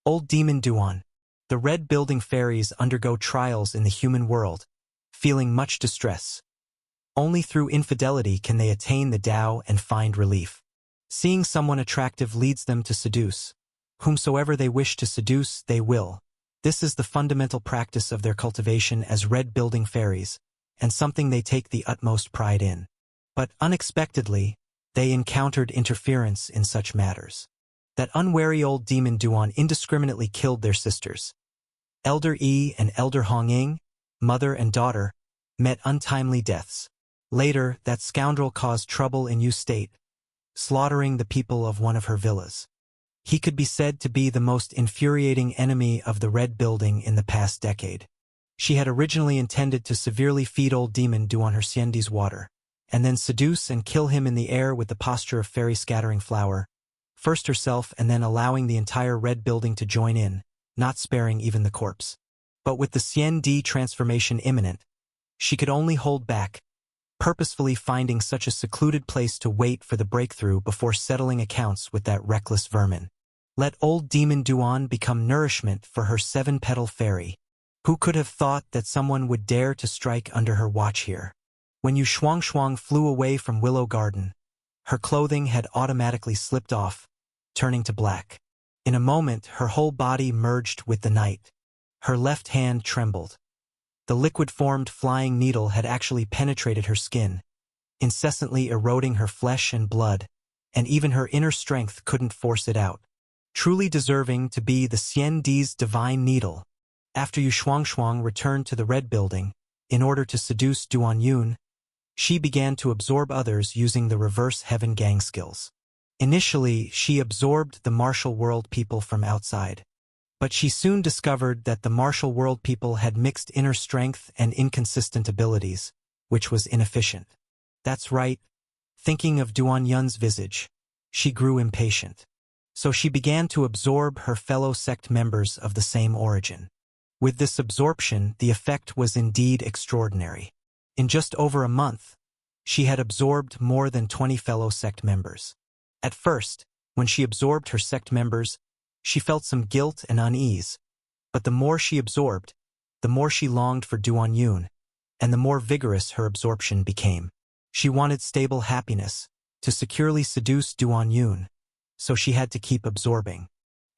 Old demon Duan. The red building fairies undergo trials in the human world, feeling much distress. Only through infidelity can they attain the Tao and find relief. Seeing someone attractive leads them to seduce. Whomsoever they wish to seduce, they will. This is the fundamental practice of their cultivation as red building fairies, and something they take the utmost pride in. But unexpectedly, they encountered interference in such matters. That unwary old demon Duan indiscriminately killed their sisters. Elder Yi and Elder Hong Ying, mother and daughter, met untimely deaths. Later, that scoundrel caused trouble in Yu State, slaughtering the people of one of her villas. He could be said to be the most infuriating enemy of the Red Building in the past decade. She had originally intended to severely feed old demon Duan her Xiandi's water, and then seduce and kill him in the air with the posture of fairy scattering flower, first herself and then allowing the entire Red Building to join in, not sparing even the corpse. But with the Xiandi transformation imminent, she could only hold back, purposefully finding such a secluded place to wait for the breakthrough before settling accounts with that reckless vermin. Let old demon Duan become nourishment for her 7-petal fairy. Who could have thought that someone would dare to strike under her watch here? When Yu Shuang flew away from Willow Garden, her clothing had automatically slipped off, turning to black. In a moment, her whole body merged with the night. Her left hand trembled. The liquid-formed flying needle had actually penetrated her skin, incessantly eroding her flesh and blood, and even her inner strength couldn't force it out. Truly deserving to be the Xiandi's divine needle, after Yu Shuang returned to the Red Building, in order to seduce Duan Yun, she began to absorb others using the reverse heaven gang skills. Initially, she absorbed the martial world people from outside. But she soon discovered that the martial world people had mixed inner strength and inconsistent abilities, which was inefficient. That's right. Thinking of Duan Yun's visage, she grew impatient. So she began to absorb her fellow sect members of the same origin. With this absorption, the effect was indeed extraordinary. In just over a month, she had absorbed more than 20 fellow sect members. At first, when she absorbed her sect members, she felt some guilt and unease, but the more she absorbed, the more she longed for Duan Yun, and the more vigorous her absorption became. She wanted stable happiness, to securely seduce Duan Yun, so she had to keep absorbing.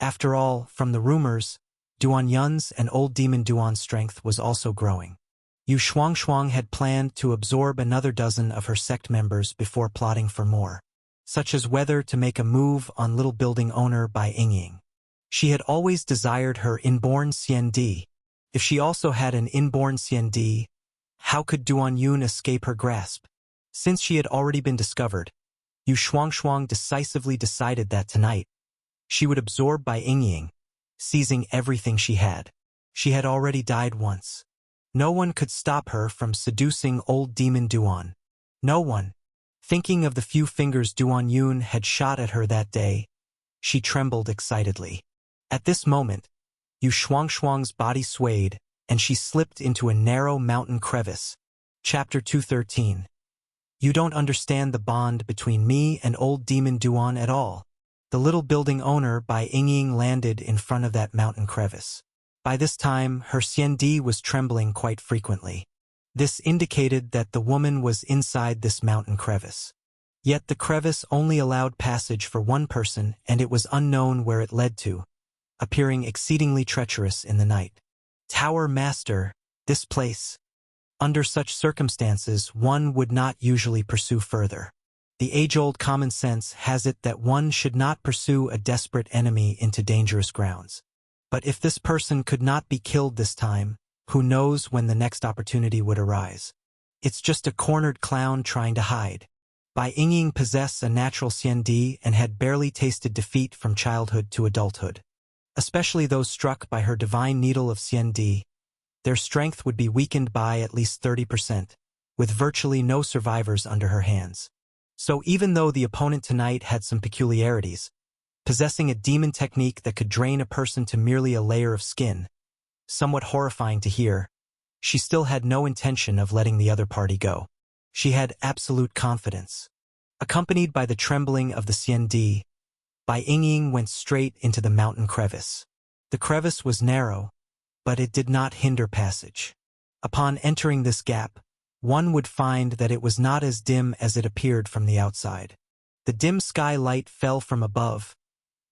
After all, from the rumors, Duan Yun's and old demon Duan's strength was also growing. Yu Shuangshuang had planned to absorb another dozen of her sect members before plotting for more, such as whether to make a move on little building owner Bai Yingying. She had always desired her inborn CND. If she also had an inborn CND, how could Duan Yun escape her grasp? Since she had already been discovered, Yu Shuangshuang decisively decided that tonight, she would absorb Bai Yingying, seizing everything she had. She had already died once. No one could stop her from seducing old demon Duan. No one. Thinking of the few fingers Duan Yun had shot at her that day, she trembled excitedly. At this moment, Yu Shuangshuang's body swayed, and she slipped into a narrow mountain crevice. Chapter 213. You don't understand the bond between me and old demon Duan at all. The little building owner Bai Yingying landed in front of that mountain crevice. By this time, her CND was trembling quite frequently. This indicated that the woman was inside this mountain crevice. Yet the crevice only allowed passage for one person, and it was unknown where it led to, appearing exceedingly treacherous in the night. Tower Master, this place. Under such circumstances, one would not usually pursue further. The age-old common sense has it that one should not pursue a desperate enemy into dangerous grounds. But if this person could not be killed this time, who knows when the next opportunity would arise? It's just a cornered clown trying to hide. Bai Yingying possessed a natural CND and had barely tasted defeat from childhood to adulthood. Especially those struck by her divine needle of CND, their strength would be weakened by at least 30%, with virtually no survivors under her hands. So even though the opponent tonight had some peculiarities, possessing a demon technique that could drain a person to merely a layer of skin, somewhat horrifying to hear, she still had no intention of letting the other party go. She had absolute confidence. Accompanied by the trembling of the CND, Bai Yingying went straight into the mountain crevice. The crevice was narrow, but it did not hinder passage. Upon entering this gap, one would find that it was not as dim as it appeared from the outside. The dim sky light fell from above,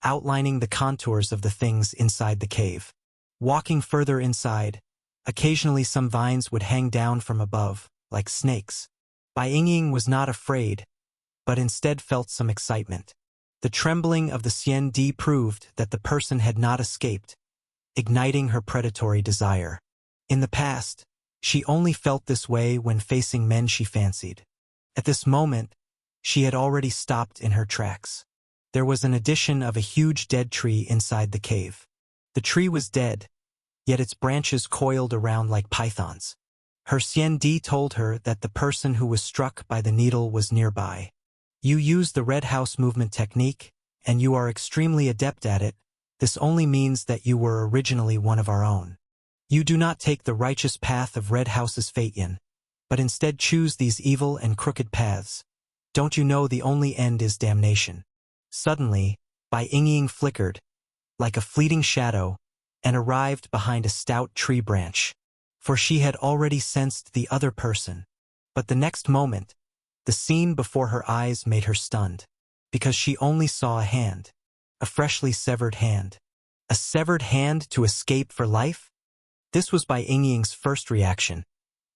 outlining the contours of the things inside the cave. Walking further inside, occasionally some vines would hang down from above, like snakes. Bai Yingying was not afraid, but instead felt some excitement. The trembling of the CND proved that the person had not escaped, igniting her predatory desire. In the past, she only felt this way when facing men she fancied. At this moment, she had already stopped in her tracks. There was an addition of a huge dead tree inside the cave. The tree was dead, yet its branches coiled around like pythons. Her CND told her that the person who was struck by the needle was nearby. You use the Red House movement technique, and you are extremely adept at it. This only means that you were originally one of our own. You do not take the righteous path of Red House's Fate-Yin, but instead choose these evil and crooked paths. Don't you know the only end is damnation? Suddenly, Bai Yingying flickered, like a fleeting shadow, and arrived behind a stout tree branch. For she had already sensed the other person. But the next moment, the scene before her eyes made her stunned, because she only saw a hand. A freshly severed hand. A severed hand to escape for life? This was Bai Yingying's first reaction.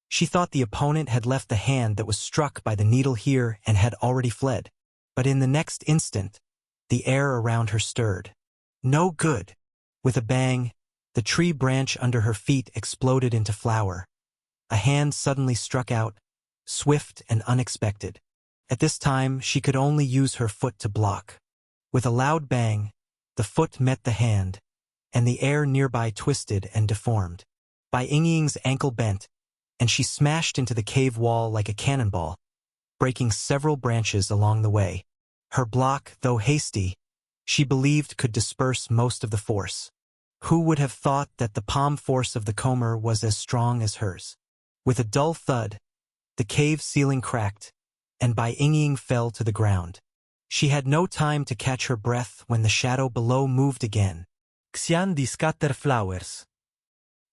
She thought the opponent had left the hand that was struck by the needle here and had already fled. But in the next instant, the air around her stirred. No good. With a bang, the tree branch under her feet exploded into flower. A hand suddenly struck out, swift and unexpected. At this time, she could only use her foot to block. With a loud bang, the foot met the hand, and the air nearby twisted and deformed. Bai Yingying's ankle bent, and she smashed into the cave wall like a cannonball, breaking several branches along the way. Her block, though hasty, she believed could disperse most of the force. Who would have thought that the palm force of the comber was as strong as hers? With a dull thud, the cave ceiling cracked, and Bai Yingying fell to the ground. She had no time to catch her breath when the shadow below moved again. Xian di scatter flowers.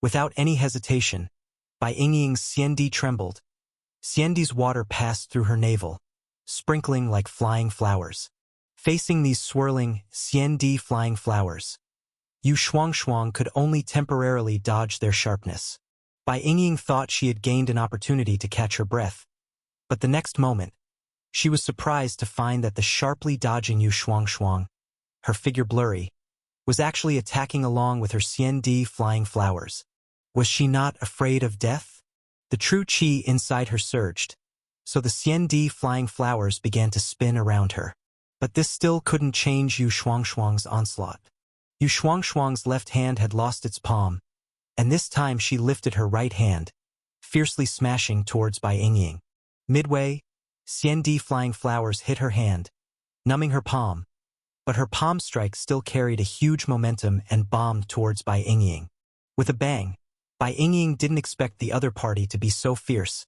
Without any hesitation, Bai Yingying's CND trembled, Xiandi's water passed through her navel, sprinkling like flying flowers. Facing these swirling, Xiandi flying flowers, Yu Shuangshuang could only temporarily dodge their sharpness. Bai Yingying thought she had gained an opportunity to catch her breath, but the next moment, she was surprised to find that the sharply dodging Yu Shuangshuang, her figure blurry, was actually attacking along with her Xiandi flying flowers. Was she not afraid of death? The true qi inside her surged, so the Xiandi flying flowers began to spin around her. But this still couldn't change Yu Shuangshuang's onslaught. Yu Shuangshuang's left hand had lost its palm, and this time she lifted her right hand, fiercely smashing towards Bai Yingying. Midway, Xiandi flying flowers hit her hand, numbing her palm, but her palm strike still carried a huge momentum and bombed towards Bai Yingying. With a bang, Bai Yingying didn't expect the other party to be so fierce,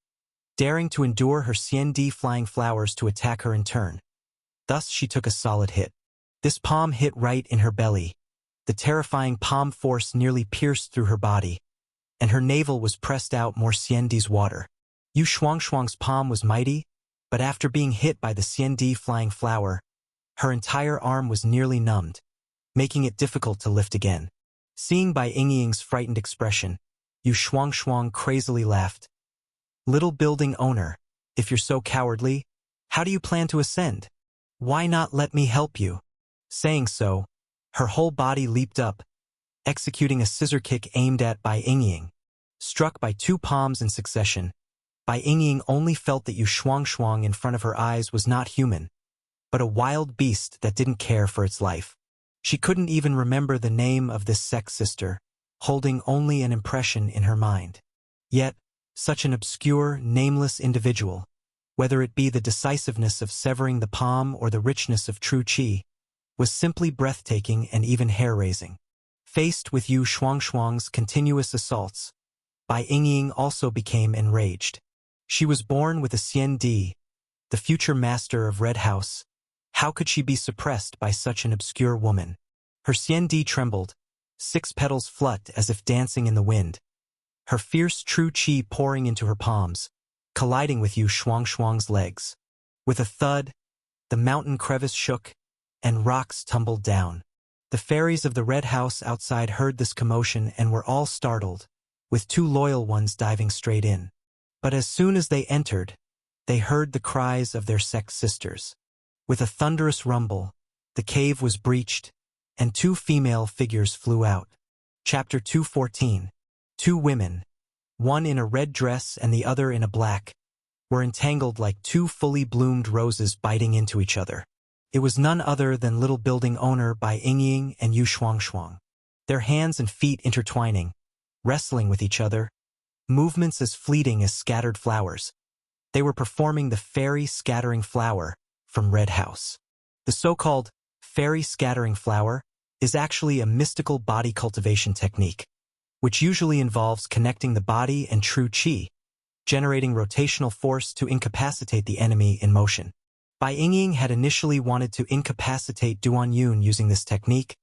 daring to endure her Xiandi flying flowers to attack her in turn. Thus she took a solid hit. This palm hit right in her belly. The terrifying palm force nearly pierced through her body, and her navel was pressed out more Xiandi's water. Yu Shuangshuang's palm was mighty, but after being hit by the Xiandi flying flower, her entire arm was nearly numbed, making it difficult to lift again. Seeing Bai Yingying's frightened expression, Yu Shuangshuang crazily laughed. "Little building owner, if you're so cowardly, how do you plan to ascend? Why not let me help you?" Saying so, her whole body leaped up, executing a scissor kick aimed at Bai Yingying. Struck by two palms in succession, Bai Yingying only felt that Yu Shuangshuang in front of her eyes was not human, but a wild beast that didn't care for its life. She couldn't even remember the name of this sex sister, holding only an impression in her mind. Yet, such an obscure, nameless individual, whether it be the decisiveness of severing the palm or the richness of true qi, was simply breathtaking and even hair-raising. Faced with Yu Shuangshuang's continuous assaults, Bai Yingying also became enraged. She was born with a Xiandi, the future master of Red House. How could she be suppressed by such an obscure woman? Her Xiandi trembled, 6 petals flut as if dancing in the wind, her fierce true qi pouring into her palms, colliding with Yu Shuangshuang's legs. With a thud, the mountain crevice shook, and rocks tumbled down. The fairies of the Red House outside heard this commotion and were all startled, with 2 loyal ones diving straight in. But as soon as they entered, they heard the cries of their sex sisters. With a thunderous rumble, the cave was breached, and 2 female figures flew out. Chapter 214. 2 women, one in a red dress and the other in a black, were entangled like 2 fully bloomed roses biting into each other. It was none other than little building owner Bai Yingying and Yu Shuangshuang. Their hands and feet intertwining, wrestling with each other, movements as fleeting as scattered flowers. They were performing the fairy scattering flower from Red House. The so-called fairy scattering flower is actually a mystical body cultivation technique, which usually involves connecting the body and true qi, generating rotational force to incapacitate the enemy in motion. Bai Yingying had initially wanted to incapacitate Duan Yun using this technique,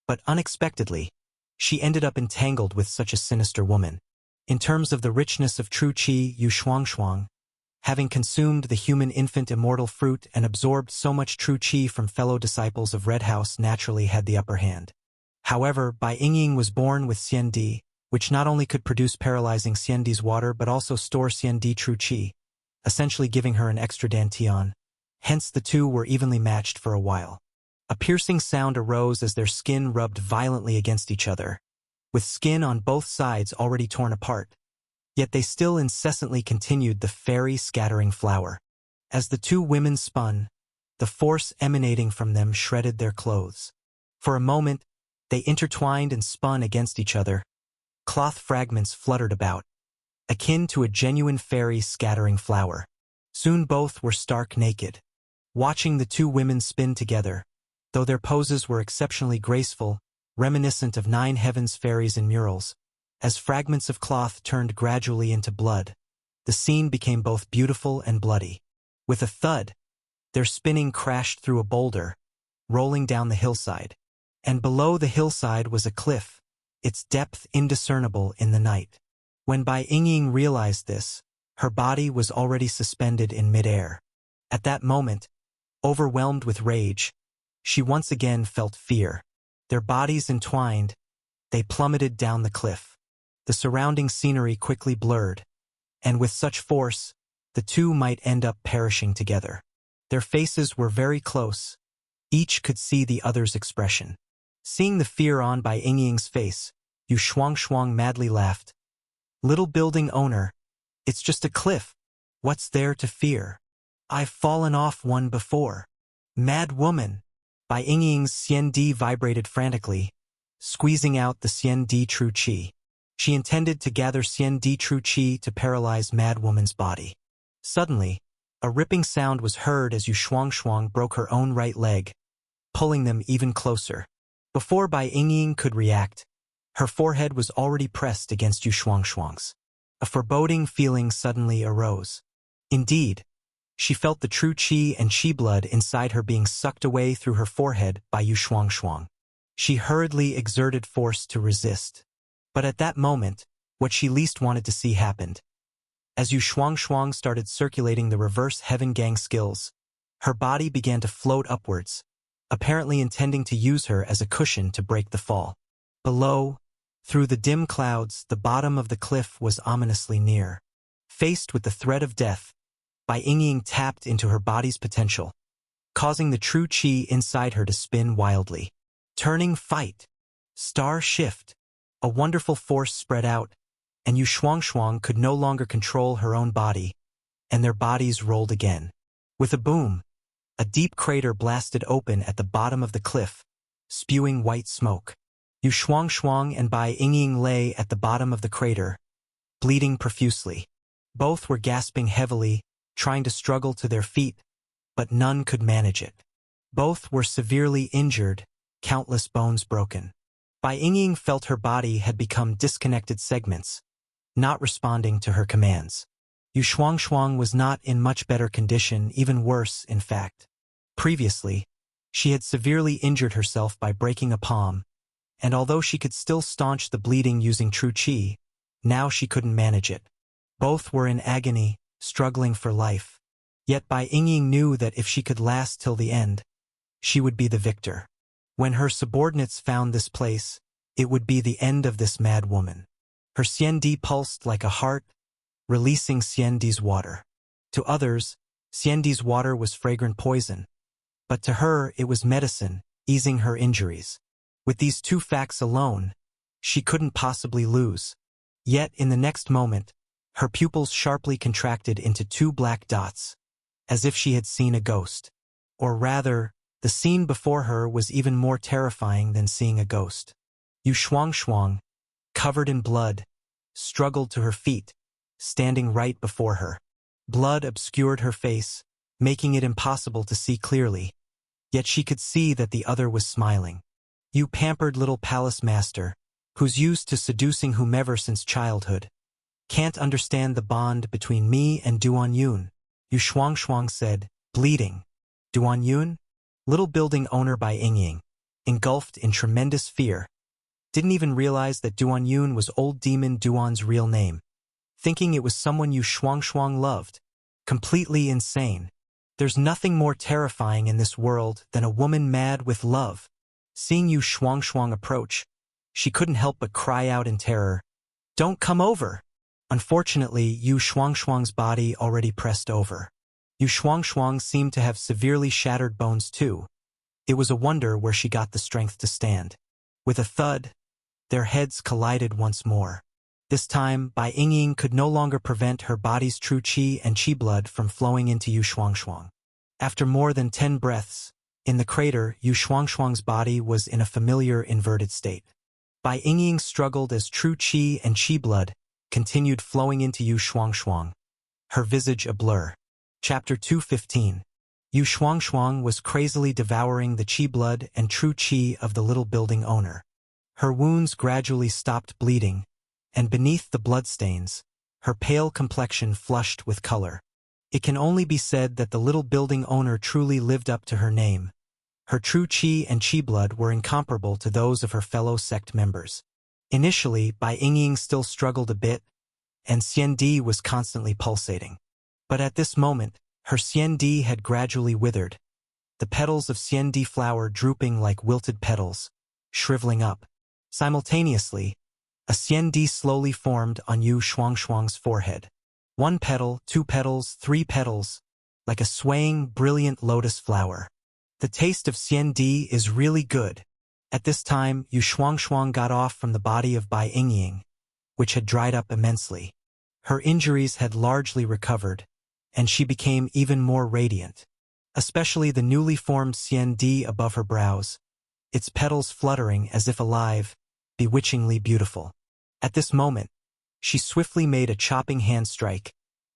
but unexpectedly, she ended up entangled with such a sinister woman. In terms of the richness of true qi, Yu Shuangshuang, having consumed the human infant immortal fruit and absorbed so much true qi from fellow disciples of Red House, naturally had the upper hand. However, Bai Yingying was born with Xiandi, which not only could produce paralyzing Xiandi's water but also store Xiandi true qi, essentially giving her an extra dantian. Hence the 2 were evenly matched for a while. A piercing sound arose as their skin rubbed violently against each other, with skin on both sides already torn apart. Yet they still incessantly continued the fairy scattering flower. As the 2 women spun, the force emanating from them shredded their clothes. For a moment, they intertwined and spun against each other. Cloth fragments fluttered about, akin to a genuine fairy scattering flower. Soon both were stark naked. Watching the 2 women spin together, though their poses were exceptionally graceful, reminiscent of 9 heavens fairies in murals, as fragments of cloth turned gradually into blood, the scene became both beautiful and bloody. With a thud, their spinning crashed through a boulder, rolling down the hillside. And below the hillside was a cliff, its depth indiscernible in the night. When Bai Yingying realized this, Her body was already suspended in midair. At that moment, overwhelmed with rage, she once again felt fear. Their bodies entwined, they plummeted down the cliff. The surrounding scenery quickly blurred, and with such force, the two might end up perishing together. Their faces were very close. Each could see the other's expression. Seeing the fear on Bai Yingying's face, Yu Shuangshuang madly laughed. "Little building owner, it's just a cliff. What's there to fear? I've fallen off one before." "Mad woman!" Bai Yingying's Xian Di vibrated frantically, squeezing out the Xian Di true qi. She intended to gather Xian Di true qi to paralyze Mad Woman's body. Suddenly, a ripping sound was heard as Yu Shuangshuang broke her own right leg, pulling them even closer. Before Bai Yingying could react, her forehead was already pressed against Yu Shuangshuang's. A foreboding feeling suddenly arose. Indeed, she felt the true qi and qi blood inside her being sucked away through her forehead by Yu Shuangshuang. She hurriedly exerted force to resist. But at that moment, what she least wanted to see happened. As Yu Shuangshuang started circulating the reverse Heaven Gang skills, her body began to float upwards, apparently intending to use her as a cushion to break the fall. Below, through the dim clouds, the bottom of the cliff was ominously near. Faced with the threat of death, Bai Yingying tapped into her body's potential, causing the true qi inside her to spin wildly. Turning fight. Star shift. A wonderful force spread out, and Yu Shuangshuang could no longer control her own body, and their bodies rolled again. With a boom, a deep crater blasted open at the bottom of the cliff, spewing white smoke. Yu Shuangshuang and Bai Yingying lay at the bottom of the crater, bleeding profusely. Both were gasping heavily, trying to struggle to their feet, but none could manage it. Both were severely injured, countless bones broken. Bai Yingying felt her body had become disconnected segments, not responding to her commands. Yu Shuangshuang was not in much better condition, even worse, in fact. Previously, she had severely injured herself by breaking a palm, and although she could still staunch the bleeding using true qi, now she couldn't manage it. Both were in agony, struggling for life. Yet Bai Yingying knew that if she could last till the end, she would be the victor. When her subordinates found this place, it would be the end of this mad woman. Her Xian Di pulsed like a heart, releasing Xian Di's water. To others, Xian Di's water was fragrant poison, but to her it was medicine, easing her injuries. With these two facts alone, she couldn't possibly lose. Yet in the next moment, her pupils sharply contracted into two black dots, as if she had seen a ghost. Or rather, the scene before her was even more terrifying than seeing a ghost. Yu Shuangshuang, covered in blood, struggled to her feet, standing right before her. Blood obscured her face, making it impossible to see clearly. Yet she could see that the other was smiling. "You pampered little palace master, who's used to seducing whomever since childhood, can't understand the bond between me and Duan Yun," Yu Shuangshuang said, bleeding. Duan Yun? Little building owner Bai Yingying, engulfed in tremendous fear, didn't even realize that Duan Yun was old demon Duan's real name, thinking it was someone Yu Shuangshuang loved. Completely insane. There's nothing more terrifying in this world than a woman mad with love. Seeing Yu Shuangshuang approach, she couldn't help but cry out in terror, "Don't come over!" Unfortunately, Yu Shuangshuang's body already pressed over. Yu Shuangshuang seemed to have severely shattered bones too. It was a wonder where she got the strength to stand. With a thud, their heads collided once more. This time, Bai Yingying could no longer prevent her body's true qi and qi blood from flowing into Yu Shuangshuang. After more than 10 breaths, in the crater, Yu Shuangshuang's body was in a familiar inverted state. Bai Yingying struggled as true qi and qi blood continued flowing into Yu Shuangshuang, her visage a blur. Chapter 215. Yu Shuangshuang was crazily devouring the qi blood and true qi of the little building owner. Her wounds gradually stopped bleeding, and beneath the bloodstains, her pale complexion flushed with color. It can only be said that the little building owner truly lived up to her name. Her true qi and qi blood were incomparable to those of her fellow sect members. Initially, Bai Yingying still struggled a bit, and Xiandi was constantly pulsating. But at this moment, her Xiandi had gradually withered, the petals of Xiandi flower drooping like wilted petals, shriveling up. Simultaneously, a Xiandi slowly formed on Yu Shuangshuang's forehead. 1 petal, 2 petals, 3 petals, like a swaying, brilliant lotus flower. The taste of Xiandi is really good. At this time, Yu Shuangshuang got off from the body of Bai Yingying, which had dried up immensely. Her injuries had largely recovered, and she became even more radiant. Especially the newly formed Xiandi above her brows, its petals fluttering as if alive, bewitchingly beautiful. At this moment, she swiftly made a chopping hand strike,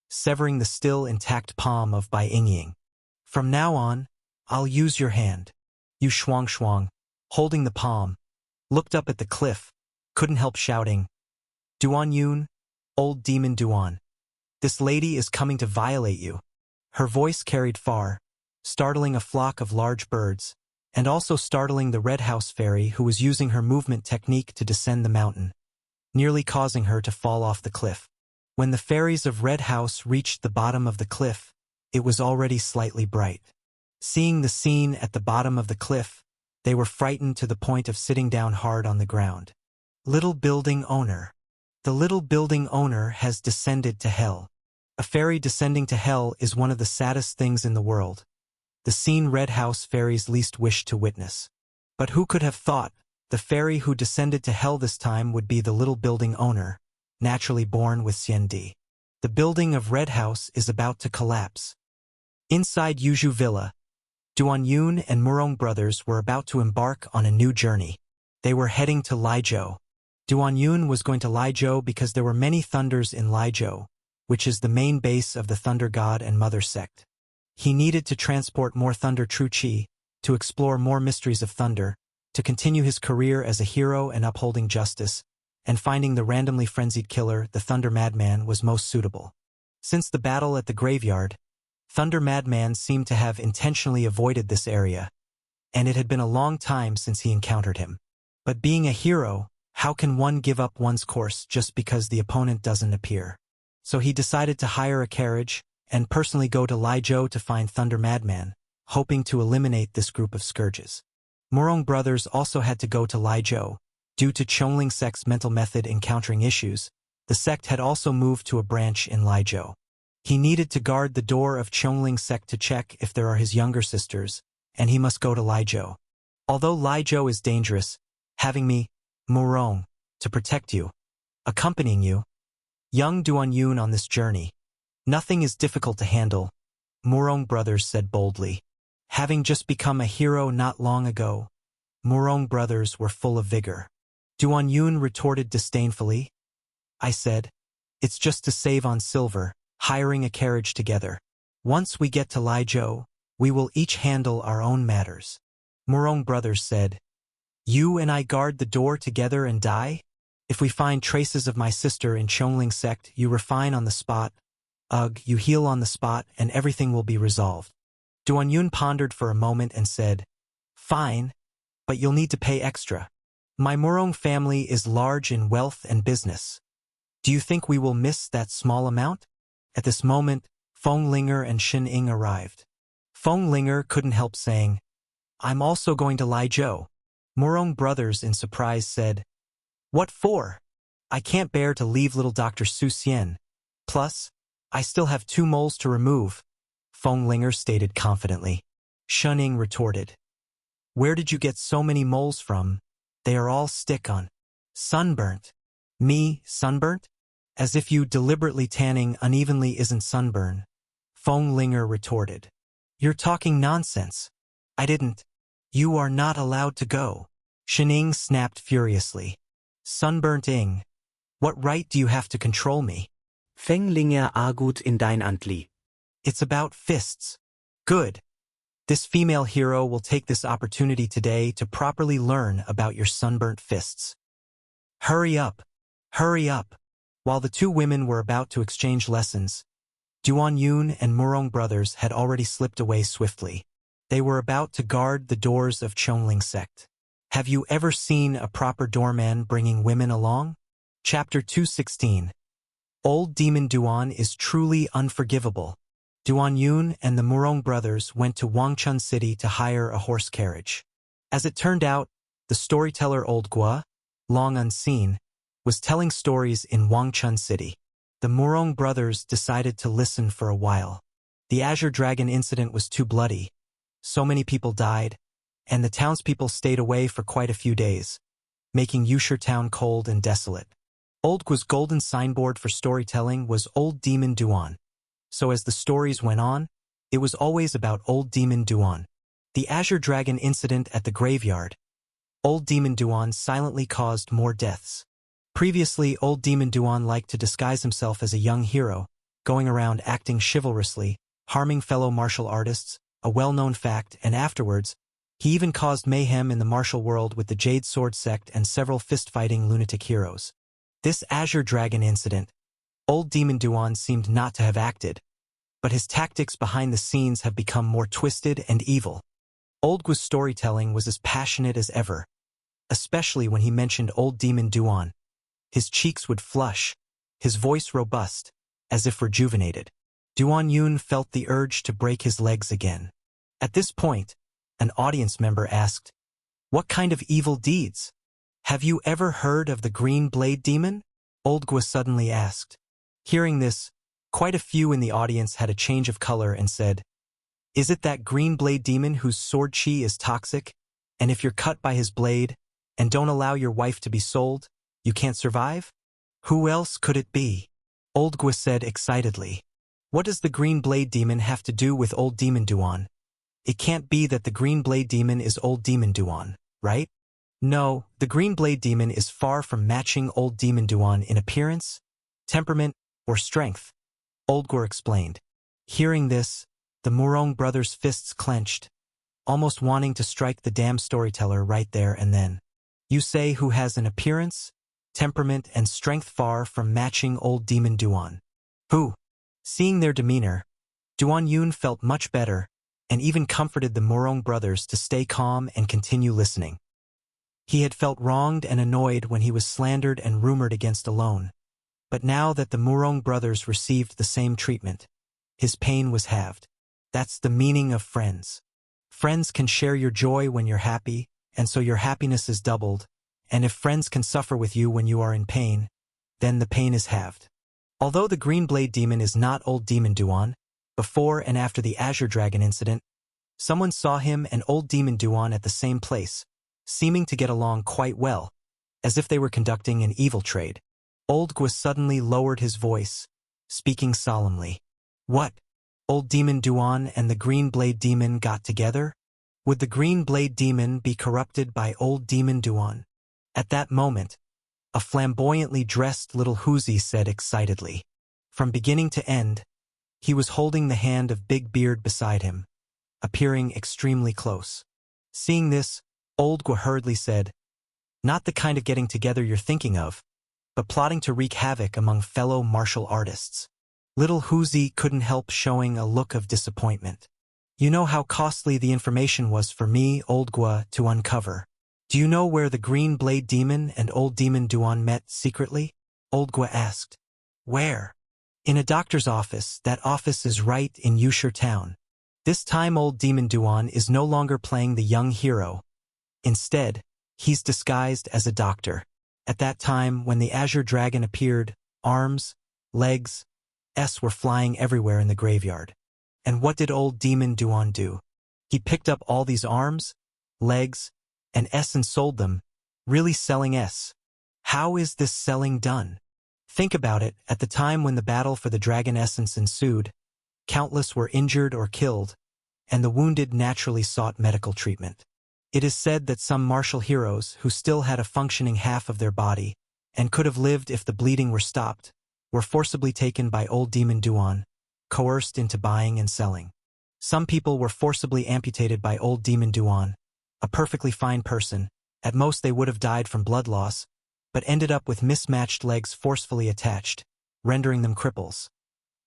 severing the still intact palm of Bai Yingying. From now on, I'll use your hand. Yu Shuangshuang, holding the palm, looked up at the cliff, couldn't help shouting, Duan Yun, old demon Duan. This lady is coming to violate you. Her voice carried far, startling a flock of large birds, and also startling the Red House fairy who was using her movement technique to descend the mountain, nearly causing her to fall off the cliff. When the fairies of Red House reached the bottom of the cliff, it was already slightly bright. Seeing the scene at the bottom of the cliff, they were frightened to the point of sitting down hard on the ground. Little building owner. The little building owner has descended to hell. A fairy descending to hell is one of the saddest things in the world. The scene Red House fairies least wished to witness. But who could have thought the fairy who descended to hell this time would be the little building owner, naturally born with Xiandi. The building of Red House is about to collapse. Inside Yuzhu Villa, Duan Yun and Murong brothers were about to embark on a new journey. They were heading to Laizhou. Duan Yun was going to Laizhou because there were many thunders in Laizhou, which is the main base of the Thunder God and Mother sect. He needed to transport more Thunder True Qi, to explore more mysteries of thunder, to continue his career as a hero and upholding justice, and finding the randomly frenzied killer, the Thunder Madman, was most suitable. Since the battle at the graveyard, Thunder Madman seemed to have intentionally avoided this area, and it had been a long time since he encountered him. But being a hero, how can one give up one's course just because the opponent doesn't appear? So he decided to hire a carriage and personally go to Laizhou to find Thunder Madman, hoping to eliminate this group of scourges. Murong brothers also had to go to Laizhou. Due to Chongling sect's mental method encountering issues, the sect had also moved to a branch in Laizhou. He needed to guard the door of Chongling sect to check if there are his younger sisters, and he must go to Laizhou. Although Laizhou is dangerous, having me, Murong, to protect you, accompanying you, young Duan Yun on this journey, nothing is difficult to handle, Murong brothers said boldly. Having just become a hero not long ago, Murong brothers were full of vigor. Duan Yun retorted disdainfully. I said, it's just to save on silver, hiring a carriage together. Once we get to Laizhou, we will each handle our own matters. Murong brothers said, you and I guard the door together and die? If we find traces of my sister in Chongling sect, you refine on the spot. Ugh, you heal on the spot and everything will be resolved. Duan Yun pondered for a moment and said, fine, but you'll need to pay extra. My Murong family is large in wealth and business. Do you think we will miss that small amount? At this moment, Feng Linger and Shin Ying arrived. Feng Linger couldn't help saying, I'm also going to Laizhou. Murong brothers in surprise said, what for? I can't bear to leave little Dr. Su Xian. Plus, I still have 2 moles to remove, Feng Linger stated confidently. Shin Ying retorted, where did you get so many moles from? They are all stick-on. Sunburnt. Me, sunburnt? As if you deliberately tanning unevenly isn't sunburn, Feng Linger retorted. You're talking nonsense. I didn't. You are not allowed to go. Shin Ying snapped furiously. Sunburnt Ying, what right do you have to control me? Feng Linger argut in dein Antli. It's about fists. Good. This female hero will take this opportunity today to properly learn about your sunburnt fists. Hurry up. Hurry up. While the 2 women were about to exchange lessons, Duan Yun and Murong brothers had already slipped away swiftly. They were about to guard the doors of Chongling sect. Have you ever seen a proper doorman bringing women along? Chapter 216. Old Demon Duan is truly unforgivable. Duan Yun and the Murong brothers went to Wangchun City to hire a horse carriage. As it turned out, the storyteller Old Gua, long unseen, was telling stories in Wangchun City. The Murong brothers decided to listen for a while. The Azure Dragon incident was too bloody. So many people died, and the townspeople stayed away for quite a few days, making Yusher town cold and desolate. Old Gua's golden signboard for storytelling was Old Demon Duan. So as the stories went on, it was always about Old Demon Duan. The Azure Dragon incident at the graveyard. Old Demon Duan silently caused more deaths. Previously, Old Demon Duan liked to disguise himself as a young hero, going around acting chivalrously, harming fellow martial artists, a well-known fact, and afterwards, he even caused mayhem in the martial world with the Jade Sword sect and several fist-fighting lunatic heroes. This Azure Dragon incident, Old Demon Duan seemed not to have acted, but his tactics behind the scenes have become more twisted and evil. Old Gua's storytelling was as passionate as ever, especially when he mentioned Old Demon Duan. His cheeks would flush, his voice robust, as if rejuvenated. Duan Yun felt the urge to break his legs again. At this point, an audience member asked, "What kind of evil deeds? Have you ever heard of the Green Blade Demon?" Old Gua suddenly asked. Hearing this, quite a few in the audience had a change of color and said, "Is it that Green Blade Demon whose sword chi is toxic, and if you're cut by his blade, and don't allow your wife to be sold, you can't survive?" "Who else could it be?" Old Gua said excitedly. "What does the Green Blade Demon have to do with Old Demon Duan? It can't be that the Green Blade Demon is Old Demon Duan, right?" "No, the Green Blade Demon is far from matching Old Demon Duan in appearance, temperament, or strength," Old Gua explained. Hearing this, the Murong brothers' fists clenched, almost wanting to strike the damn storyteller right there and then. "You say who has an appearance, temperament, and strength far from matching Old Demon Duan? Who?" Seeing their demeanor, Duan Yun felt much better and even comforted the Murong brothers to stay calm and continue listening. He had felt wronged and annoyed when he was slandered and rumored against alone, but now that the Murong brothers received the same treatment, his pain was halved. That's the meaning of friends. Friends can share your joy when you're happy, and so your happiness is doubled, and if friends can suffer with you when you are in pain, then the pain is halved. Although the Green Blade Demon is not Old Demon Duan, before and after the Azure Dragon incident, someone saw him and Old Demon Duan at the same place, seeming to get along quite well, as if they were conducting an evil trade. Old Gua suddenly lowered his voice, speaking solemnly. "What? Old Demon Duan and the Green Blade Demon got together? Would the Green Blade Demon be corrupted by Old Demon Duan?" At that moment, a flamboyantly dressed little Huzi said excitedly. From beginning to end, he was holding the hand of Big Beard beside him, appearing extremely close. Seeing this, Old Gua hurriedly said, "Not the kind of getting together you're thinking of, but plotting to wreak havoc among fellow martial artists." Little Huzi couldn't help showing a look of disappointment. "You know how costly the information was for me, Old Gua, to uncover. Do you know where the Green Blade Demon and Old Demon Duan met secretly?" Old Gua asked. "Where?" "In a doctor's office. That office is right in Yusher town." This time Old Demon Duan is no longer playing the young hero. Instead, he's disguised as a doctor. At that time, when the Azure Dragon appeared, arms, legs, were flying everywhere in the graveyard. And what did Old Demon Duan do? He picked up all these arms, legs, and and sold them, really selling S. How is this selling done? Think about it. At the time when the battle for the dragon essence ensued, countless were injured or killed, and the wounded naturally sought medical treatment. It is said that some martial heroes who still had a functioning half of their body, and could have lived if the bleeding were stopped, were forcibly taken by Old Demon Duan, coerced into buying and selling. Some people were forcibly amputated by Old Demon Duan, a perfectly fine person. At most they would have died from blood loss, but ended up with mismatched legs forcefully attached, rendering them cripples.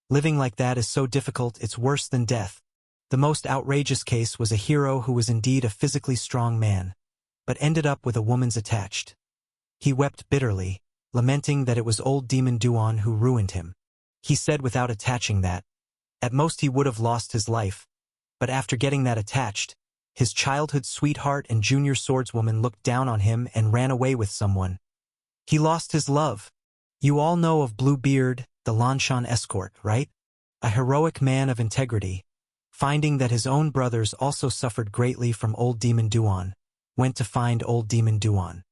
Living like that is so difficult it's worse than death. The most outrageous case was a hero who was indeed a physically strong man, but ended up with a woman's attached. He wept bitterly, lamenting that it was old Demon Duan who ruined him. He said without attaching that. At most he would have lost his life, but after getting that attached, his childhood sweetheart and junior swordswoman looked down on him and ran away with someone. He lost his love. You all know of Bluebeard, the Lanshan escort, right? A heroic man of integrity, finding that his own brothers also suffered greatly from old Demon Duan, went to find old Demon Duan.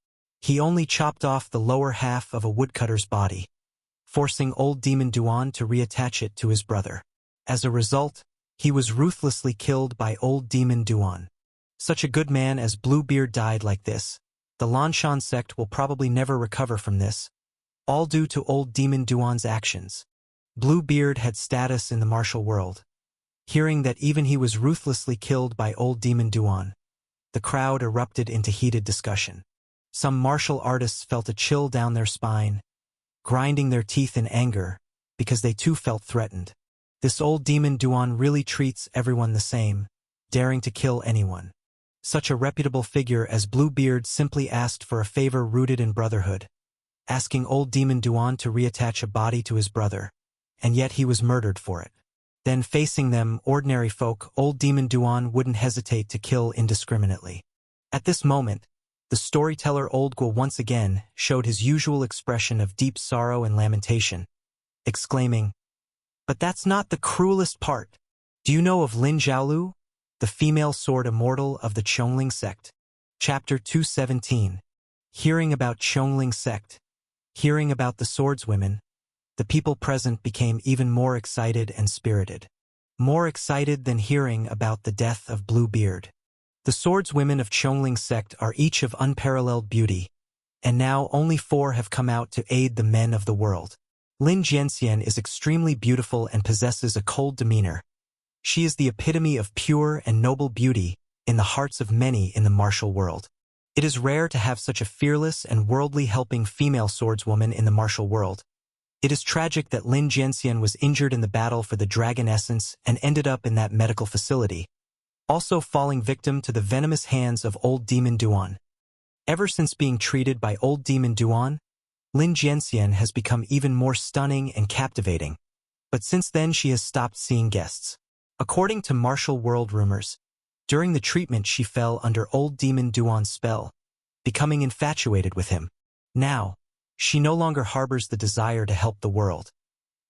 He only chopped off the lower half of a woodcutter's body, forcing old Demon Duan to reattach it to his brother. As a result, he was ruthlessly killed by old Demon Duan. Such a good man as Bluebeard died like this. The Lanshan sect will probably never recover from this, all due to old Demon Duan's actions. Bluebeard had status in the martial world. Hearing that even he was ruthlessly killed by old Demon Duan, the crowd erupted into heated discussion. Some martial artists felt a chill down their spine, grinding their teeth in anger, because they too felt threatened. This old Demon Duan really treats everyone the same, daring to kill anyone. Such a reputable figure as Bluebeard simply asked for a favor rooted in brotherhood, asking old Demon Duan to reattach a body to his brother, and yet he was murdered for it. Then facing them, ordinary folk, old Demon Duan wouldn't hesitate to kill indiscriminately. At this moment, the storyteller Old Guo once again showed his usual expression of deep sorrow and lamentation, exclaiming, "But that's not the cruelest part. Do you know of Lin Jiaolu, the female sword immortal of the Chongling sect?" Chapter 217. Hearing about Chongling sect, hearing about the swordswomen, the people present became even more excited and spirited. More excited than hearing about the death of Bluebeard. The swordswomen of Chongling sect are each of unparalleled beauty, and now only 4 have come out to aid the men of the world. Lin Jianxian is extremely beautiful and possesses a cold demeanor. She is the epitome of pure and noble beauty in the hearts of many in the martial world. It is rare to have such a fearless and worldly helping female swordswoman in the martial world. It is tragic that Lin Jianxian was injured in the battle for the dragon essence and ended up in that medical facility, also falling victim to the venomous hands of old Demon Duan. Ever since being treated by old Demon Duan, Lin Jianxian has become even more stunning and captivating, but since then she has stopped seeing guests. According to martial world rumors, during the treatment she fell under old Demon Duan's spell, becoming infatuated with him. Now, she no longer harbors the desire to help the world.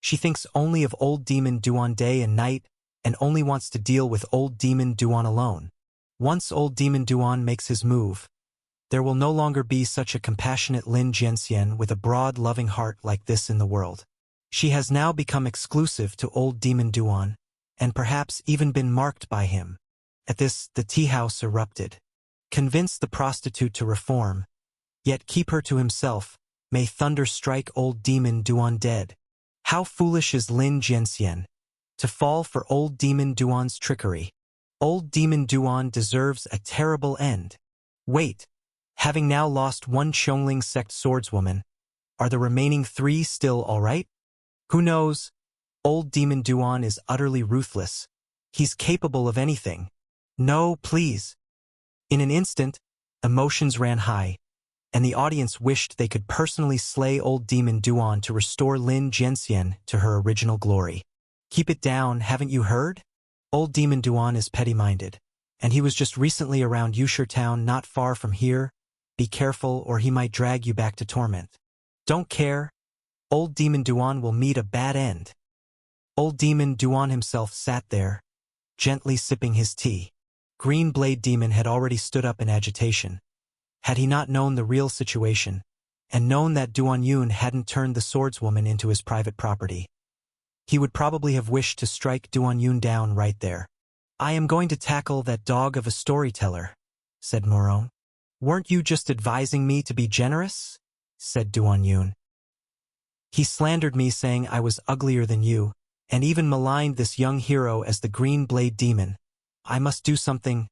She thinks only of old Demon Duan day and night, and only wants to deal with old Demon Duan alone. Once old Demon Duan makes his move, there will no longer be such a compassionate Lin Jianxian with a broad, loving heart like this in the world. She has now become exclusive to old Demon Duan, and perhaps even been marked by him. At this, the tea house erupted. Convince the prostitute to reform, yet keep her to himself. May thunder strike old Demon Duan dead. How foolish is Lin Jianxian to fall for old Demon Duan's trickery. Old Demon Duan deserves a terrible end. Wait, having now lost 1 Chongling sect swordswoman, are the remaining 3 still all right? Who knows? Old Demon Duan is utterly ruthless. He's capable of anything. No, please. In an instant, emotions ran high, and the audience wished they could personally slay old Demon Duan to restore Lin Jianxian to her original glory. Keep it down, haven't you heard? Old Demon Duan is petty-minded, and he was just recently around Yusher town not far from here. Be careful or he might drag you back to torment. Don't care. Old Demon Duan will meet a bad end. Old Demon Duan himself sat there, gently sipping his tea. Green Blade Demon had already stood up in agitation. Had he not known the real situation, and known that Duan Yun hadn't turned the swordswoman into his private property, he would probably have wished to strike Duan Yun down right there. "I am going to tackle that dog of a storyteller," said Morong. "Weren't you just advising me to be generous?" said Duan Yun. "He slandered me saying I was uglier than you, and even maligned this young hero as the Green Blade Demon. I must do something,"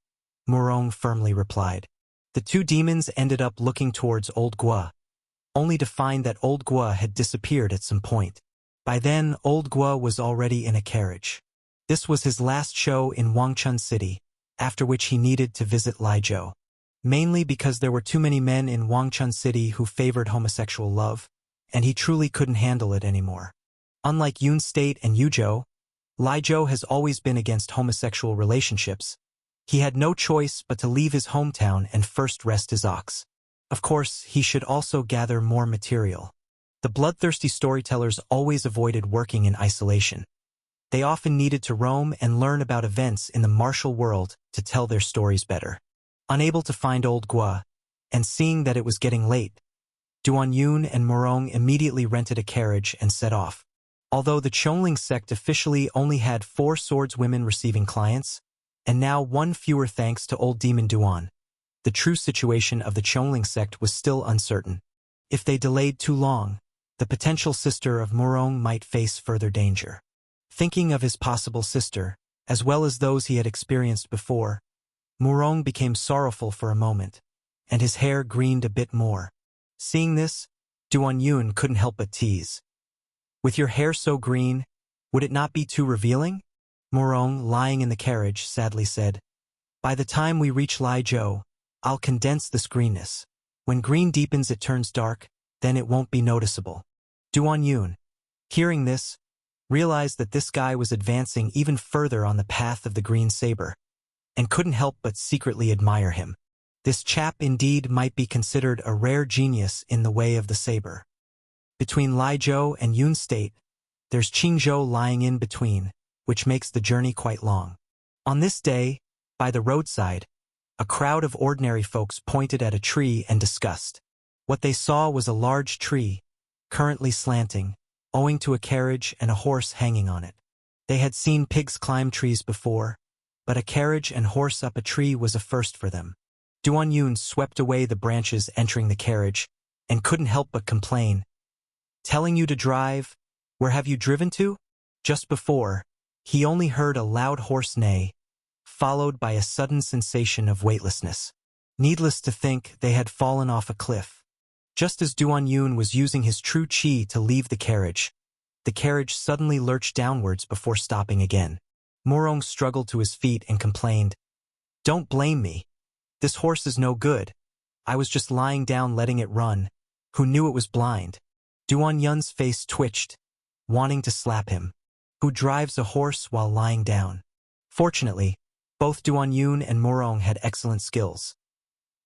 Morong firmly replied. The 2 demons ended up looking towards Old Guo, only to find that Old Guo had disappeared at some point. By then, Old Guo was already in a carriage. This was his last show in Wangchun City, after which he needed to visit Lijiao. Mainly because there were too many men in Wangchun City who favored homosexual love, and he truly couldn't handle it anymore. Unlike Yoon State and Yuzhou, Lai Zhou has always been against homosexual relationships. He had no choice but to leave his hometown and first rest his ox. Of course, he should also gather more material. The bloodthirsty storytellers always avoided working in isolation. They often needed to roam and learn about events in the martial world to tell their stories better. Unable to find old Gua, and seeing that it was getting late, Duan Yun and Morong immediately rented a carriage and set off. Although the Chongling sect officially only had 4 swordswomen receiving clients, and now 1 fewer thanks to old demon Duan, the true situation of the Chongling sect was still uncertain. If they delayed too long, the potential sister of Morong might face further danger. Thinking of his possible sister, as well as those he had experienced before, Morong became sorrowful for a moment, and his hair greened a bit more. Seeing this, Duan Yun couldn't help but tease. "With your hair so green, would it not be too revealing?" Morong, lying in the carriage, sadly said. "By the time we reach Lai Zhou, I'll condense this greenness. When green deepens it turns dark, then it won't be noticeable." Duan Yun, hearing this, realized that this guy was advancing even further on the path of the green saber, and couldn't help but secretly admire him. This chap indeed might be considered a rare genius in the way of the saber. Between Lai Zhou and Yun State, there's Qingzhou lying in between, which makes the journey quite long. On this day, by the roadside, a crowd of ordinary folks pointed at a tree and discussed. What they saw was a large tree, currently slanting, owing to a carriage and a horse hanging on it. They had seen pigs climb trees before, but a carriage and horse up a tree was a first for them. Duan Yun swept away the branches entering the carriage, and couldn't help but complain. "Telling you to drive? Where have you driven to?" Just before, he only heard a loud horse neigh, followed by a sudden sensation of weightlessness. Needless to think, they had fallen off a cliff. Just as Duan Yun was using his true chi to leave the carriage suddenly lurched downwards before stopping again. Morong struggled to his feet and complained, "Don't blame me. This horse is no good. I was just lying down letting it run. Who knew it was blind?" Duan Yun's face twitched, wanting to slap him. Who drives a horse while lying down? Fortunately, both Duan Yun and Morong had excellent skills.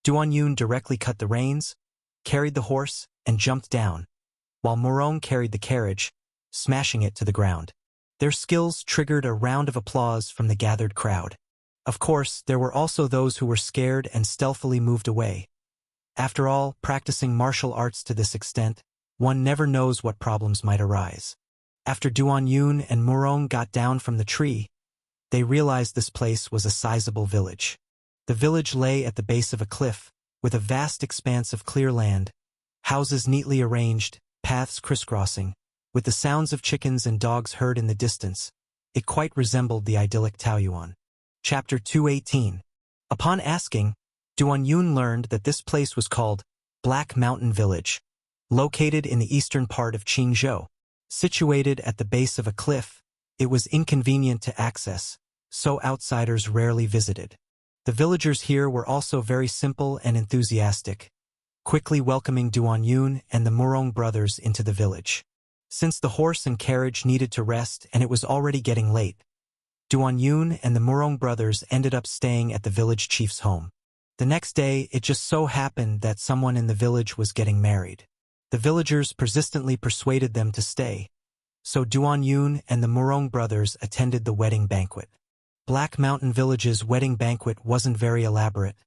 Duan Yun directly cut the reins, carried the horse, and jumped down, while Morong carried the carriage, smashing it to the ground. Their skills triggered a round of applause from the gathered crowd. Of course, there were also those who were scared and stealthily moved away. After all, practicing martial arts to this extent, one never knows what problems might arise. After Duan Yun and Morong got down from the tree, they realized this place was a sizable village. The village lay at the base of a cliff, with a vast expanse of clear land, houses neatly arranged, paths crisscrossing, with the sounds of chickens and dogs heard in the distance. It quite resembled the idyllic Taoyuan. Chapter 218. Upon asking, Duan Yun learned that this place was called Black Mountain Village, located in the eastern part of Qingzhou. Situated at the base of a cliff, it was inconvenient to access, so outsiders rarely visited. The villagers here were also very simple and enthusiastic, quickly welcoming Duan Yun and the Morong brothers into the village. Since the horse and carriage needed to rest and it was already getting late, Duan Yun and the Morong brothers ended up staying at the village chief's home. The next day, it just so happened that someone in the village was getting married. The villagers persistently persuaded them to stay, so Duan Yun and the Morong brothers attended the wedding banquet. Black Mountain Village's wedding banquet wasn't very elaborate,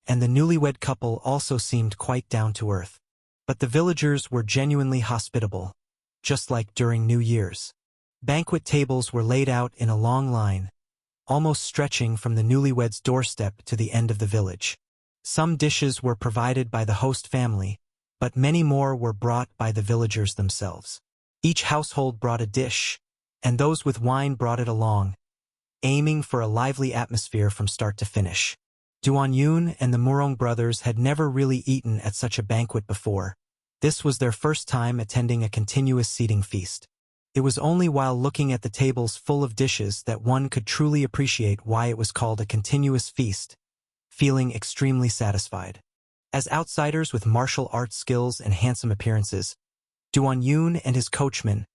and the newlywed couple also seemed quite down to earth. But the villagers were genuinely hospitable, just like during New Year's. Banquet tables were laid out in a long line, almost stretching from the newlyweds' doorstep to the end of the village. Some dishes were provided by the host family, but many more were brought by the villagers themselves. Each household brought a dish, and those with wine brought it along, aiming for a lively atmosphere from start to finish. Duan Yun and the Morong brothers had never really eaten at such a banquet before. This was their first time attending a continuous seating feast. It was only while looking at the tables full of dishes that one could truly appreciate why it was called a continuous feast, feeling extremely satisfied. As outsiders with martial arts skills and handsome appearances, Duan Yun and his coachman,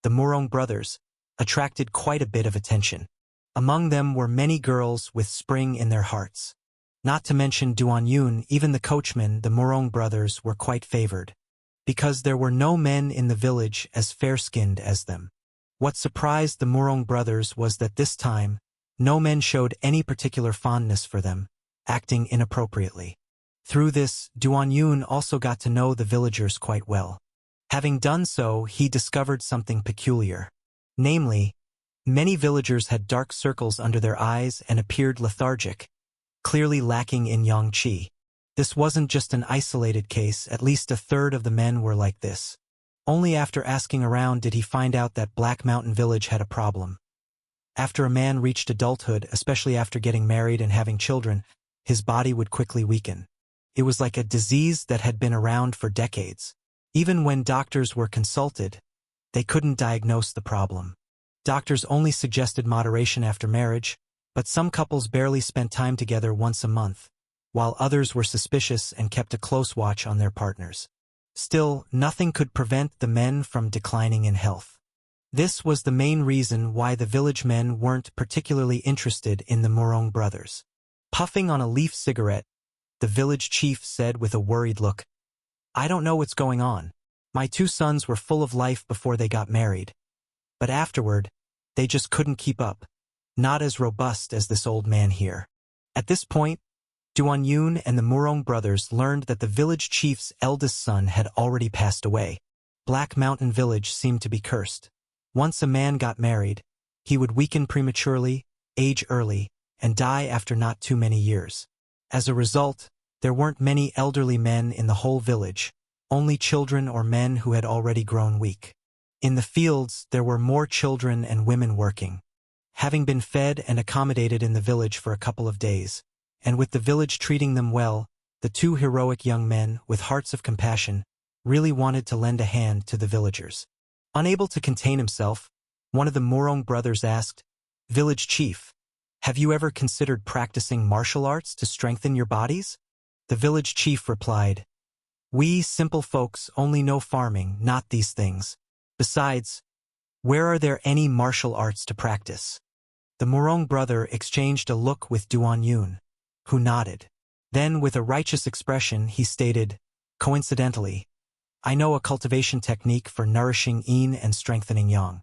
the Murong brothers, attracted quite a bit of attention. Among them were many girls with spring in their hearts. Not to mention Duan Yun, even the coachman, the Murong brothers, were quite favored, because there were no men in the village as fair-skinned as them. What surprised the Murong brothers was that this time, no men showed any particular fondness for them, acting inappropriately. Through this, Duan Yun also got to know the villagers quite well. Having done so, he discovered something peculiar. Namely, many villagers had dark circles under their eyes and appeared lethargic, clearly lacking in yang qi. This wasn't just an isolated case, at least a third of the men were like this. Only after asking around did he find out that Black Mountain Village had a problem. After a man reached adulthood, especially after getting married and having children, his body would quickly weaken. It was like a disease that had been around for decades. Even when doctors were consulted, they couldn't diagnose the problem. Doctors only suggested moderation after marriage, but some couples barely spent time together once a month, while others were suspicious and kept a close watch on their partners. Still, nothing could prevent the men from declining in health. This was the main reason why the village men weren't particularly interested in the Murong brothers. Puffing on a leaf cigarette, the village chief said with a worried look, "I don't know what's going on. My 2 sons were full of life before they got married. But afterward, they just couldn't keep up. Not as robust as this old man here." At this point, Duan Yun and the Murong brothers learned that the village chief's eldest son had already passed away. Black Mountain Village seemed to be cursed. Once a man got married, he would weaken prematurely, age early, and die after not too many years. As a result, there weren't many elderly men in the whole village, only children or men who had already grown weak. In the fields, there were more children and women working. Having been fed and accommodated in the village for a couple of days, and with the village treating them well, the 2 heroic young men, with hearts of compassion, really wanted to lend a hand to the villagers. Unable to contain himself, one of the Murong brothers asked, "Village chief, have you ever considered practicing martial arts to strengthen your bodies?" The village chief replied, "We simple folks only know farming, not these things. Besides, where are there any martial arts to practice?" The Murong brother exchanged a look with Duan Yun, who nodded. Then, with a righteous expression, he stated, "Coincidentally, I know a cultivation technique for nourishing yin and strengthening yang.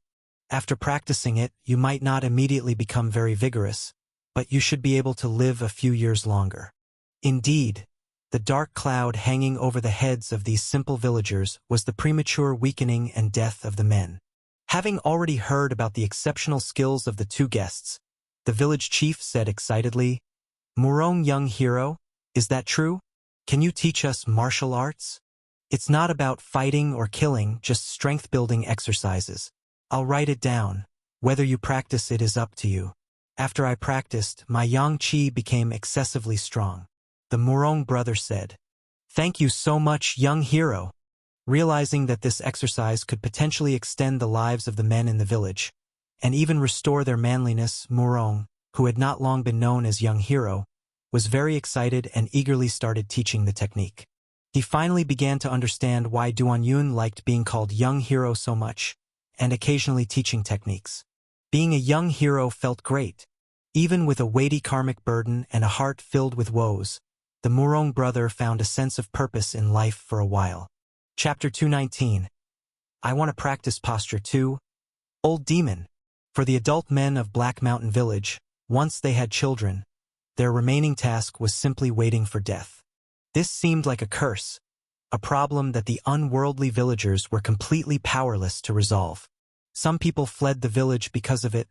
After practicing it, you might not immediately become very vigorous, but you should be able to live a few years longer." Indeed, the dark cloud hanging over the heads of these simple villagers was the premature weakening and death of the men. Having already heard about the exceptional skills of the 2 guests, the village chief said excitedly, "Murong young hero, is that true? Can you teach us martial arts? It's not about fighting or killing, just strength-building exercises. I'll write it down. Whether you practice it is up to you." After I practiced, my yang qi became excessively strong. The Murong brother said, "Thank you so much, young hero." Realizing that this exercise could potentially extend the lives of the men in the village, and even restore their manliness, Murong, who had not long been known as young hero, was very excited and eagerly started teaching the technique. He finally began to understand why Duan Yun liked being called young hero so much, and occasionally teaching techniques. Being a young hero felt great. Even with a weighty karmic burden and a heart filled with woes, the Murong brother found a sense of purpose in life for a while. Chapter 219. I want to practice posture 2. Old Demon. For the adult men of Black Mountain Village, once they had children, their remaining task was simply waiting for death. This seemed like a curse, a problem that the unworldly villagers were completely powerless to resolve. Some people fled the village because of it,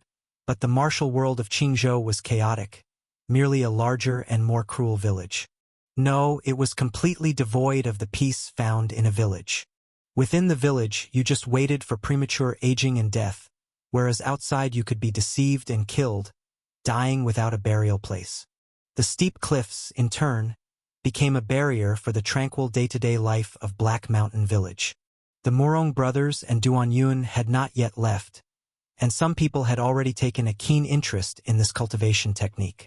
but the martial world of Qingzhou was chaotic, merely a larger and more cruel village. No, it was completely devoid of the peace found in a village. Within the village, you just waited for premature aging and death, whereas outside you could be deceived and killed, dying without a burial place. The steep cliffs, in turn, became a barrier for the tranquil day-to-day life of Black Mountain Village. The Murong brothers and Duan Yun had not yet left, and some people had already taken a keen interest in this cultivation technique.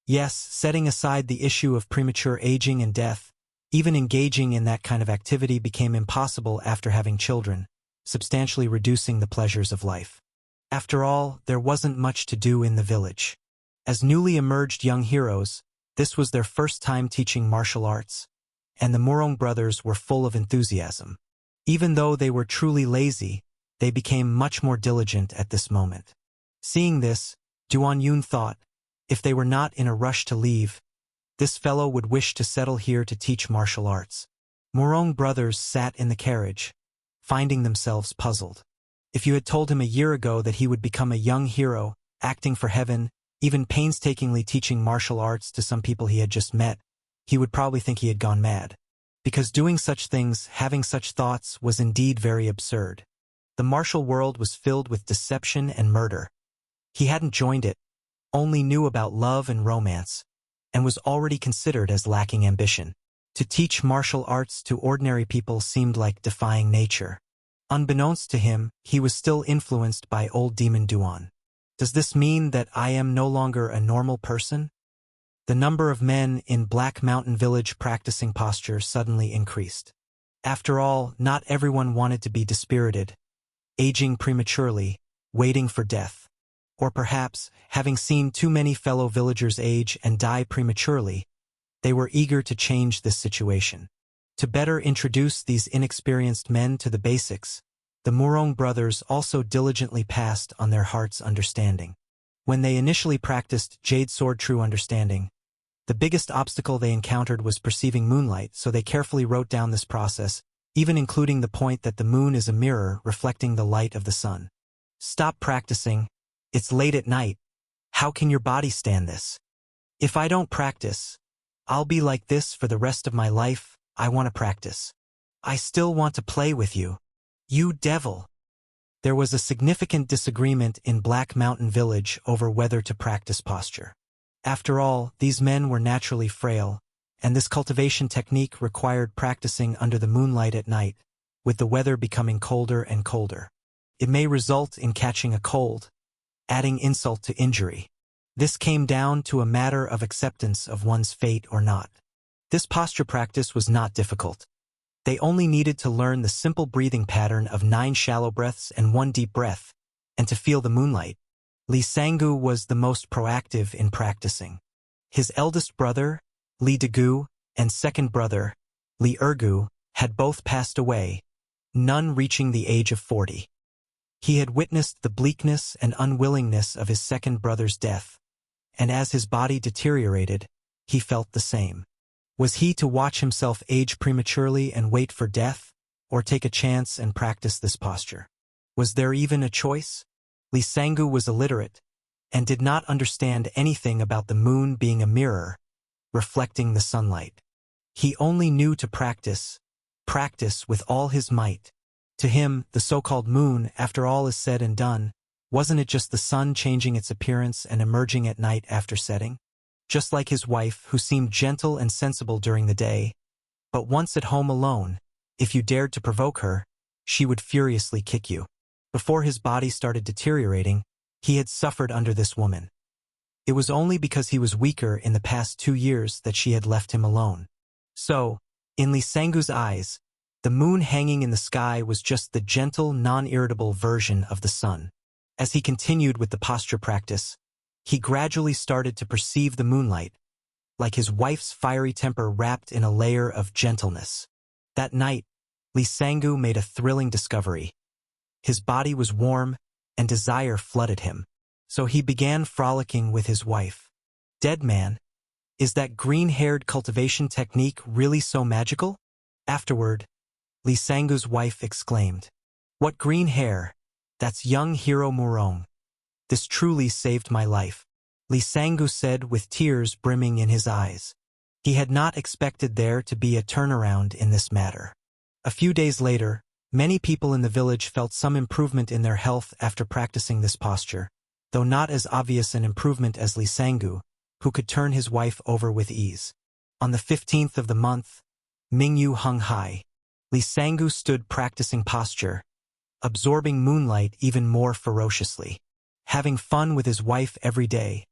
Yes, setting aside the issue of premature aging and death, Even engaging in that kind of activity became impossible after having children, substantially reducing the pleasures of life. After all, there wasn't much to do in the village. As newly emerged young heroes, this was their first time teaching martial arts, and the Murong brothers were full of enthusiasm. Even though they were truly lazy, they became much more diligent at this moment. Seeing this, Duan Yun thought, if they were not in a rush to leave, this fellow would wish to settle here to teach martial arts. Murong brothers sat in the carriage, finding themselves puzzled. If you had told him a year ago that he would become a young hero, acting for heaven, even painstakingly teaching martial arts to some people he had just met, he would probably think he had gone mad. Because doing such things, having such thoughts, was indeed very absurd. The martial world was filled with deception and murder. He hadn't joined it, only knew about love and romance, and was already considered as lacking ambition. To teach martial arts to ordinary people seemed like defying nature. Unbeknownst to him, he was still influenced by old demon Duan. Does this mean that I am no longer a normal person? The number of men in Black Mountain Village practicing posture suddenly increased. After all, not everyone wanted to be dispirited, aging prematurely, waiting for death. Or perhaps, having seen too many fellow villagers age and die prematurely, they were eager to change this situation. To better introduce these inexperienced men to the basics, the Murong brothers also diligently passed on their heart's understanding. When they initially practiced Jade Sword True Understanding, the biggest obstacle they encountered was perceiving moonlight, so they carefully wrote down this process, even including the point that the moon is a mirror reflecting the light of the sun. Stop practicing. It's late at night. How can your body stand this? If I don't practice, I'll be like this for the rest of my life. I want to practice. I still want to play with you. You devil. There was a significant disagreement in Black Mountain Village over whether to practice posture. After all, these men were naturally frail, and this cultivation technique required practicing under the moonlight at night, with the weather becoming colder and colder. It may result in catching a cold, adding insult to injury. This came down to a matter of acceptance of one's fate or not. This posture practice was not difficult. They only needed to learn the simple breathing pattern of 9 shallow breaths and 1 deep breath, and to feel the moonlight. Li Sangu was the most proactive in practicing. His eldest brother, Li Degu, and second brother, Li Ergu, had both passed away, none reaching the age of 40. He had witnessed the bleakness and unwillingness of his second brother's death, and as his body deteriorated, he felt the same. Was he to watch himself age prematurely and wait for death, or take a chance and practice this posture? Was there even a choice? Li Sangu was illiterate, and did not understand anything about the moon being a mirror, reflecting the sunlight. He only knew to practice with all his might. To him, the so-called moon, after all is said and done, wasn't it just the sun changing its appearance and emerging at night after setting? Just like his wife, who seemed gentle and sensible during the day, but once at home alone, if you dared to provoke her, she would furiously kick you. Before his body started deteriorating, he had suffered under this woman. It was only because he was weaker in the past 2 years that she had left him alone. So, in Li Sangu's eyes, the moon hanging in the sky was just the gentle, non-irritable version of the sun. As he continued with the posture practice, he gradually started to perceive the moonlight, like his wife's fiery temper wrapped in a layer of gentleness. That night, Li Sangu made a thrilling discovery. His body was warm, and desire flooded him. So he began frolicking with his wife. Dead man, is that green-haired cultivation technique really so magical? Afterward, Li Sangu's wife exclaimed, "What green hair? That's young hero Murong. This truly saved my life," Li Sangu said with tears brimming in his eyes. He had not expected there to be a turnaround in this matter. A few days later, many people in the village felt some improvement in their health after practicing this posture, though not as obvious an improvement as Li Sangu, who could turn his wife over with ease. On the 15th of the month, Mingyu hung high. Li Sangu stood practicing posture, absorbing moonlight even more ferociously. Having fun with his wife every day,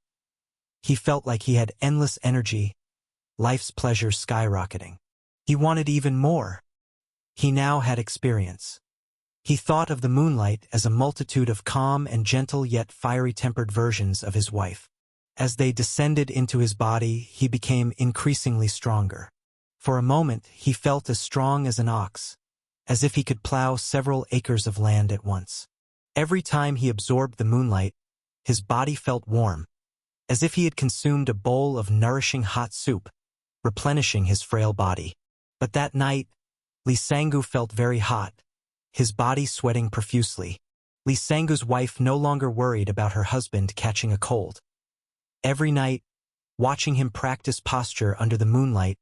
he felt like he had endless energy, life's pleasures skyrocketing. He wanted even more. He now had experience. He thought of the moonlight as a multitude of calm and gentle yet fiery-tempered versions of his wife. As they descended into his body, he became increasingly stronger. For a moment, he felt as strong as an ox, as if he could plow several acres of land at once. Every time he absorbed the moonlight, his body felt warm, as if he had consumed a bowl of nourishing hot soup, replenishing his frail body. But that night, Lee Sang-gu felt very hot, his body sweating profusely. Lee Sang-gu's wife no longer worried about her husband catching a cold. Every night, watching him practice posture under the moonlight,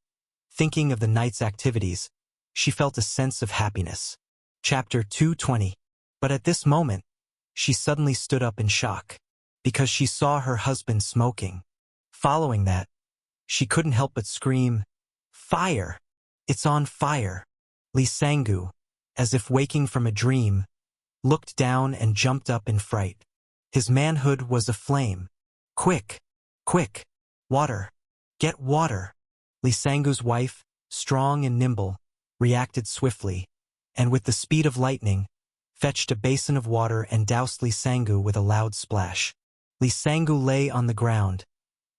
thinking of the night's activities, she felt a sense of happiness. Chapter 220. But at this moment, she suddenly stood up in shock, because she saw her husband smoking. Following that, she couldn't help but scream, "Fire! It's on fire!" Lee Sang-gu, as if waking from a dream, looked down and jumped up in fright. His manhood was aflame. "Quick! Quick! Water! Get water!" Lee Sang-gu's wife, strong and nimble, reacted swiftly, and with the speed of lightning, fetched a basin of water and doused Lee Sang-gu with a loud splash. Lee Sang-gu lay on the ground,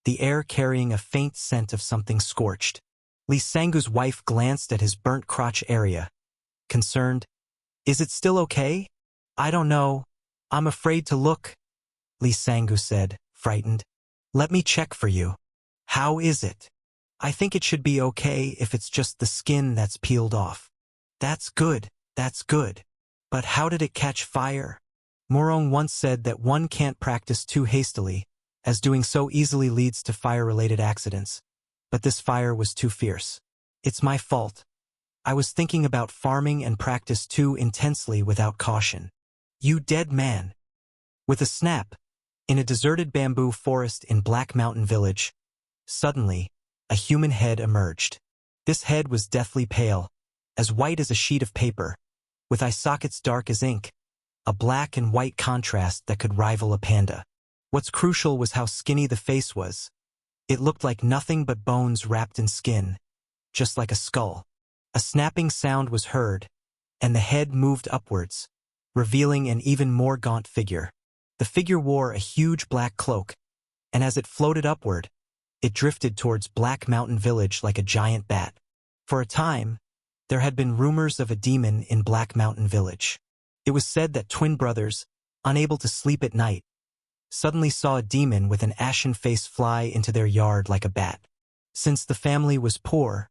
the air carrying a faint scent of something scorched. Lee Sang-gu's wife glanced at his burnt crotch area, concerned. "Is it still okay?" "I don't know. I'm afraid to look," Lee Sang-gu said, frightened. "Let me check for you." "How is it?" "I think it should be okay if it's just the skin that's peeled off." That's good. But how did it catch fire?" Morong once said that one can't practice too hastily, as doing so easily leads to fire-related accidents. But this fire was too fierce. "It's my fault. I was thinking about farming and practiced too intensely without caution." "You dead man." With a snap, in a deserted bamboo forest in Black Mountain Village, suddenly, a human head emerged. This head was deathly pale, as white as a sheet of paper, with eye sockets dark as ink, a black and white contrast that could rival a panda. What's crucial was how skinny the face was. It looked like nothing but bones wrapped in skin, just like a skull. A snapping sound was heard, and the head moved upwards, revealing an even more gaunt figure. The figure wore a huge black cloak, and as it floated upward, it drifted towards Black Mountain Village like a giant bat. For a time, there had been rumors of a demon in Black Mountain Village. It was said that twin brothers, unable to sleep at night, suddenly saw a demon with an ashen face fly into their yard like a bat. Since the family was poor,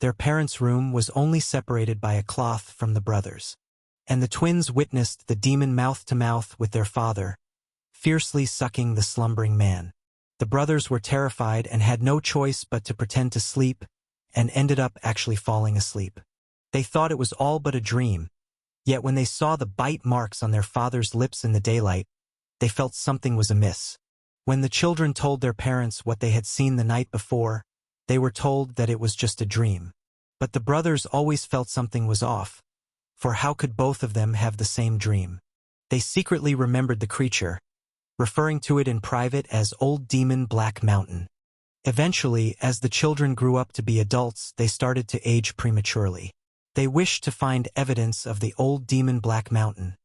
their parents' room was only separated by a cloth from the brothers, and the twins witnessed the demon mouth-to-mouth with their father, fiercely sucking the slumbering man. The brothers were terrified and had no choice but to pretend to sleep, and ended up actually falling asleep. They thought it was all but a dream, yet when they saw the bite marks on their father's lips in the daylight, they felt something was amiss. When the children told their parents what they had seen the night before, they were told that it was just a dream. But the brothers always felt something was off, for how could both of them have the same dream? They secretly remembered the creature, referring to it in private as Old Demon Black Mountain. Eventually, as the children grew up to be adults, they started to age prematurely. They wished to find evidence of the Old Demon Black Mountain,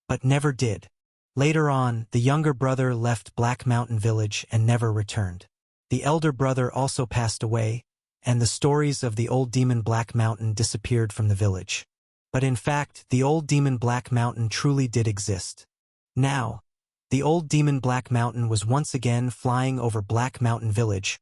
but never did. Later on, the younger brother left Black Mountain Village and never returned. The elder brother also passed away, and the stories of the Old Demon Black Mountain disappeared from the village. But in fact, the Old Demon Black Mountain truly did exist. Now, the Old Demon Black Mountain was once again flying over Black Mountain Village,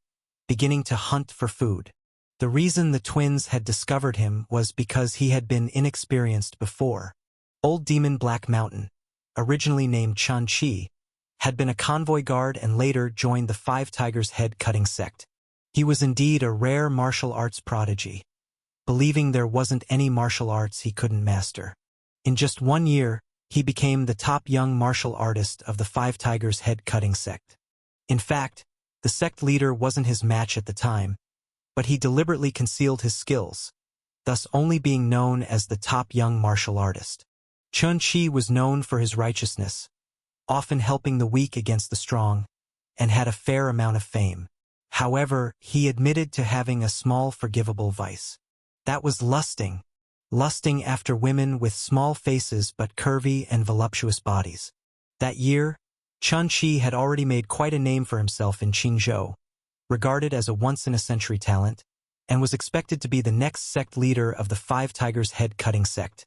beginning to hunt for food. The reason the twins had discovered him was because he had been inexperienced before. Old Demon Black Mountain, originally named Chun-Chi, had been a convoy guard and later joined the Five Tigers head-cutting sect. He was indeed a rare martial arts prodigy, believing there wasn't any martial arts he couldn't master. In just 1 year, he became the top young martial artist of the Five Tigers head-cutting sect. In fact, the sect leader wasn't his match at the time, but he deliberately concealed his skills, thus only being known as the top young martial artist. Chun-Chi was known for his righteousness, often helping the weak against the strong, and had a fair amount of fame. However, he admitted to having a small forgivable vice. That was lusting. Lusting after women with small faces but curvy and voluptuous bodies. That year, Chun Chi had already made quite a name for himself in Qingzhou, regarded as a once-in-a-century talent, and was expected to be the next sect leader of the Five Tigers head-cutting sect,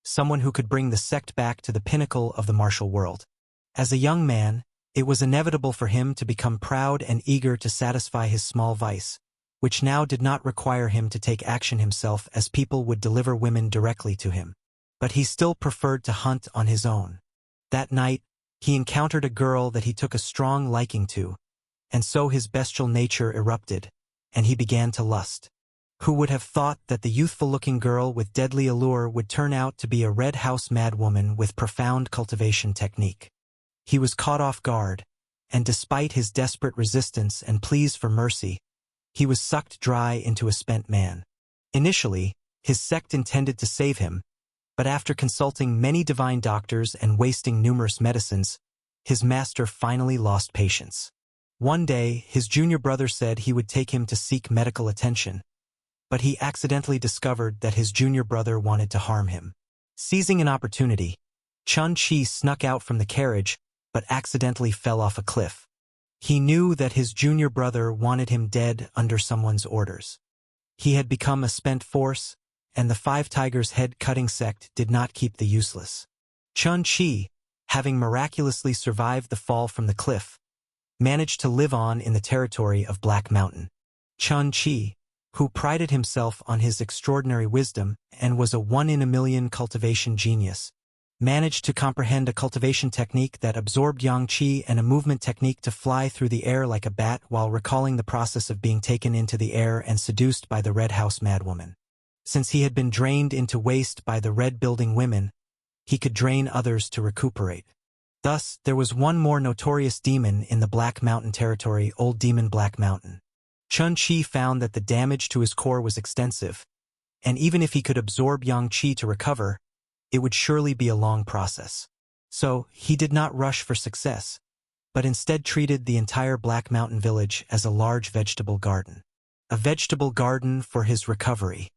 someone who could bring the sect back to the pinnacle of the martial world. As a young man, it was inevitable for him to become proud and eager to satisfy his small vice, which now did not require him to take action himself as people would deliver women directly to him. But he still preferred to hunt on his own. That night, he encountered a girl that he took a strong liking to, and so his bestial nature erupted, and he began to lust. Who would have thought that the youthful-looking girl with deadly allure would turn out to be a red house madwoman with profound cultivation technique? He was caught off guard, and despite his desperate resistance and pleas for mercy, he was sucked dry into a spent man. Initially, his sect intended to save him, but after consulting many divine doctors and wasting numerous medicines, his master finally lost patience. One day, his junior brother said he would take him to seek medical attention, but he accidentally discovered that his junior brother wanted to harm him. Seizing an opportunity, Chun Chi snuck out from the carriage, but accidentally fell off a cliff. He knew that his junior brother wanted him dead under someone's orders. He had become a spent force, and the Five Tigers head-cutting sect did not keep the useless. Chun Chi, having miraculously survived the fall from the cliff, managed to live on in the territory of Black Mountain. Chun Chi, who prided himself on his extraordinary wisdom and was a one-in-a-million cultivation genius, managed to comprehend a cultivation technique that absorbed yang qi and a movement technique to fly through the air like a bat while recalling the process of being taken into the air and seduced by the Red House madwoman. Since he had been drained into waste by the Red Building women, he could drain others to recuperate. Thus, there was one more notorious demon in the Black Mountain territory, Old Demon Black Mountain. Chun Chi found that the damage to his core was extensive, and even if he could absorb yang qi to recover, it would surely be a long process. So, he did not rush for success, but instead treated the entire Black Mountain village as a large vegetable garden. A vegetable garden for his recovery.